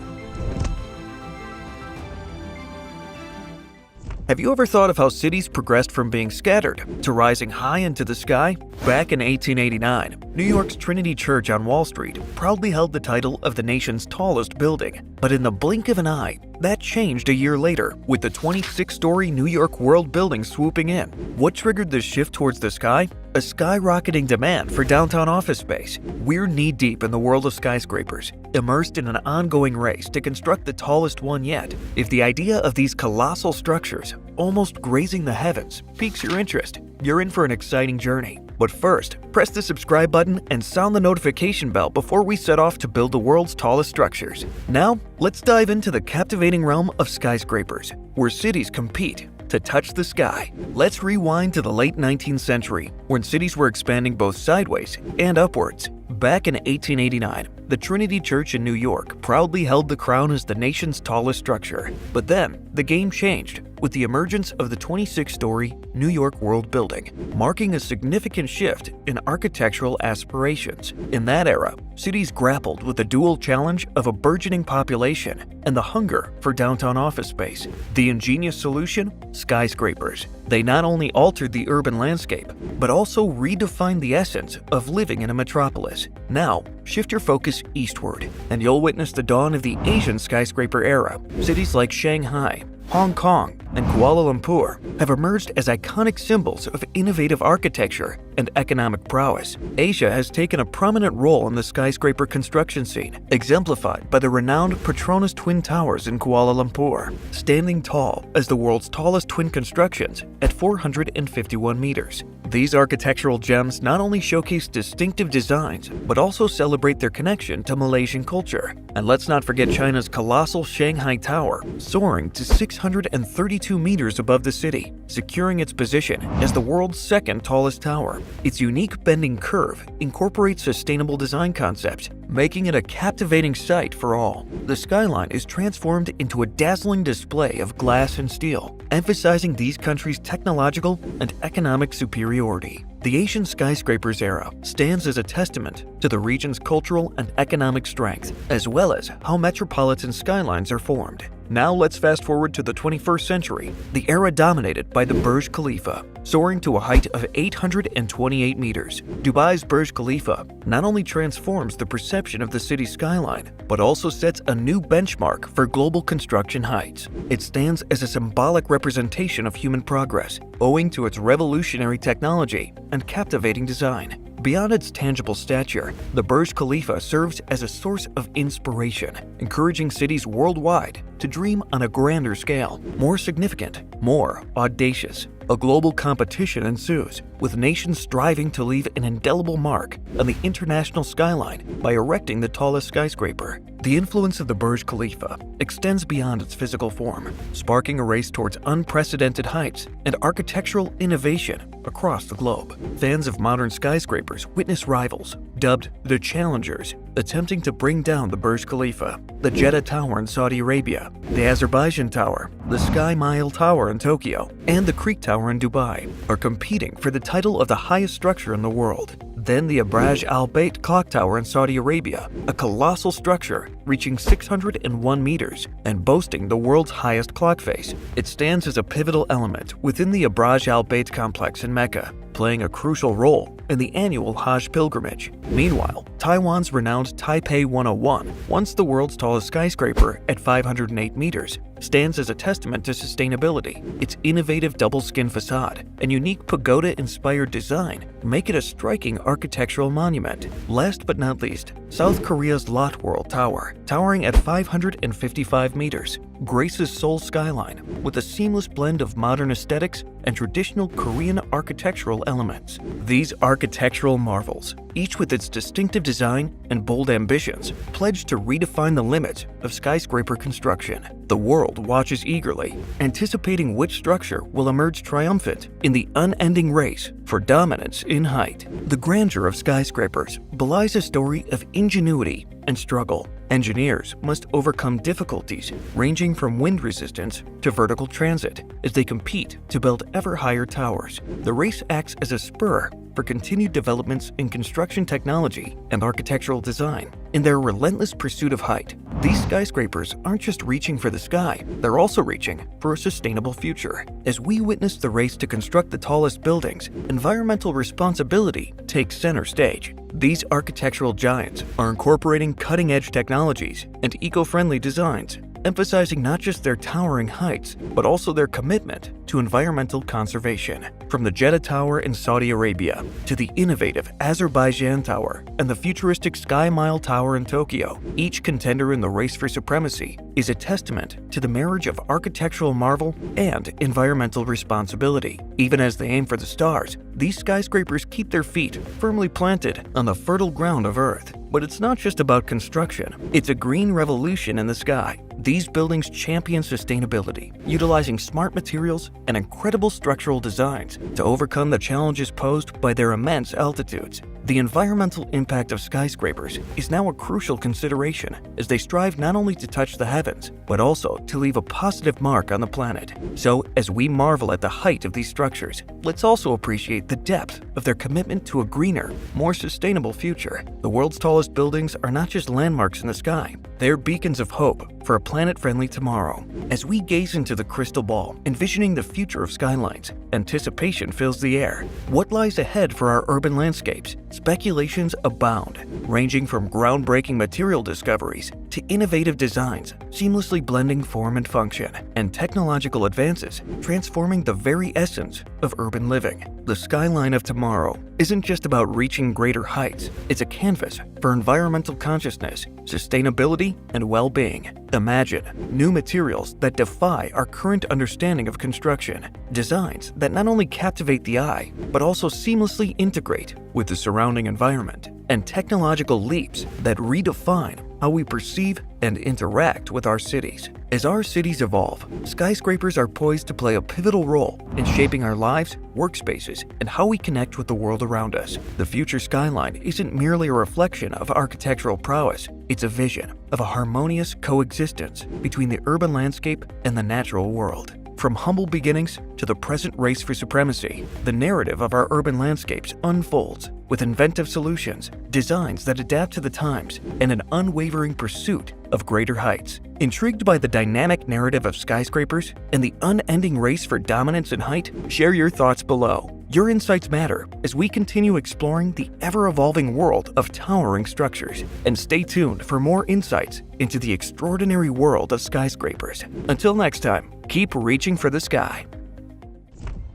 Have you ever thought of how cities progressed from being scattered to rising high into the sky? Back in 1889, New York's Trinity Church on Wall Street proudly held the title of the nation's tallest building. But in the blink of an eye, that changed a year later with the 26-story New York World building swooping in. What triggered this shift towards the sky? A skyrocketing demand for downtown office space. We're knee-deep in the world of skyscrapers, immersed in an ongoing race to construct the tallest one yet. If the idea of these colossal structures, almost grazing the heavens, piques your interest, you're in for an exciting journey. But first, press the subscribe button and sound the notification bell before we set off to build the world's tallest structures. Now, let's dive into the captivating realm of skyscrapers, where cities compete to touch the sky. Let's rewind to the late 19th century, when cities were expanding both sideways and upwards. Back in 1889, the Trinity Church in New York proudly held the crown as the nation's tallest structure. But then, the game changed with the emergence of the 26-story New York World building, marking a significant shift in architectural aspirations. In that era, cities grappled with the dual challenge of a burgeoning population and the hunger for downtown office space. The ingenious solution? Skyscrapers. They not only altered the urban landscape, but also redefined the essence of living in a metropolis. Now, shift your focus eastward, and you'll witness the dawn of the Asian skyscraper era. Cities like Shanghai, Hong Kong, and Kuala Lumpur have emerged as iconic symbols of innovative architecture and economic prowess. Asia has taken a prominent role in the skyscraper construction scene, exemplified by the renowned Petronas Twin Towers in Kuala Lumpur, standing tall as the world's tallest twin constructions at 451 meters. These architectural gems not only showcase distinctive designs, but also celebrate their connection to Malaysian culture. And let's not forget China's colossal Shanghai Tower, soaring to 632 meters above the city, securing its position as the world's second tallest tower. Its unique bending curve incorporates sustainable design concepts, making it a captivating sight for all. The skyline is transformed into a dazzling display of glass and steel, emphasizing these countries' technological and economic superiority. The Asian skyscrapers era stands as a testament to the region's cultural and economic strength, as well as how metropolitan skylines are formed. Now let's fast forward to the 21st century, the era dominated by the Burj Khalifa, soaring to a height of 828 meters. Dubai's Burj Khalifa not only transforms the perception of the city's skyline, but also sets a new benchmark for global construction heights. It stands as a symbolic representation of human progress, owing to its revolutionary technology and captivating design. Beyond its tangible stature, the Burj Khalifa serves as a source of inspiration, encouraging cities worldwide to dream on a grander scale, more significant, more audacious. A global competition ensues, with nations striving to leave an indelible mark on the international skyline by erecting the tallest skyscraper. The influence of the Burj Khalifa extends beyond its physical form, sparking a race towards unprecedented heights and architectural innovation across the globe. Fans of modern skyscrapers witness rivals, dubbed the Challengers, attempting to bring down the Burj Khalifa. The Jeddah Tower in Saudi Arabia, the Azerbaijan Tower, the Sky Mile Tower in Tokyo, and the Creek Tower in Dubai are competing for the title of the highest structure in the world. Then the Burj Al Bait Clock Tower in Saudi Arabia, a colossal structure reaching 601 meters and boasting the world's highest clock face. It stands as a pivotal element within the Burj Al Bait complex in Mecca, playing a crucial role in the annual Hajj pilgrimage. Meanwhile, Taiwan's renowned Taipei 101, once the world's tallest skyscraper at 508 meters, stands as a testament to sustainability. Its innovative double-skin facade and unique pagoda-inspired design make it a striking architectural monument. Last but not least, South Korea's Lot World Tower, towering at 555 meters, graces Seoul's skyline with a seamless blend of modern aesthetics and traditional Korean architectural elements. These architectural marvels, each with its distinctive design and bold ambitions, pledge to redefine the limits of skyscraper construction. The world watches eagerly, anticipating which structure will emerge triumphant in the unending race for dominance in height. The grandeur of skyscrapers belies a story of ingenuity and struggle. Engineers must overcome difficulties ranging from wind resistance to vertical transit as they compete to build ever higher towers. The race acts as a spur for continued developments in construction technology and architectural design. In their relentless pursuit of height, these skyscrapers aren't just reaching for the sky, they're also reaching for a sustainable future. As we witness the race to construct the tallest buildings, environmental responsibility takes center stage. These architectural giants are incorporating cutting-edge technologies and eco-friendly designs, emphasizing not just their towering heights, but also their commitment to environmental conservation. From the Jeddah Tower in Saudi Arabia to the innovative Azerbaijan Tower and the futuristic Sky Mile Tower in Tokyo, each contender in the race for supremacy is a testament to the marriage of architectural marvel and environmental responsibility. Even as they aim for the stars, these skyscrapers keep their feet firmly planted on the fertile ground of Earth. But it's not just about construction, it's a green revolution in the sky. These buildings champion sustainability, utilizing smart materials and incredible structural designs to overcome the challenges posed by their immense altitudes. The environmental impact of skyscrapers is now a crucial consideration as they strive not only to touch the heavens, but also to leave a positive mark on the planet. So, as we marvel at the height of these structures, let's also appreciate the depth of their commitment to a greener, more sustainable future. The world's tallest buildings are not just landmarks in the sky, they're beacons of hope for a planet-friendly tomorrow. As we gaze into the crystal ball, envisioning the future of skylines, anticipation fills the air. What lies ahead for our urban landscapes? Speculations abound, ranging from groundbreaking material discoveries to innovative designs, seamlessly blending form and function, and technological advances transforming the very essence of urban living. The skyline of tomorrow isn't just about reaching greater heights, it's a canvas for environmental consciousness, sustainability, and well-being. Imagine new materials that defy our current understanding of construction, designs that not only captivate the eye, but also seamlessly integrate with the surrounding environment, and technological leaps that redefine how we perceive and interact with our cities. As our cities evolve, skyscrapers are poised to play a pivotal role in shaping our lives, workspaces, and how we connect with the world around us. The future skyline isn't merely a reflection of architectural prowess, it's a vision of a harmonious coexistence between the urban landscape and the natural world. From humble beginnings to the present race for supremacy, the narrative of our urban landscapes unfolds with inventive solutions, designs that adapt to the times, and an unwavering pursuit of greater heights. Intrigued by the dynamic narrative of skyscrapers and the unending race for dominance and height? Share your thoughts below. Your insights matter as we continue exploring the ever-evolving world of towering structures. And stay tuned for more insights into the extraordinary world of skyscrapers. Until next time, keep reaching for the sky.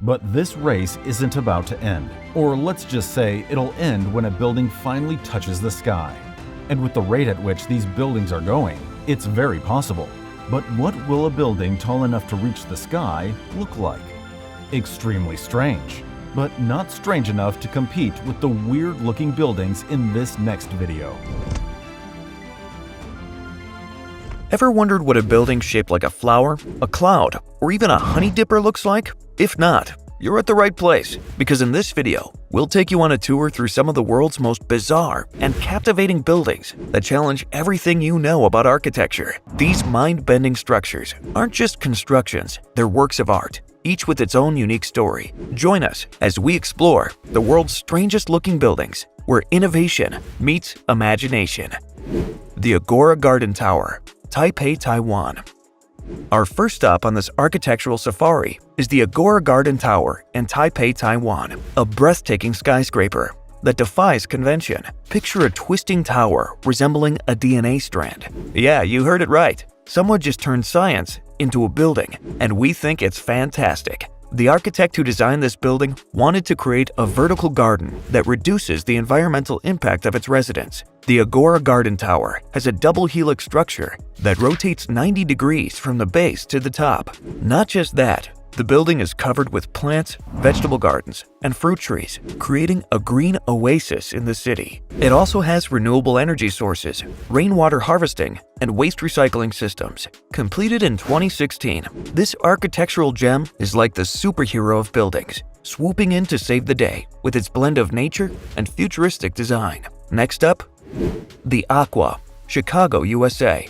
But this race isn't about to end. Or let's just say it'll end when a building finally touches the sky. And with the rate at which these buildings are going, it's very possible. But what will a building tall enough to reach the sky look like? Extremely strange, but not strange enough to compete with the weird-looking buildings in this next video. Ever wondered what a building shaped like a flower, a cloud, or even a honey dipper looks like? If not, you're at the right place, because in this video, we'll take you on a tour through some of the world's most bizarre and captivating buildings that challenge everything you know about architecture. These mind-bending structures aren't just constructions, they're works of art, each with its own unique story. Join us as we explore the world's strangest-looking buildings, where innovation meets imagination. The Agora Garden Tower, Taipei, Taiwan. Our first stop on this architectural safari is the Agora Garden Tower in Taipei, Taiwan, a breathtaking skyscraper that defies convention. Picture a twisting tower resembling a DNA strand. Yeah, you heard it right. Someone just turned science into a building, and we think it's fantastic. The architect who designed this building wanted to create a vertical garden that reduces the environmental impact of its residents. The Agora Garden Tower has a double helix structure that rotates 90 degrees from the base to the top. Not just that, the building is covered with plants, vegetable gardens, and fruit trees, creating a green oasis in the city. It also has renewable energy sources, rainwater harvesting, and waste recycling systems. Completed in 2016, this architectural gem is like the superhero of buildings, swooping in to save the day with its blend of nature and futuristic design. Next up, the Aqua, Chicago, USA.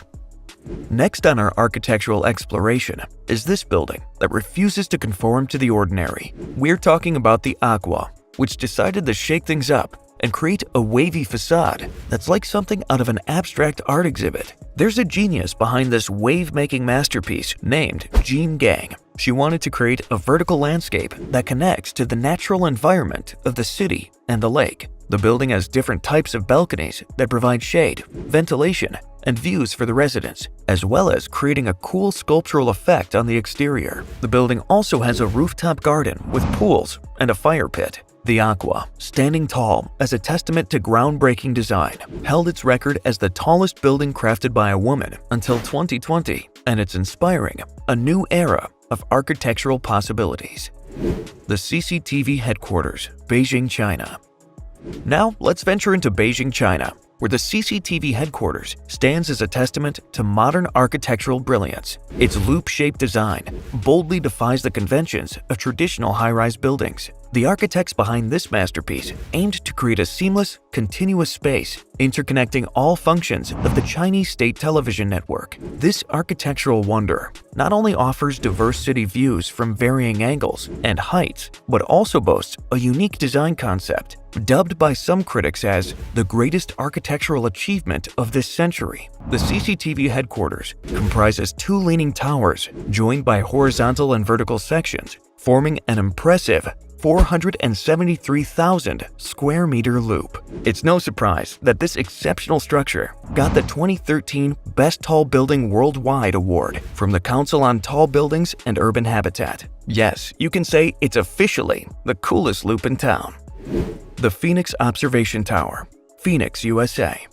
Next on our architectural exploration is this building that refuses to conform to the ordinary. We're talking about the Aqua, which decided to shake things up and create a wavy facade that's like something out of an abstract art exhibit. There's a genius behind this wave-making masterpiece named Jean Gang. She wanted to create a vertical landscape that connects to the natural environment of the city and the lake. The building has different types of balconies that provide shade, ventilation, and views for the residents, as well as creating a cool sculptural effect on the exterior. The building also has a rooftop garden with pools and a fire pit. The Aqua, standing tall as a testament to groundbreaking design, held its record as the tallest building crafted by a woman until 2020, and it's inspiring a new era of architectural possibilities. The CCTV headquarters, Beijing, China. Now, let's venture into Beijing, China, where the CCTV headquarters stands as a testament to modern architectural brilliance. Its loop-shaped design boldly defies the conventions of traditional high-rise buildings. The architects behind this masterpiece aimed to create a seamless, continuous space interconnecting all functions of the Chinese state television network. This architectural wonder not only offers diverse city views from varying angles and heights, but also boasts a unique design concept, dubbed by some critics as the greatest architectural achievement of this century. The CCTV headquarters comprises two leaning towers joined by horizontal and vertical sections, forming an impressive 473,000 square meter loop. It's no surprise that this exceptional structure got the 2013 Best Tall Building Worldwide Award from the Council on Tall Buildings and Urban Habitat. Yes, you can say it's officially the coolest loop in town. The Phoenix Observation Tower, Phoenix, USA.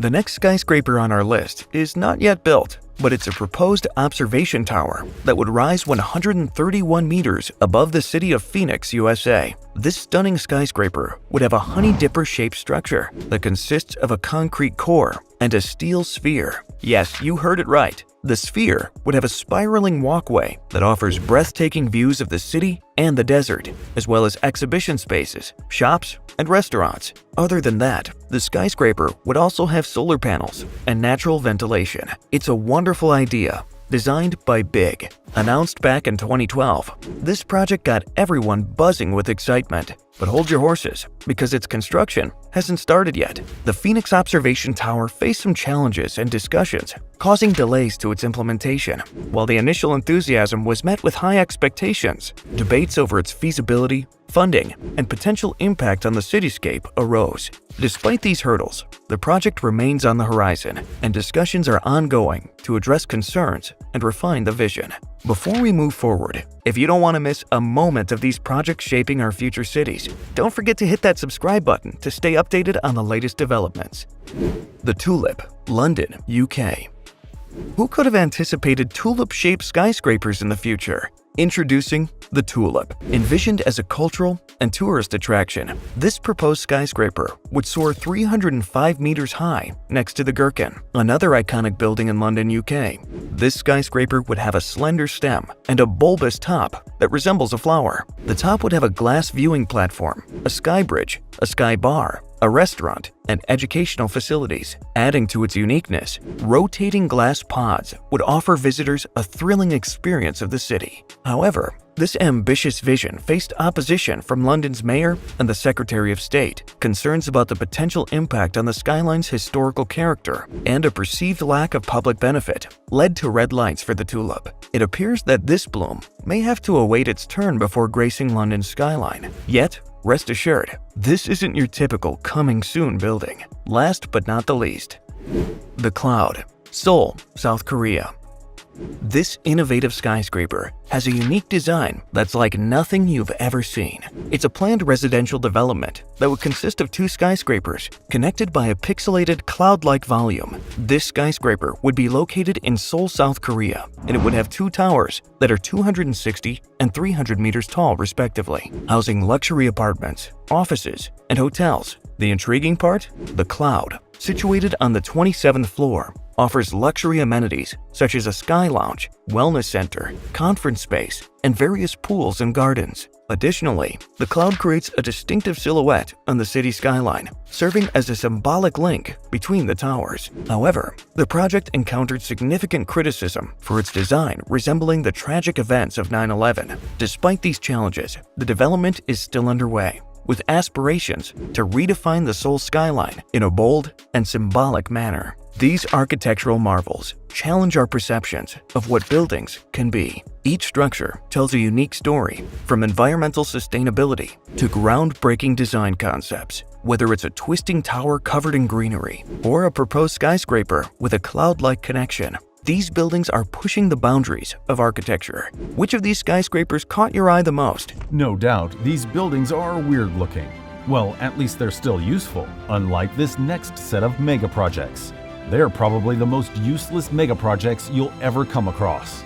The next skyscraper on our list is not yet built, but it's a proposed observation tower that would rise 131 meters above the city of Phoenix, USA. This stunning skyscraper would have a honey dipper-shaped structure that consists of a concrete core and a steel sphere. Yes, you heard it right. The sphere would have a spiraling walkway that offers breathtaking views of the city and the desert, as well as exhibition spaces, shops, and restaurants. Other than that, the skyscraper would also have solar panels and natural ventilation. It's a wonderful idea, designed by Big. Announced back in 2012, this project got everyone buzzing with excitement. But hold your horses, because its construction hasn't started yet. The Phoenix Observation Tower faced some challenges and discussions, causing delays to its implementation. While the initial enthusiasm was met with high expectations, debates over its feasibility, funding, and potential impact on the cityscape arose. Despite these hurdles, the project remains on the horizon, and discussions are ongoing to address concerns and refine the vision. Before we move forward, if you don't want to miss a moment of these projects shaping our future cities, don't forget to hit that subscribe button to stay updated on the latest developments. The Tulip, London, UK. Who could have anticipated tulip-shaped skyscrapers in the future? Introducing the Tulip. Envisioned as a cultural and tourist attraction, this proposed skyscraper would soar 305 meters high next to the Gherkin, another iconic building in London, UK. This skyscraper would have a slender stem and a bulbous top that resembles a flower. The top would have a glass viewing platform, a sky bridge, a sky bar, a restaurant, and educational facilities. Adding to its uniqueness, rotating glass pods would offer visitors a thrilling experience of the city. However, this ambitious vision faced opposition from London's mayor and the Secretary of State. Concerns about the potential impact on the skyline's historical character and a perceived lack of public benefit led to red lights for the Tulip. It appears that this bloom may have to await its turn before gracing London's skyline. Yet, rest assured, this isn't your typical coming soon building. Last but not the least, the Cloud, Seoul, South Korea. This innovative skyscraper has a unique design that's like nothing you've ever seen. It's a planned residential development that would consist of two skyscrapers connected by a pixelated cloud-like volume. This skyscraper would be located in Seoul, South Korea, and it would have two towers that are 260 and 300 meters tall respectively, housing luxury apartments, offices, and hotels. The intriguing part? The Cloud, situated on the 27th floor, offers luxury amenities such as a sky lounge, wellness center, conference space, and various pools and gardens. Additionally, the Cloud creates a distinctive silhouette on the city skyline, serving as a symbolic link between the towers. However, the project encountered significant criticism for its design resembling the tragic events of 9/11. Despite these challenges, the development is still underway, with aspirations to redefine the Seoul skyline in a bold and symbolic manner. These architectural marvels challenge our perceptions of what buildings can be. Each structure tells a unique story, from environmental sustainability to groundbreaking design concepts. Whether it's a twisting tower covered in greenery or a proposed skyscraper with a cloud-like connection, these buildings are pushing the boundaries of architecture. Which of these skyscrapers caught your eye the most? No doubt, these buildings are weird looking. Well, at least they're still useful, unlike this next set of megaprojects. They're probably the most useless megaprojects you'll ever come across.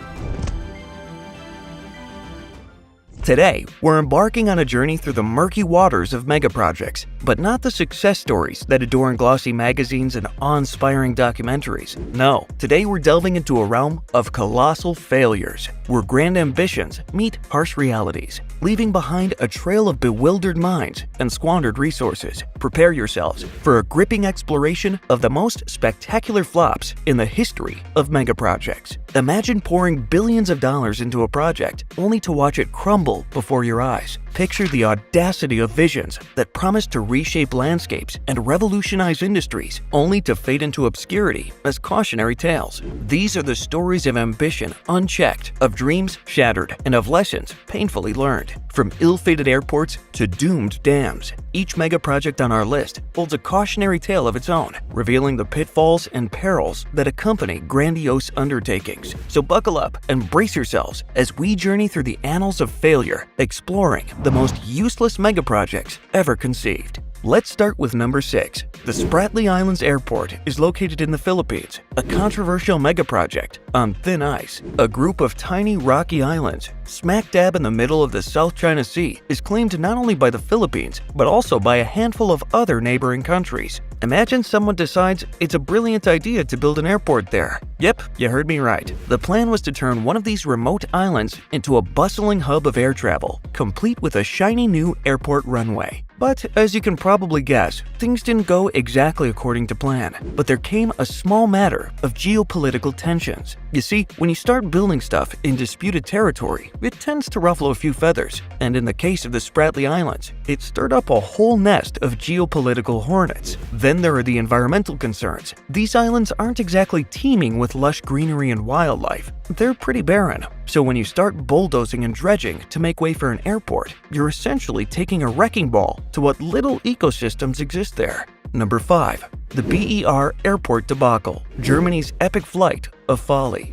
Today, we're embarking on a journey through the murky waters of megaprojects, but not the success stories that adorn glossy magazines and awe-inspiring documentaries. No, today we're delving into a realm of colossal failures, where grand ambitions meet harsh realities, leaving behind a trail of bewildered minds and squandered resources. Prepare yourselves for a gripping exploration of the most spectacular flops in the history of megaprojects. Imagine pouring billions of dollars into a project only to watch it crumble before your eyes. Picture the audacity of visions that promise to reshape landscapes and revolutionize industries, only to fade into obscurity as cautionary tales. These are the stories of ambition unchecked, of dreams shattered, and of lessons painfully learned. From ill-fated airports to doomed dams, each megaproject on our list holds a cautionary tale of its own, revealing the pitfalls and perils that accompany grandiose undertakings. So buckle up and brace yourselves as we journey through the annals of failure, exploring the most useless megaprojects ever conceived. Let's start with number 6. The Spratly Islands Airport is located in the Philippines, a controversial megaproject on thin ice. A group of tiny rocky islands, smack dab in the middle of the South China Sea, is claimed not only by the Philippines, but also by a handful of other neighboring countries. Imagine someone decides it's a brilliant idea to build an airport there. Yep, you heard me right. The plan was to turn one of these remote islands into a bustling hub of air travel, complete with a shiny new airport runway. But as you can probably guess, things didn't go exactly according to plan. But there came a small matter of geopolitical tensions. You see, when you start building stuff in disputed territory, it tends to ruffle a few feathers. And in the case of the Spratly Islands, it stirred up a whole nest of geopolitical hornets. Then there are the environmental concerns. These islands aren't exactly teeming with lush greenery and wildlife. They're pretty barren. So when you start bulldozing and dredging to make way for an airport, you're essentially taking a wrecking ball to what little ecosystems exist there. Number 5. The BER Airport Debacle, Germany's epic flight of folly.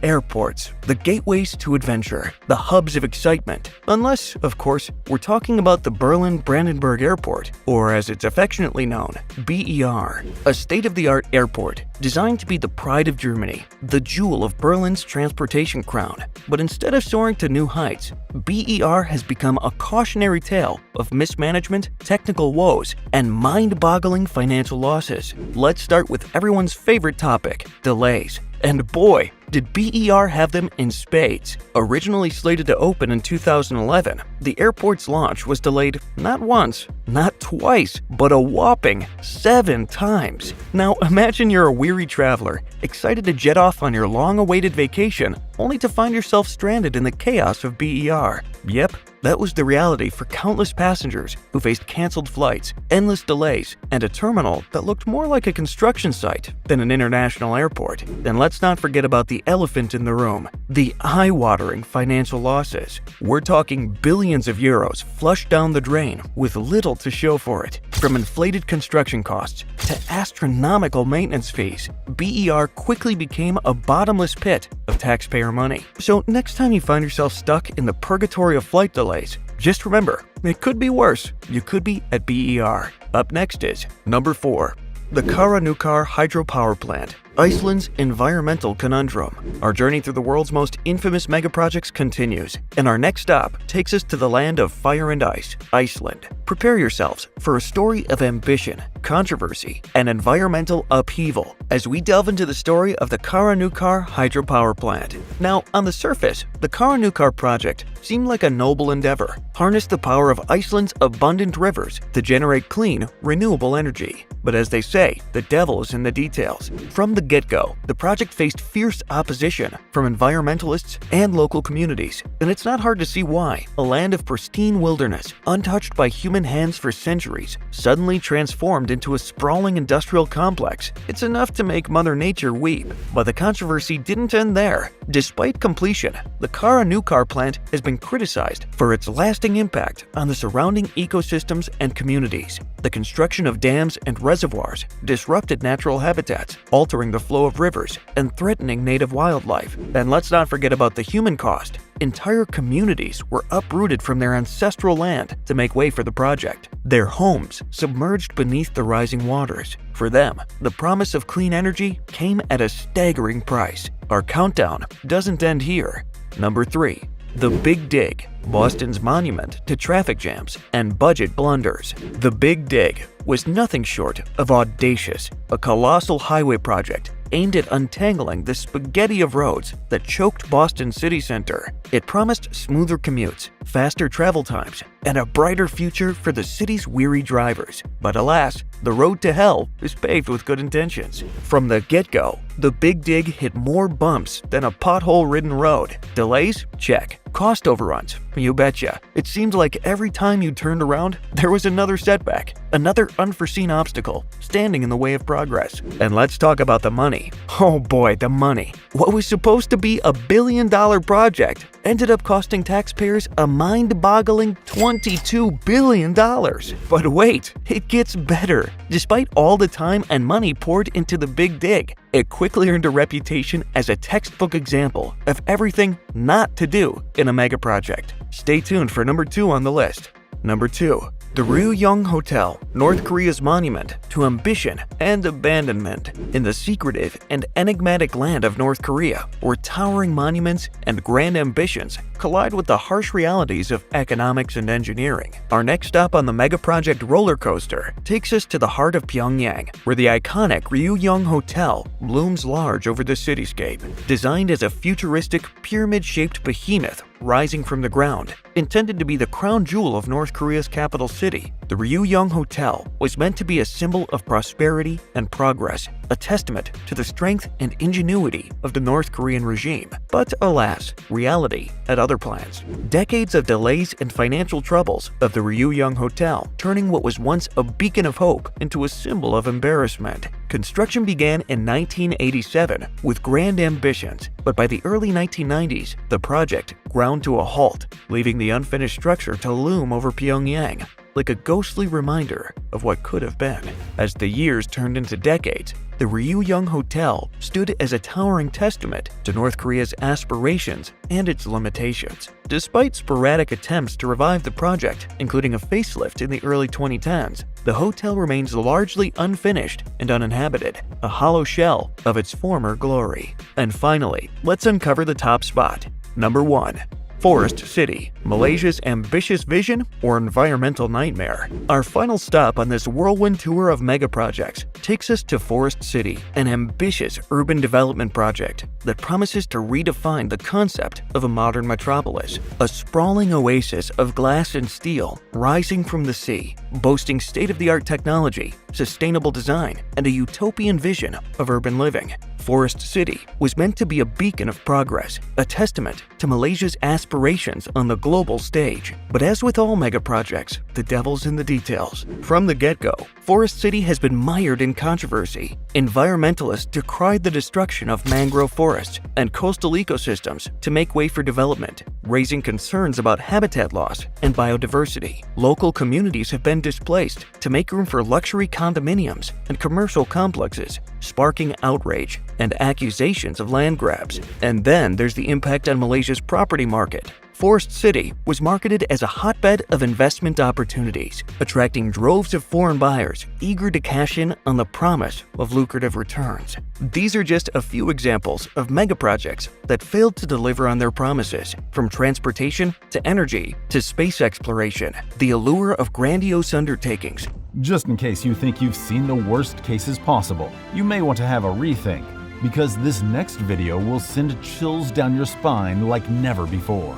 Airports, the gateways to adventure, the hubs of excitement. Unless, of course, we're talking about the Berlin-Brandenburg Airport, or as it's affectionately known, BER, a state-of-the-art airport designed to be the pride of Germany, the jewel of Berlin's transportation crown. But instead of soaring to new heights, BER has become a cautionary tale of mismanagement, technical woes, and mind-boggling financial losses. Let's start with everyone's favorite topic, delays. And boy, did BER have them in spades. Originally slated to open in 2011, the airport's launch was delayed not once, not twice, but a whopping 7 times. Now imagine you're a weary traveler, excited to jet off on your long-awaited vacation, only to find yourself stranded in the chaos of BER. Yep, that was the reality for countless passengers who faced canceled flights, endless delays, and a terminal that looked more like a construction site than an international airport. And let's not forget about the elephant in the room, the eye-watering financial losses. We're talking billions of euros flushed down the drain with little to show for it. From inflated construction costs to astronomical maintenance fees, BER quickly became a bottomless pit of taxpayer money. So next time you find yourself stuck in the purgatory of flight delays, just remember, it could be worse. You could be at BER. Up next is number 4. The Karanukar Hydropower Plant, Iceland's environmental conundrum. Our journey through the world's most infamous megaprojects continues, and our next stop takes us to the land of fire and ice, Iceland. Prepare yourselves for a story of ambition, controversy, and environmental upheaval as we delve into the story of the Karanukar hydropower plant. Now, on the surface, the Karanukar project seemed like a noble endeavor. Harness the power of Iceland's abundant rivers to generate clean, renewable energy. But as they say, the devil is in the details. From the get-go, the project faced fierce opposition from environmentalists and local communities, and it's not hard to see why. A land of pristine wilderness, untouched by human hands for centuries, suddenly transformed into a sprawling industrial complex. It's enough to make Mother Nature weep. But the controversy didn't end there. Despite completion, the Karanukar plant has been criticized for its lasting impact on the surrounding ecosystems and communities. The construction of dams and reservoirs disrupted natural habitats, altering the flow of rivers and threatening native wildlife. And let's not forget about the human cost. Entire communities were uprooted from their ancestral land to make way for the project, their homes submerged beneath the rising waters. For them, the promise of clean energy came at a staggering price. Our countdown doesn't end here. Number 3. The Big Dig, Boston's monument to traffic jams and budget blunders. The Big Dig was nothing short of audacious, a colossal highway project aimed at untangling the spaghetti of roads that choked Boston's city center. It promised smoother commutes, faster travel times, and a brighter future for the city's weary drivers. But alas, the road to hell is paved with good intentions. From the get-go, the Big Dig hit more bumps than a pothole-ridden road. Delays? Check. Cost overruns? You betcha. It seemed like every time you turned around, there was another setback, another unforeseen obstacle standing in the way of progress. And let's talk about the money. Oh boy, the money. What was supposed to be a billion-dollar project ended up costing taxpayers a mind-boggling $22 billion. But wait, it gets better. Despite all the time and money poured into the Big Dig, it quickly earned a reputation as a textbook example of everything not to do in a mega project. Stay tuned for number 2 on the list. Number 2. The Ryugyong Hotel, North Korea's monument to ambition and abandonment. In the secretive and enigmatic land of North Korea, where towering monuments and grand ambitions collide with the harsh realities of economics and engineering. Our next stop on the Megaproject roller coaster takes us to the heart of Pyongyang, where the iconic Ryugyong Hotel looms large over the cityscape. Designed as a futuristic, pyramid-shaped behemoth rising from the ground, intended to be the crown jewel of North Korea's capital city, the Ryugyong Hotel was meant to be a symbol of prosperity and progress, a testament to the strength and ingenuity of the North Korean regime. But alas, reality had other plans. Decades of delays and financial troubles of the Ryugyong Hotel, turning what was once a beacon of hope into a symbol of embarrassment. Construction began in 1987 with grand ambitions, but by the early 1990s, the project ground to a halt, leaving the unfinished structure to loom over Pyongyang like a ghostly reminder of what could have been. As the years turned into decades, the Ryugyong Hotel stood as a towering testament to North Korea's aspirations and its limitations. Despite sporadic attempts to revive the project, including a facelift in the early 2010s, the hotel remains largely unfinished and uninhabited, a hollow shell of its former glory. And finally, let's uncover the top spot. Number 1. Forest City, Malaysia's ambitious vision or environmental nightmare. Our final stop on this whirlwind tour of megaprojects takes us to Forest City, an ambitious urban development project that promises to redefine the concept of a modern metropolis. A sprawling oasis of glass and steel rising from the sea, boasting state-of-the-art technology, sustainable design, and a utopian vision of urban living. Forest City was meant to be a beacon of progress, a testament to Malaysia's aspirations on the global stage. But as with all megaprojects, the devil's in the details. From the get-go, Forest City has been mired in controversy. Environmentalists decried the destruction of mangrove forests and coastal ecosystems to make way for development, raising concerns about habitat loss and biodiversity. Local communities have been displaced to make room for luxury condominiums and commercial complexes, sparking outrage and accusations of land grabs. And then there's the impact on Malaysia's property market. Forest City was marketed as a hotbed of investment opportunities, attracting droves of foreign buyers eager to cash in on the promise of lucrative returns. These are just a few examples of megaprojects that failed to deliver on their promises. From transportation to energy to space exploration, the allure of grandiose undertakings Just in case you think you've seen the worst cases possible, you may want to have a rethink, because this next video will send chills down your spine like never before.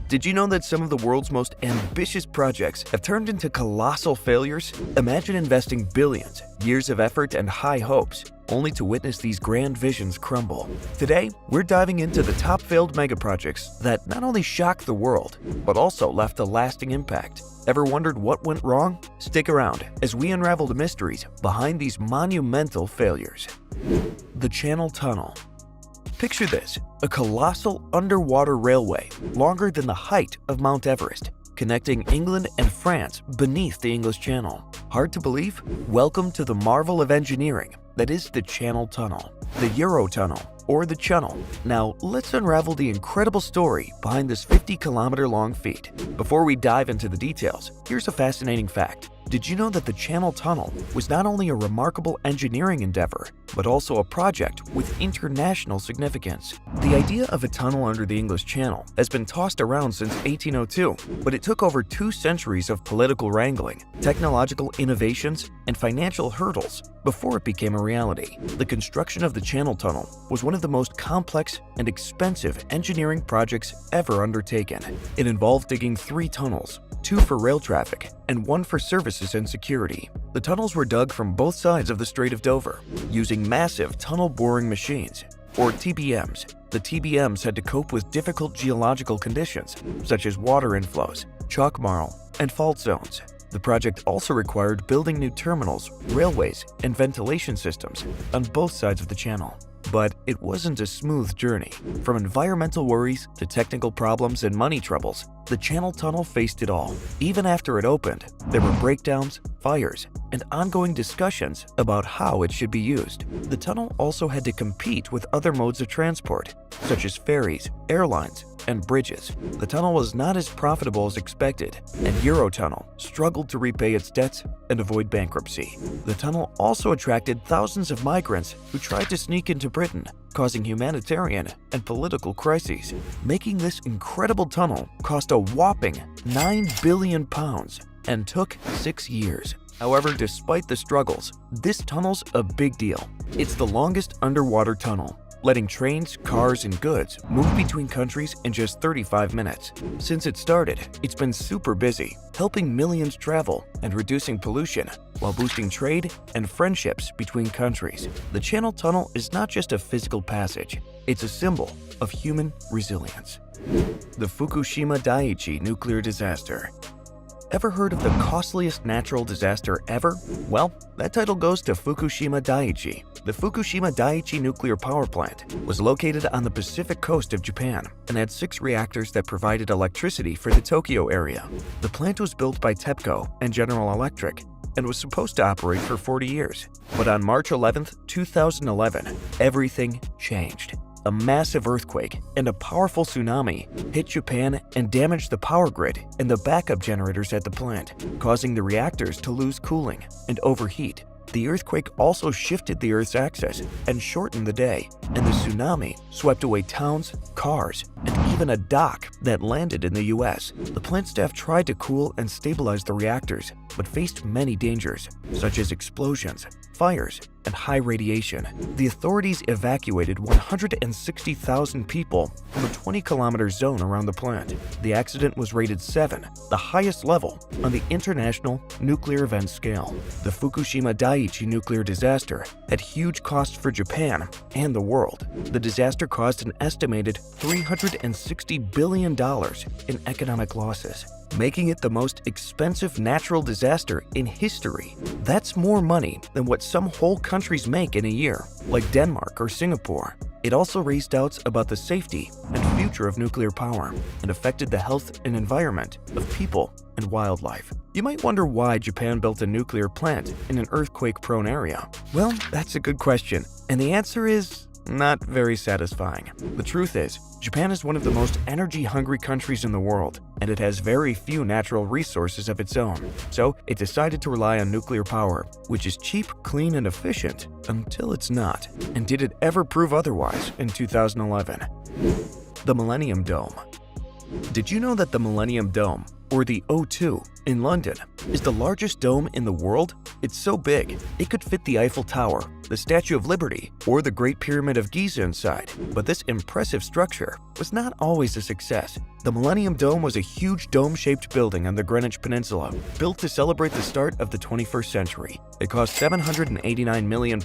Did you know that some of the world's most ambitious projects have turned into colossal failures? Imagine investing billions, years of effort, and high hopes, only to witness these grand visions crumble. Today, we're diving into the top failed megaprojects that not only shocked the world, but also left a lasting impact. Ever wondered what went wrong? Stick around as we unravel the mysteries behind these monumental failures. The Channel Tunnel. Picture this, a colossal underwater railway longer than the height of Mount Everest, connecting England and France beneath the English Channel. Hard to believe? Welcome to the marvel of engineering that is the Channel Tunnel, the Eurotunnel, or the Channel. Now, let's unravel the incredible story behind this 50-kilometer-long feat. Before we dive into the details, here's a fascinating fact. Did you know that the Channel Tunnel was not only a remarkable engineering endeavor, but also a project with international significance? The idea of a tunnel under the English Channel has been tossed around since 1802, but it took over 2 centuries of political wrangling, technological innovations, and financial hurdles before it became a reality. The construction of the Channel Tunnel was one of the most complex and expensive engineering projects ever undertaken. It involved digging 3 tunnels, 2 for rail traffic, and 1 for services and security. The tunnels were dug from both sides of the Strait of Dover, using massive tunnel boring machines, or TBMs. The TBMs had to cope with difficult geological conditions, such as water inflows, chalk marl, and fault zones. The project also required building new terminals, railways, and ventilation systems on both sides of the channel. But it wasn't a smooth journey. From environmental worries to technical problems and money troubles, the Channel Tunnel faced it all. Even after it opened, there were breakdowns, fires, and ongoing discussions about how it should be used. The tunnel also had to compete with other modes of transport, such as ferries, airlines, and bridges. The tunnel was not as profitable as expected, and Eurotunnel struggled to repay its debts and avoid bankruptcy. The tunnel also attracted thousands of migrants who tried to sneak into Britain, causing humanitarian and political crises. Making this incredible tunnel cost a whopping £9 billion and took 6 years. However, despite the struggles, this tunnel's a big deal. It's the longest underwater tunnel, letting trains, cars, and goods move between countries in just 35 minutes. Since it started, it's been super busy, helping millions travel and reducing pollution, while boosting trade and friendships between countries. The Channel Tunnel is not just a physical passage, it's a symbol of human resilience. The Fukushima Daiichi nuclear disaster. Ever heard of the costliest natural disaster ever? Well, that title goes to Fukushima Daiichi. The Fukushima Daiichi nuclear power plant was located on the Pacific coast of Japan and had 6 reactors that provided electricity for the Tokyo area. The plant was built by TEPCO and General Electric and was supposed to operate for 40 years. But on March 11, 2011, everything changed. A massive earthquake and a powerful tsunami hit Japan and damaged the power grid and the backup generators at the plant, causing the reactors to lose cooling and overheat. The earthquake also shifted the Earth's axis and shortened the day, and the tsunami swept away towns, cars, and even a dock that landed in the US. The plant staff tried to cool and stabilize the reactors, but faced many dangers, such as explosions, fires, and high radiation. The authorities evacuated 160,000 people from a 20-kilometer zone around the plant. The accident was rated 7, the highest level on the International Nuclear Event Scale. The Fukushima Daiichi nuclear disaster had huge costs for Japan and the world. The disaster caused an estimated $360 billion in economic losses, making it the most expensive natural disaster in history. That's more money than what some whole countries make in a year, like Denmark or Singapore. It also raised doubts about the safety and future of nuclear power and affected the health and environment of people and wildlife. You might wonder why Japan built a nuclear plant in an earthquake-prone area. Well, that's a good question, and the answer is not very satisfying. The truth is, Japan is one of the most energy-hungry countries in the world, and it has very few natural resources of its own. So it decided to rely on nuclear power, which is cheap, clean, and efficient until it's not. And did it ever prove otherwise in 2011? The Millennium Dome. Did you know that the Millennium Dome, or the O2, in London, is the largest dome in the world. It's so big, it could fit the Eiffel Tower, the Statue of Liberty, or the Great Pyramid of Giza inside. But this impressive structure was not always a success. The Millennium Dome was a huge dome-shaped building on the Greenwich Peninsula, built to celebrate the start of the 21st century. It cost £789 million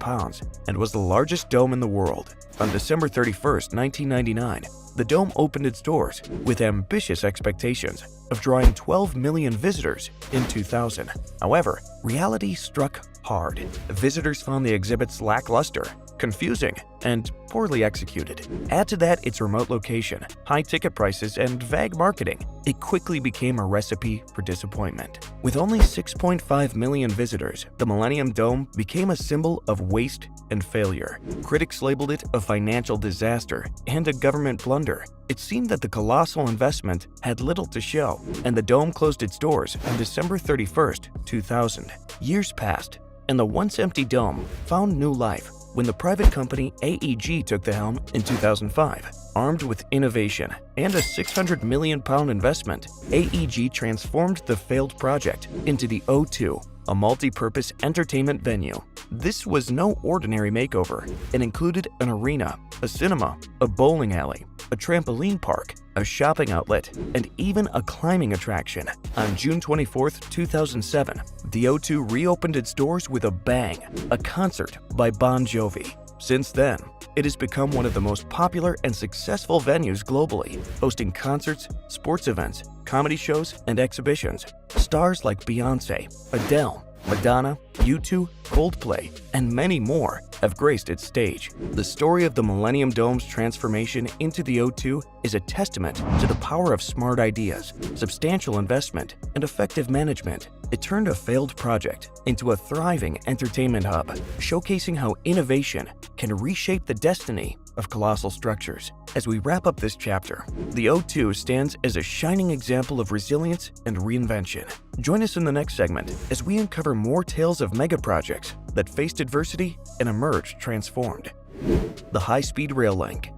and was the largest dome in the world. On December 31, 1999, the dome opened its doors with ambitious expectations of drawing 12 million visitors in 2000. However, reality struck hard. Visitors found the exhibits lackluster, confusing, and poorly executed. Add to that its remote location, high ticket prices, and vague marketing. It quickly became a recipe for disappointment. With only 6.5 million visitors, the Millennium Dome became a symbol of waste and failure. Critics labeled it a financial disaster and a government blunder. It seemed that the colossal investment had little to show, and the dome closed its doors on December 31, 2000. Years passed, and the once empty dome found new life when the private company AEG took the helm in 2005. Armed with innovation and a £600 million investment, AEG transformed the failed project into the O2, a multi-purpose entertainment venue. This was no ordinary makeover. It included an arena, a cinema, a bowling alley, a trampoline park, a shopping outlet, and even a climbing attraction. On June 24, 2007, the O2 reopened its doors with a bang, a concert by Bon Jovi. Since then, it has become one of the most popular and successful venues globally, hosting concerts, sports events, comedy shows, and exhibitions. Stars like Beyoncé, Adele, Madonna, U2, Coldplay, and many more have graced its stage. The story of the Millennium Dome's transformation into the O2 is a testament to the power of smart ideas, substantial investment, and effective management. It turned a failed project into a thriving entertainment hub, showcasing how innovation can reshape the destiny of colossal structures. As we wrap up this chapter, the O2 stands as a shining example of resilience and reinvention. Join us in the next segment as we uncover more tales of megaprojects that faced adversity and emerged transformed. The high-speed rail link.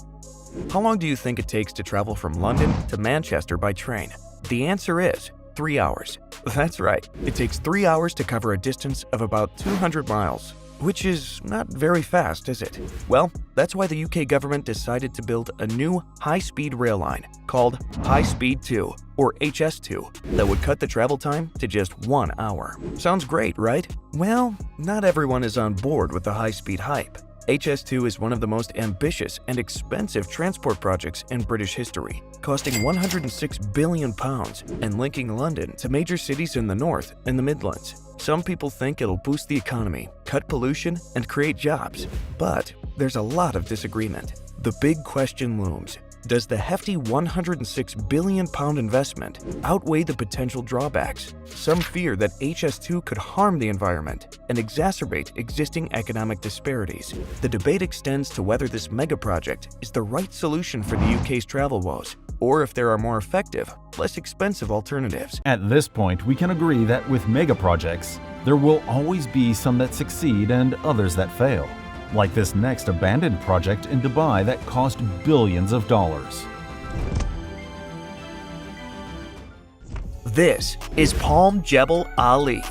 How long do you think it takes to travel from London to Manchester by train? The answer is 3 hours. That's right, it takes 3 hours to cover a distance of about 200 miles. Which is not very fast, is it? Well, that's why the UK government decided to build a new high-speed rail line called High Speed 2, or HS2, that would cut the travel time to just 1 hour. Sounds great, right? Well, not everyone is on board with the high-speed hype. HS2 is one of the most ambitious and expensive transport projects in British history, costing £106 billion and linking London to major cities in the north and the Midlands. Some people think it'll boost the economy, cut pollution, and create jobs. But there's a lot of disagreement. The big question looms. Does the hefty £106 billion investment outweigh the potential drawbacks? Some fear that HS2 could harm the environment and exacerbate existing economic disparities. The debate extends to whether this megaproject is the right solution for the UK's travel woes, or if there are more effective, less expensive alternatives. At this point, we can agree that with megaprojects, there will always be some that succeed and others that fail. Like this next abandoned project in Dubai that cost billions of dollars. This is Palm Jebel Ali,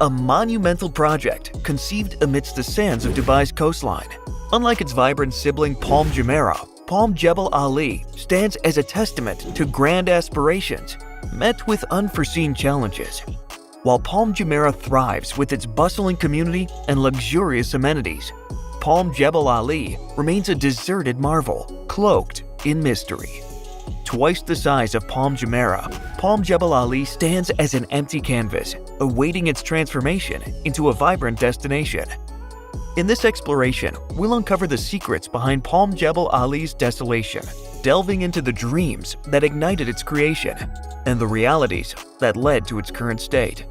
a monumental project conceived amidst the sands of Dubai's coastline. Unlike its vibrant sibling Palm Jumeirah, Palm Jebel Ali stands as a testament to grand aspirations met with unforeseen challenges. While Palm Jumeirah thrives with its bustling community and luxurious amenities, Palm Jebel Ali remains a deserted marvel, cloaked in mystery. Twice the size of Palm Jumeirah, Palm Jebel Ali stands as an empty canvas, awaiting its transformation into a vibrant destination. In this exploration, we'll uncover the secrets behind Palm Jebel Ali's desolation, delving into the dreams that ignited its creation and the realities that led to its current state.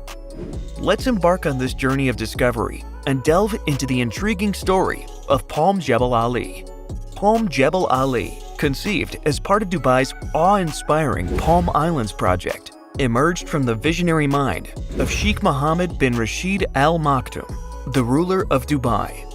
Let's embark on this journey of discovery and delve into the intriguing story of Palm Jebel Ali. Palm Jebel Ali, conceived as part of Dubai's awe-inspiring Palm Islands project, emerged from the visionary mind of Sheikh Mohammed bin Rashid Al Maktoum, the ruler of Dubai.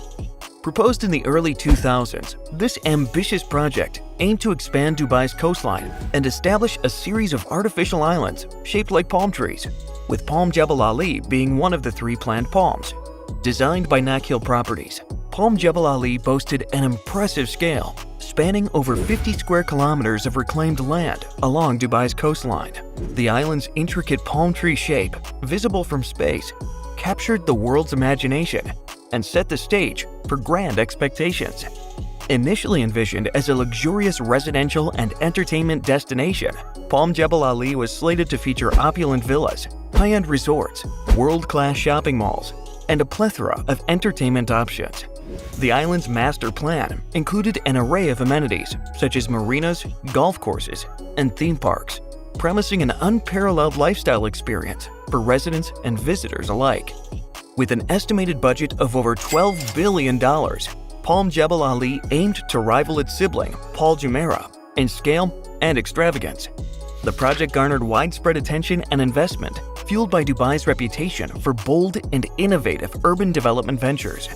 Proposed in the early 2000s, this ambitious project aimed to expand Dubai's coastline and establish a series of artificial islands shaped like palm trees, with Palm Jebel Ali being one of the 3 planned palms. Designed by Nakhil Properties, Palm Jebel Ali boasted an impressive scale, spanning over 50 square kilometers of reclaimed land along Dubai's coastline. The island's intricate palm tree shape, visible from space, captured the world's imagination and set the stage for grand expectations. Initially envisioned as a luxurious residential and entertainment destination, Palm Jebel Ali was slated to feature opulent villas, high-end resorts, world-class shopping malls, and a plethora of entertainment options. The island's master plan included an array of amenities such as marinas, golf courses, and theme parks, promising an unparalleled lifestyle experience for residents and visitors alike. With an estimated budget of over $12 billion, Palm Jebel Ali aimed to rival its sibling, Palm Jumeirah, in scale and extravagance. The project garnered widespread attention and investment, fueled by Dubai's reputation for bold and innovative urban development ventures.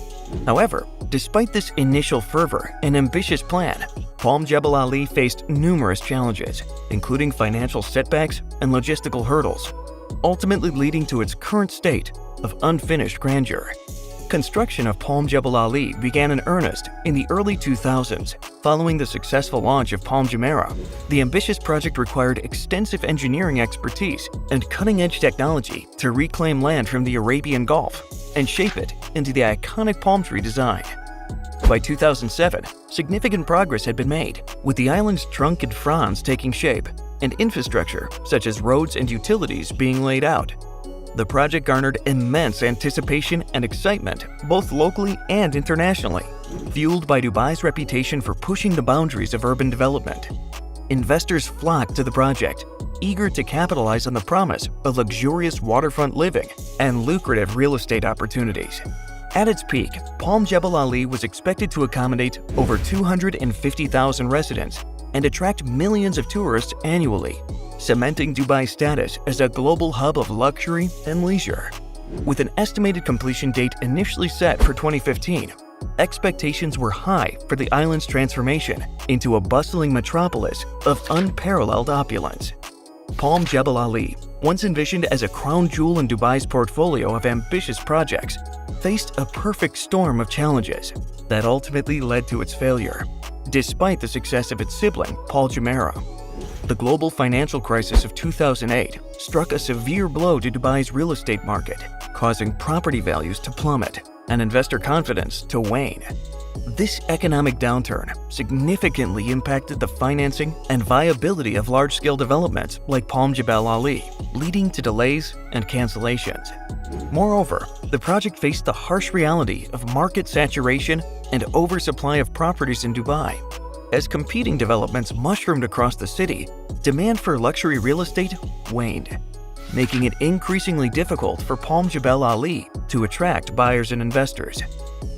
However, despite this initial fervor and ambitious plan, Palm Jebel Ali faced numerous challenges, including financial setbacks and logistical hurdles, ultimately leading to its current state of unfinished grandeur. Construction of Palm Jebel Ali began in earnest in the early 2000s. Following the successful launch of Palm Jumeirah, the ambitious project required extensive engineering expertise and cutting-edge technology to reclaim land from the Arabian Gulf and shape it into the iconic palm tree design. By 2007, significant progress had been made, with the island's trunk and fronds taking shape and infrastructure such as roads and utilities being laid out. The project garnered immense anticipation and excitement, both locally and internationally, fueled by Dubai's reputation for pushing the boundaries of urban development. Investors flocked to the project, eager to capitalize on the promise of luxurious waterfront living and lucrative real estate opportunities. At its peak, Palm Jebel Ali was expected to accommodate over 250,000 residents and attract millions of tourists annually, cementing Dubai's status as a global hub of luxury and leisure. With an estimated completion date initially set for 2015, expectations were high for the island's transformation into a bustling metropolis of unparalleled opulence. Palm Jebel Ali, once envisioned as a crown jewel in Dubai's portfolio of ambitious projects, faced a perfect storm of challenges that ultimately led to its failure. Despite the success of its sibling, Palm Jumeirah, the global financial crisis of 2008 struck a severe blow to Dubai's real estate market, causing property values to plummet and investor confidence to wane. This economic downturn significantly impacted the financing and viability of large-scale developments like Palm Jebel Ali, leading to delays and cancellations. Moreover, the project faced the harsh reality of market saturation and oversupply of properties in Dubai. As competing developments mushroomed across the city, demand for luxury real estate waned, making it increasingly difficult for Palm Jebel Ali to attract buyers and investors.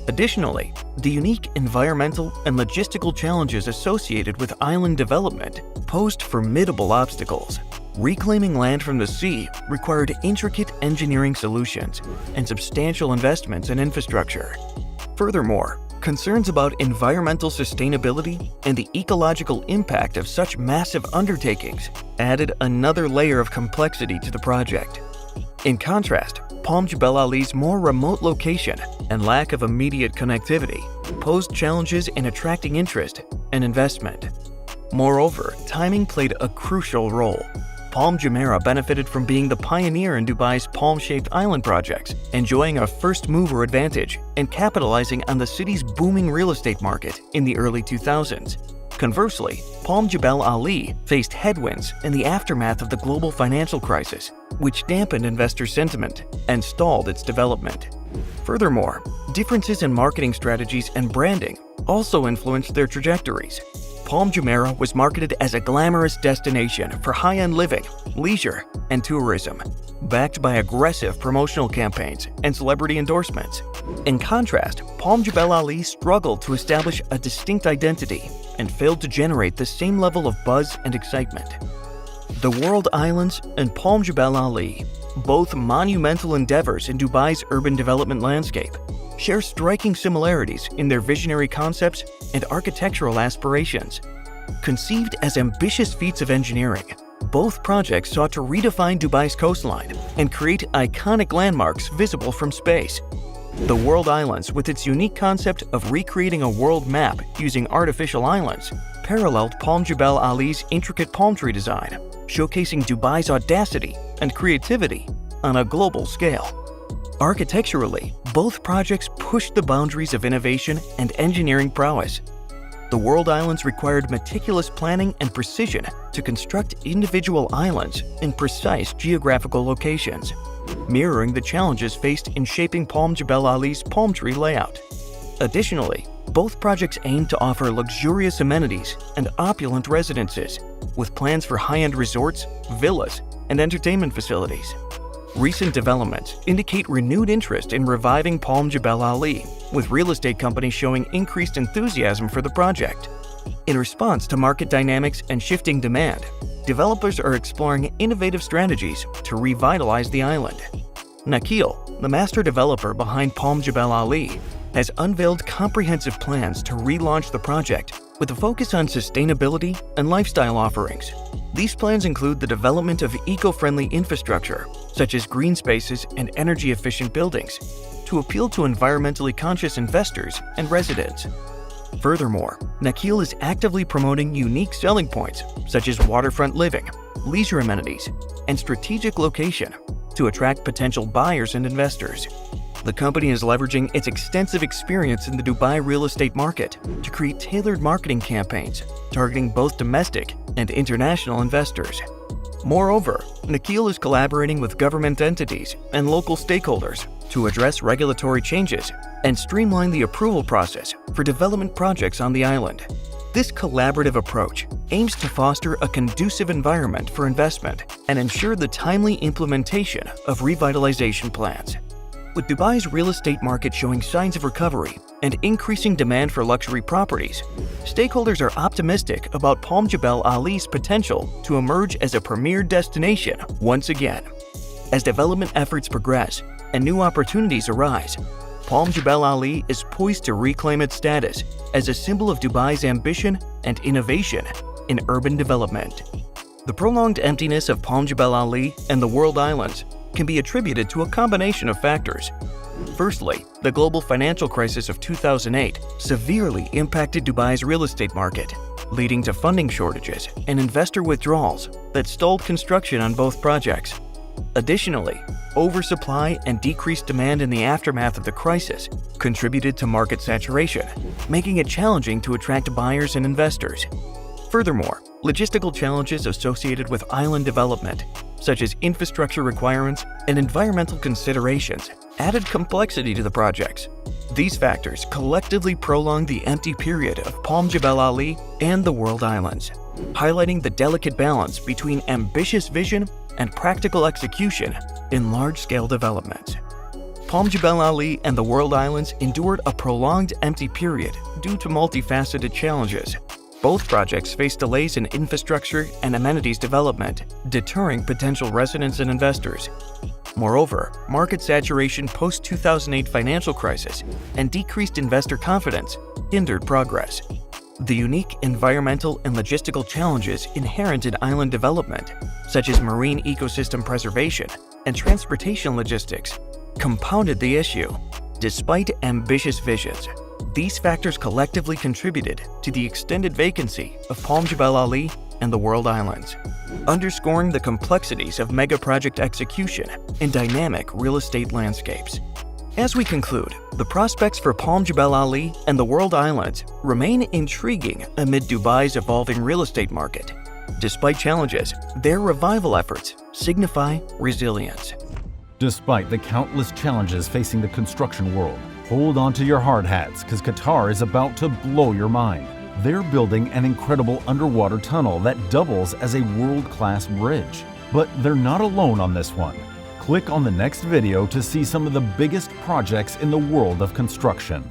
Additionally, the unique environmental and logistical challenges associated with island development posed formidable obstacles. Reclaiming land from the sea required intricate engineering solutions and substantial investments in infrastructure. Furthermore, concerns about environmental sustainability and the ecological impact of such massive undertakings added another layer of complexity to the project. In contrast, Palm Jebel Ali's more remote location and lack of immediate connectivity posed challenges in attracting interest and investment. Moreover, timing played a crucial role. Palm Jumeirah benefited from being the pioneer in Dubai's palm-shaped island projects, enjoying a first-mover advantage and capitalizing on the city's booming real estate market in the early 2000s. Conversely, Palm Jebel Ali faced headwinds in the aftermath of the global financial crisis, which dampened investor sentiment and stalled its development. Furthermore, differences in marketing strategies and branding also influenced their trajectories. Palm Jumeirah was marketed as a glamorous destination for high-end living, leisure, and tourism, backed by aggressive promotional campaigns and celebrity endorsements. In contrast, Palm Jebel Ali struggled to establish a distinct identity and failed to generate the same level of buzz and excitement. The World Islands and Palm Jebel Ali, both monumental endeavors in Dubai's urban development landscape, share striking similarities in their visionary concepts and architectural aspirations. Conceived as ambitious feats of engineering, both projects sought to redefine Dubai's coastline and create iconic landmarks visible from space. The World Islands, with its unique concept of recreating a world map using artificial islands, paralleled Palm Jebel Ali's intricate palm tree design, showcasing Dubai's audacity and creativity on a global scale. Architecturally, both projects pushed the boundaries of innovation and engineering prowess. The World Islands required meticulous planning and precision to construct individual islands in precise geographical locations, mirroring the challenges faced in shaping Palm Jebel Ali's palm tree layout. Additionally, both projects aimed to offer luxurious amenities and opulent residences, with plans for high-end resorts, villas, and entertainment facilities. Recent developments indicate renewed interest in reviving Palm Jebel Ali, with real estate companies showing increased enthusiasm for the project. In response to market dynamics and shifting demand, developers are exploring innovative strategies to revitalize the island. Nakheel, the master developer behind Palm Jebel Ali, has unveiled comprehensive plans to relaunch the project with a focus on sustainability and lifestyle offerings. These plans include the development of eco-friendly infrastructure, such as green spaces and energy-efficient buildings, to appeal to environmentally conscious investors and residents. Furthermore, Nakheel is actively promoting unique selling points such as waterfront living, leisure amenities, and strategic location to attract potential buyers and investors. The company is leveraging its extensive experience in the Dubai real estate market to create tailored marketing campaigns targeting both domestic and international investors. Moreover, Nakheel is collaborating with government entities and local stakeholders to address regulatory changes and streamline the approval process for development projects on the island. This collaborative approach aims to foster a conducive environment for investment and ensure the timely implementation of revitalization plans. With Dubai's real estate market showing signs of recovery and increasing demand for luxury properties, stakeholders are optimistic about Palm Jebel Ali's potential to emerge as a premier destination once again. As development efforts progress and new opportunities arise, Palm Jebel Ali is poised to reclaim its status as a symbol of Dubai's ambition and innovation in urban development. The prolonged emptiness of Palm Jebel Ali and the World Islands can be attributed to a combination of factors. Firstly, the global financial crisis of 2008 severely impacted Dubai's real estate market, leading to funding shortages and investor withdrawals that stalled construction on both projects. Additionally, oversupply and decreased demand in the aftermath of the crisis contributed to market saturation, making it challenging to attract buyers and investors. Furthermore, logistical challenges associated with island development, such as infrastructure requirements and environmental considerations, added complexity to the projects. These factors collectively prolonged the empty period of Palm Jebel Ali and the World Islands, highlighting the delicate balance between ambitious vision and practical execution in large-scale developments. Palm Jebel Ali and the World Islands endured a prolonged empty period due to multifaceted challenges. Both projects faced delays in infrastructure and amenities development, deterring potential residents and investors. Moreover, market saturation post-2008 financial crisis and decreased investor confidence hindered progress. The unique environmental and logistical challenges inherent in island development, such as marine ecosystem preservation and transportation logistics, compounded the issue. Despite ambitious visions, these factors collectively contributed to the extended vacancy of Palm Jebel Ali and the World Islands, underscoring the complexities of megaproject execution in dynamic real estate landscapes. As we conclude, the prospects for Palm Jebel Ali and the World Islands remain intriguing amid Dubai's evolving real estate market. Despite challenges, their revival efforts signify resilience. Despite the countless challenges facing the construction world, hold on to your hard hats because Qatar is about to blow your mind. They're building an incredible underwater tunnel that doubles as a world-class bridge. But they're not alone on this one. Click on the next video to see some of the biggest projects in the world of construction.